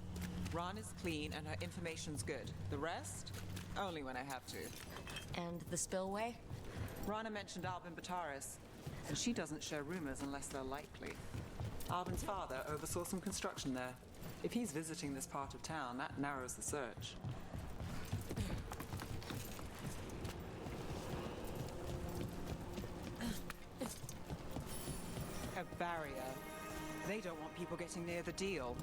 Rana's clean and her information's good. The rest? Only when I have to.
And the spillway?
Rana mentioned Albin Bataris, and she doesn't share rumors unless they're likely. Albin's father oversaw some construction there. If he's visiting this part of town, that narrows the search. A barrier. They don't want people getting near the deal.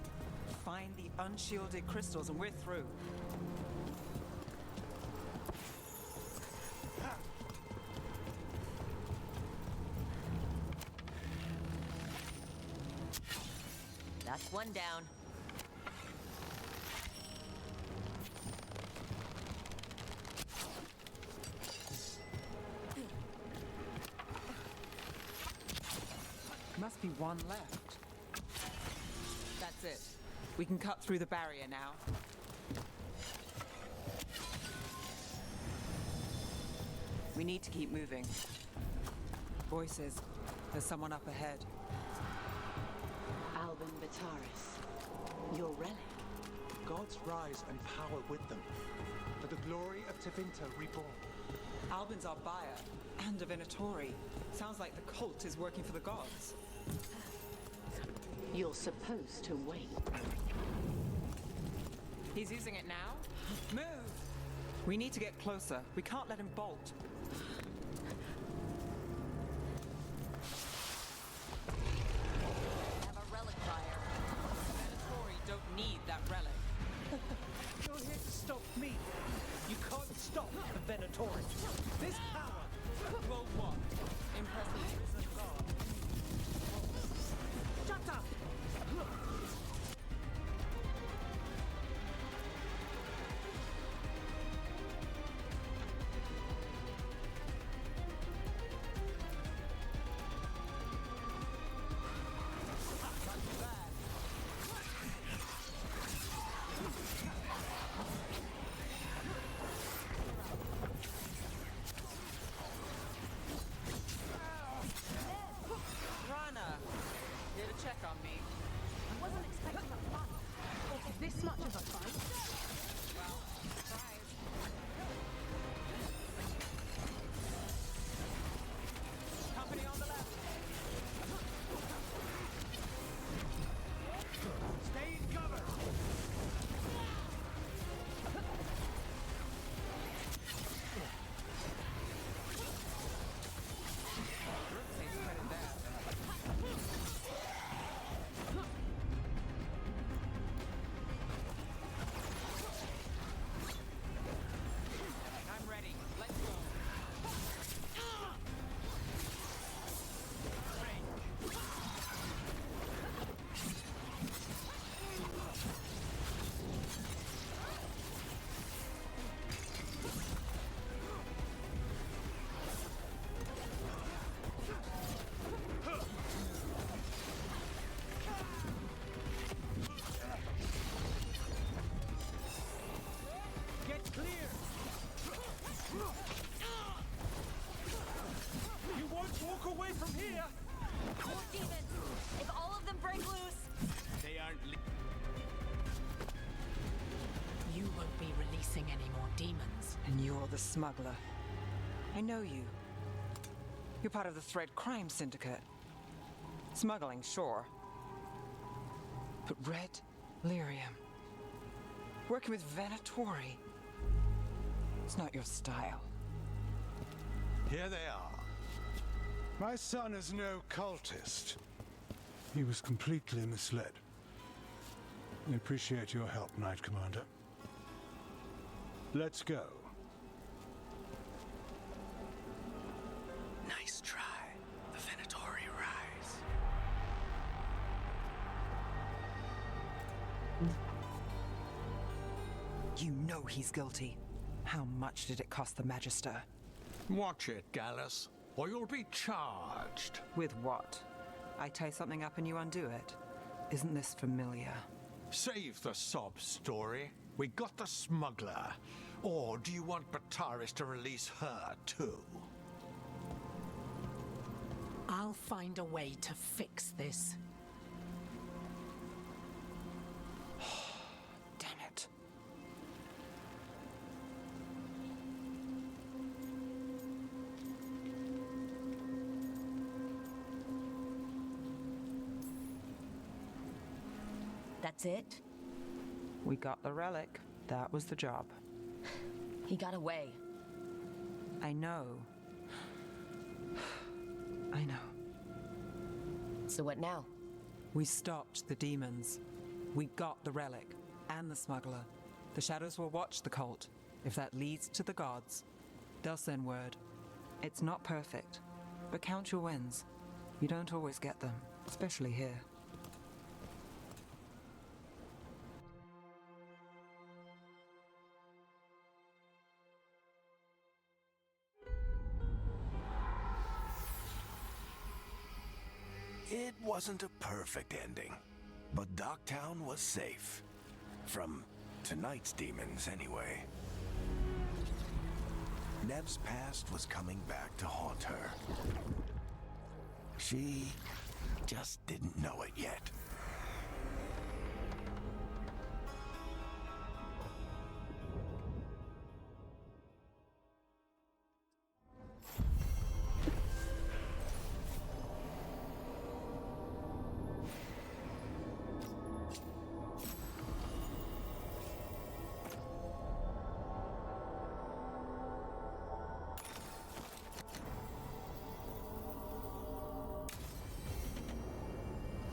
Find the unshielded crystals and we're through.
That's one down.
Must be one left. That's it. We can cut through the barrier now. We need to keep moving. Voices. There's someone up ahead.
Albin Bataris, your relic.
Gods rise and power with them. For the glory of Tevinter reborn.
Albin's our buyer, and a Venatori. Sounds like the cult is working for the gods.
You're supposed to wait.
He's using it now? Move! We need to get closer. We can't let him bolt.
Have a relic buyer.
Venatori don't need that relic.
You're here to stop me. You can't stop the Venatori. This power
will what? Impress the risen god.
Shut up! here!
More demons! If all of them break loose...
They aren't.
You won't be releasing any more demons.
And you're the smuggler. I know you. You're part of the Thread crime syndicate. Smuggling, sure. But red lyrium. Working with Venatori. It's not your style.
Here they are. My son is no cultist. He was completely misled. I appreciate your help, Knight Commander. Let's go.
Nice try. The Venatori rise.
You know he's guilty. How much did it cost the Magister?
Watch it, Gallus, or you'll be charged.
With what? I tie something up and you undo it. Isn't this familiar?
Save the sob story. We got the smuggler. Or do you want Bataris to release her, too?
I'll find a way to fix this.
Damn it.
That's it?
We got the relic. That was the job.
He got away.
I know. I know.
So what now?
We stopped the demons. We got the relic and the smuggler. The shadows will watch the cult. If that leads to the gods, they'll send word. It's not perfect, but count your wins. You don't always get them, especially here.
It wasn't a perfect ending, but Docktown was safe. From tonight's demons, anyway. Nev's past was coming back to haunt her. She just didn't know it yet.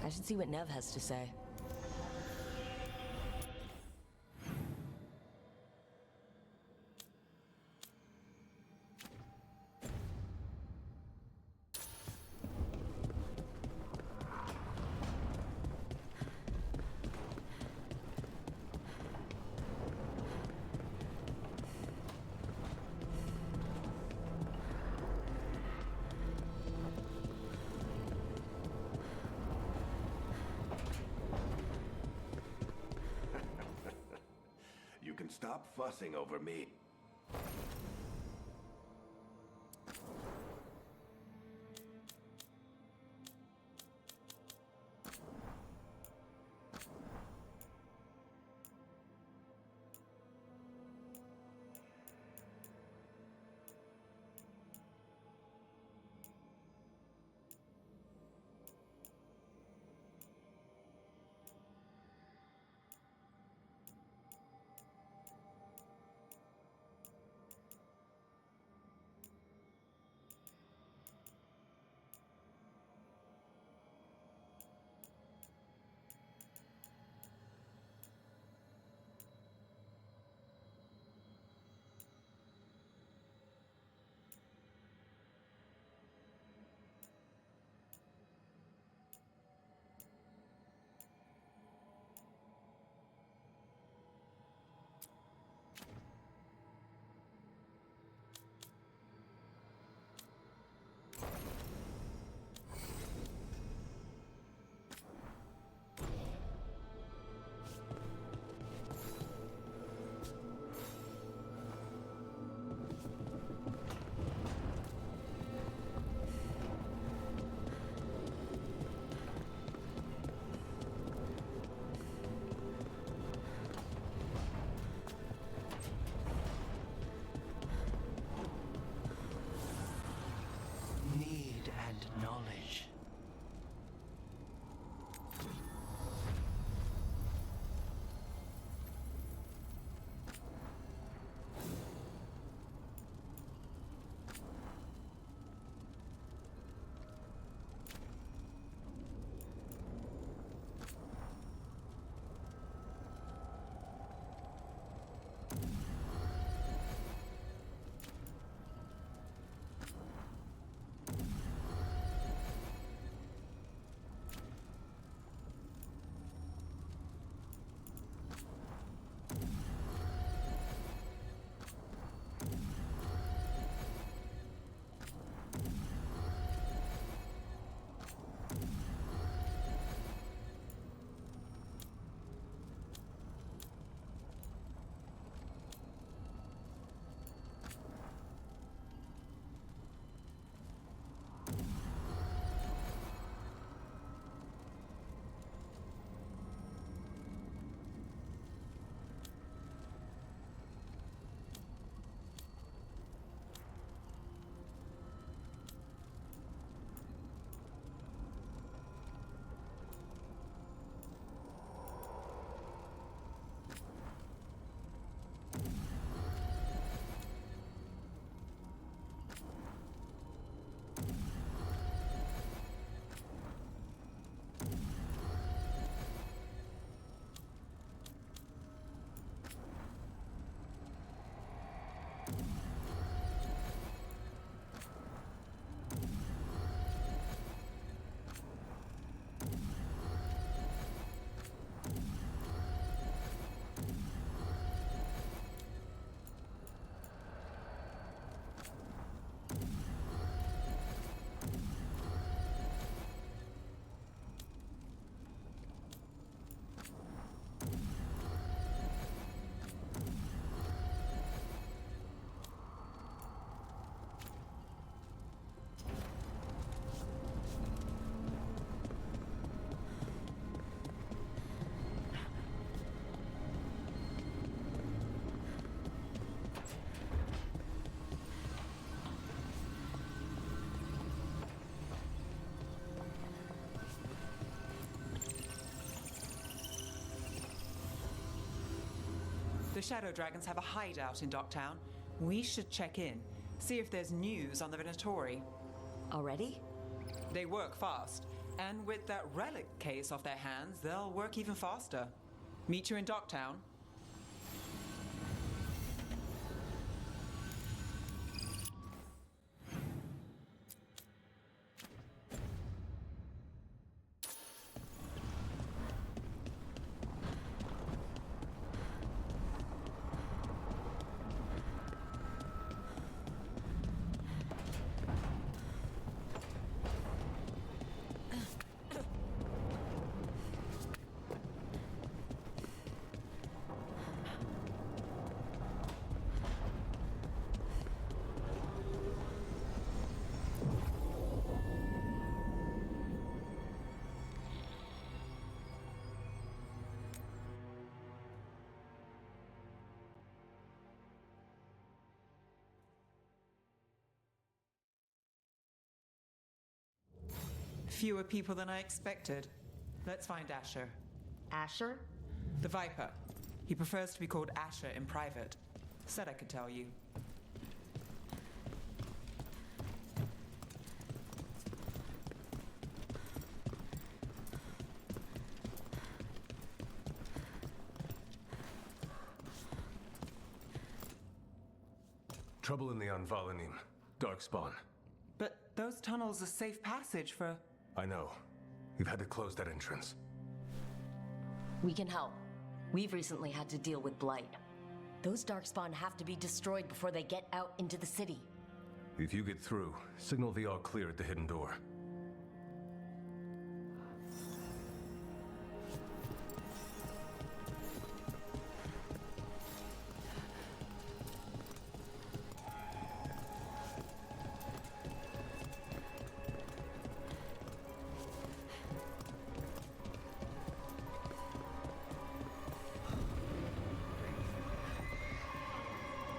I should see what Nev has to say.
You can stop fussing over me.
Shadow Dragons have a hideout in Docktown. We should check in, see if there's news on the Venatori.
Already?
They work fast, and with that relic case off their hands, they'll work even faster. Meet you in Docktown. Fewer people than I expected. Let's find Asher.
Asher?
The Viper. He prefers to be called Asher in private. Said I could tell you.
Trouble in the Anvalanim. Darkspawn.
But those tunnels are safe passage for...
I know. We've had to close that entrance.
We can help. We've recently had to deal with Blight. Those Darkspawn have to be destroyed before they get out into the city.
If you get through, signal the all clear at the hidden door.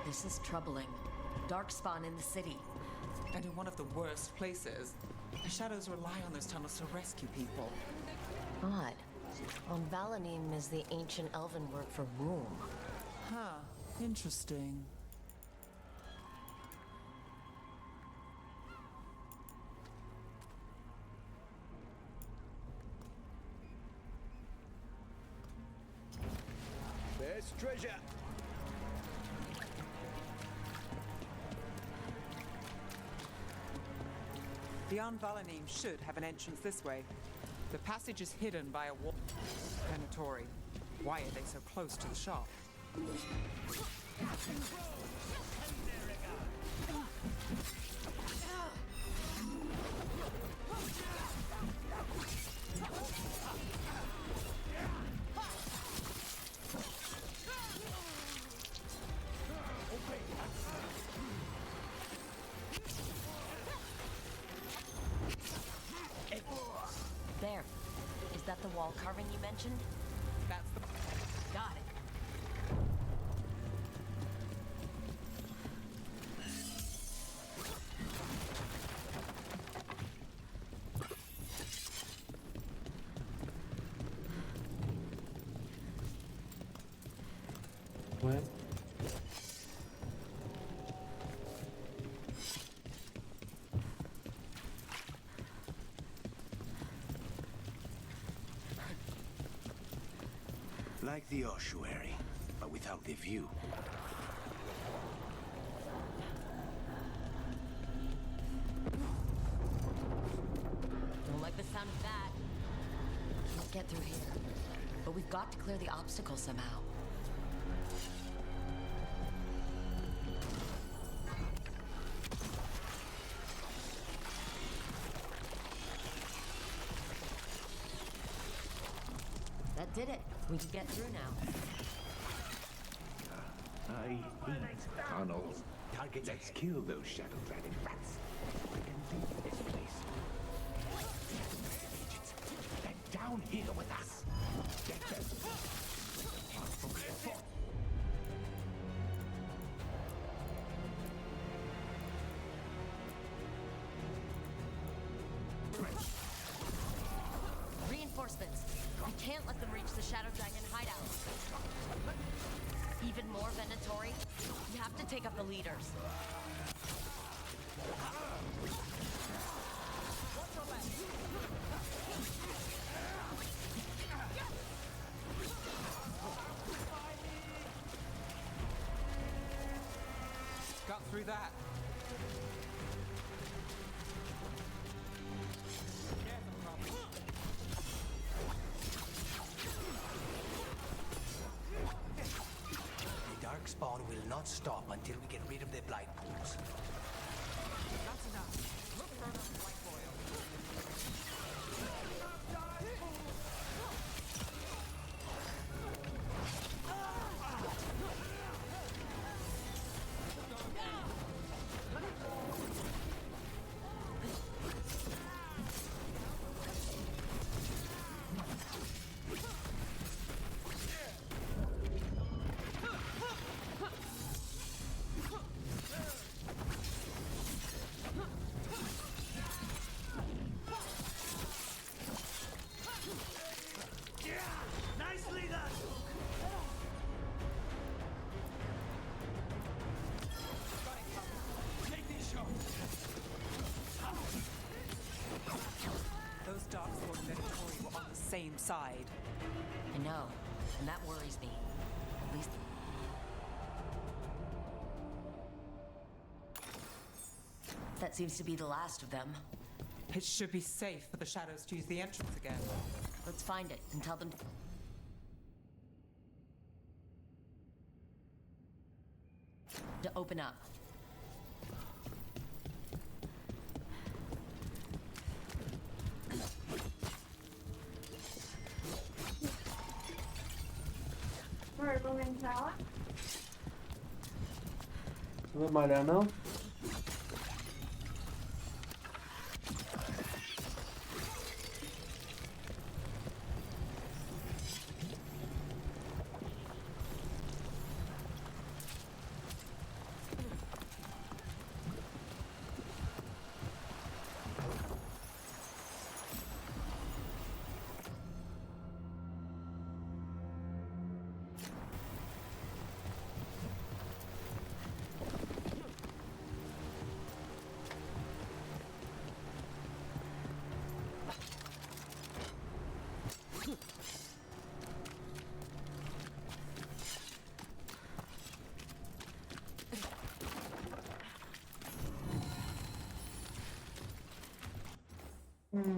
This is troubling. Darkspawn in the city.
And in one of the worst places. The Shadows rely on those tunnels to rescue people.
Odd. Valanim is the ancient elven word for womb.
Huh. Interesting.
There's treasure!
The Anvalanim should have an entrance this way. The passage is hidden by a wall. Venatori. Why are they so close to the shop?
There. Is that the wall carving you mentioned?
That's the...
Got it.
What?
Like the ossuary, but without the view.
Don't like the sound of that. Can't get through here. But we've got to clear the obstacle somehow. That did it. We can get through now.
I hate tunnels. Let's kill those shadow dragon rats. We can leave this place. They're down here with us. Get them. Apart from their fort.
Reinforcements. We can't let them reach the Shadow Dragon hideout. Even even more Venatori? You have to take up the leaders.
Got through that.
The Darkspawn will not stop until we get rid of the blight pools.
That's enough. Look for another black oil.
Nicely done! Take these shots!
Those Darkspawn and Venatori were on the same side.
I know, and that worries me. At least... That seems to be the last of them.
It should be safe for the shadows to use the entrance again.
Let's find it and tell them... to open up.
Não vai malhar, não?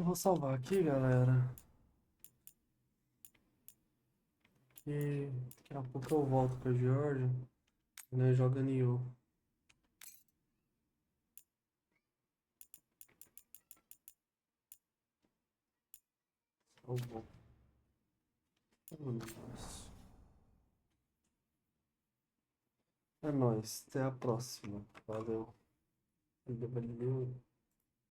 Vou salvar aqui, galera. E daqui a pouco eu volto com a Georgia. E nós joga Nioh. Salvou. É nóis. Até a próxima. Valeu. Valeu.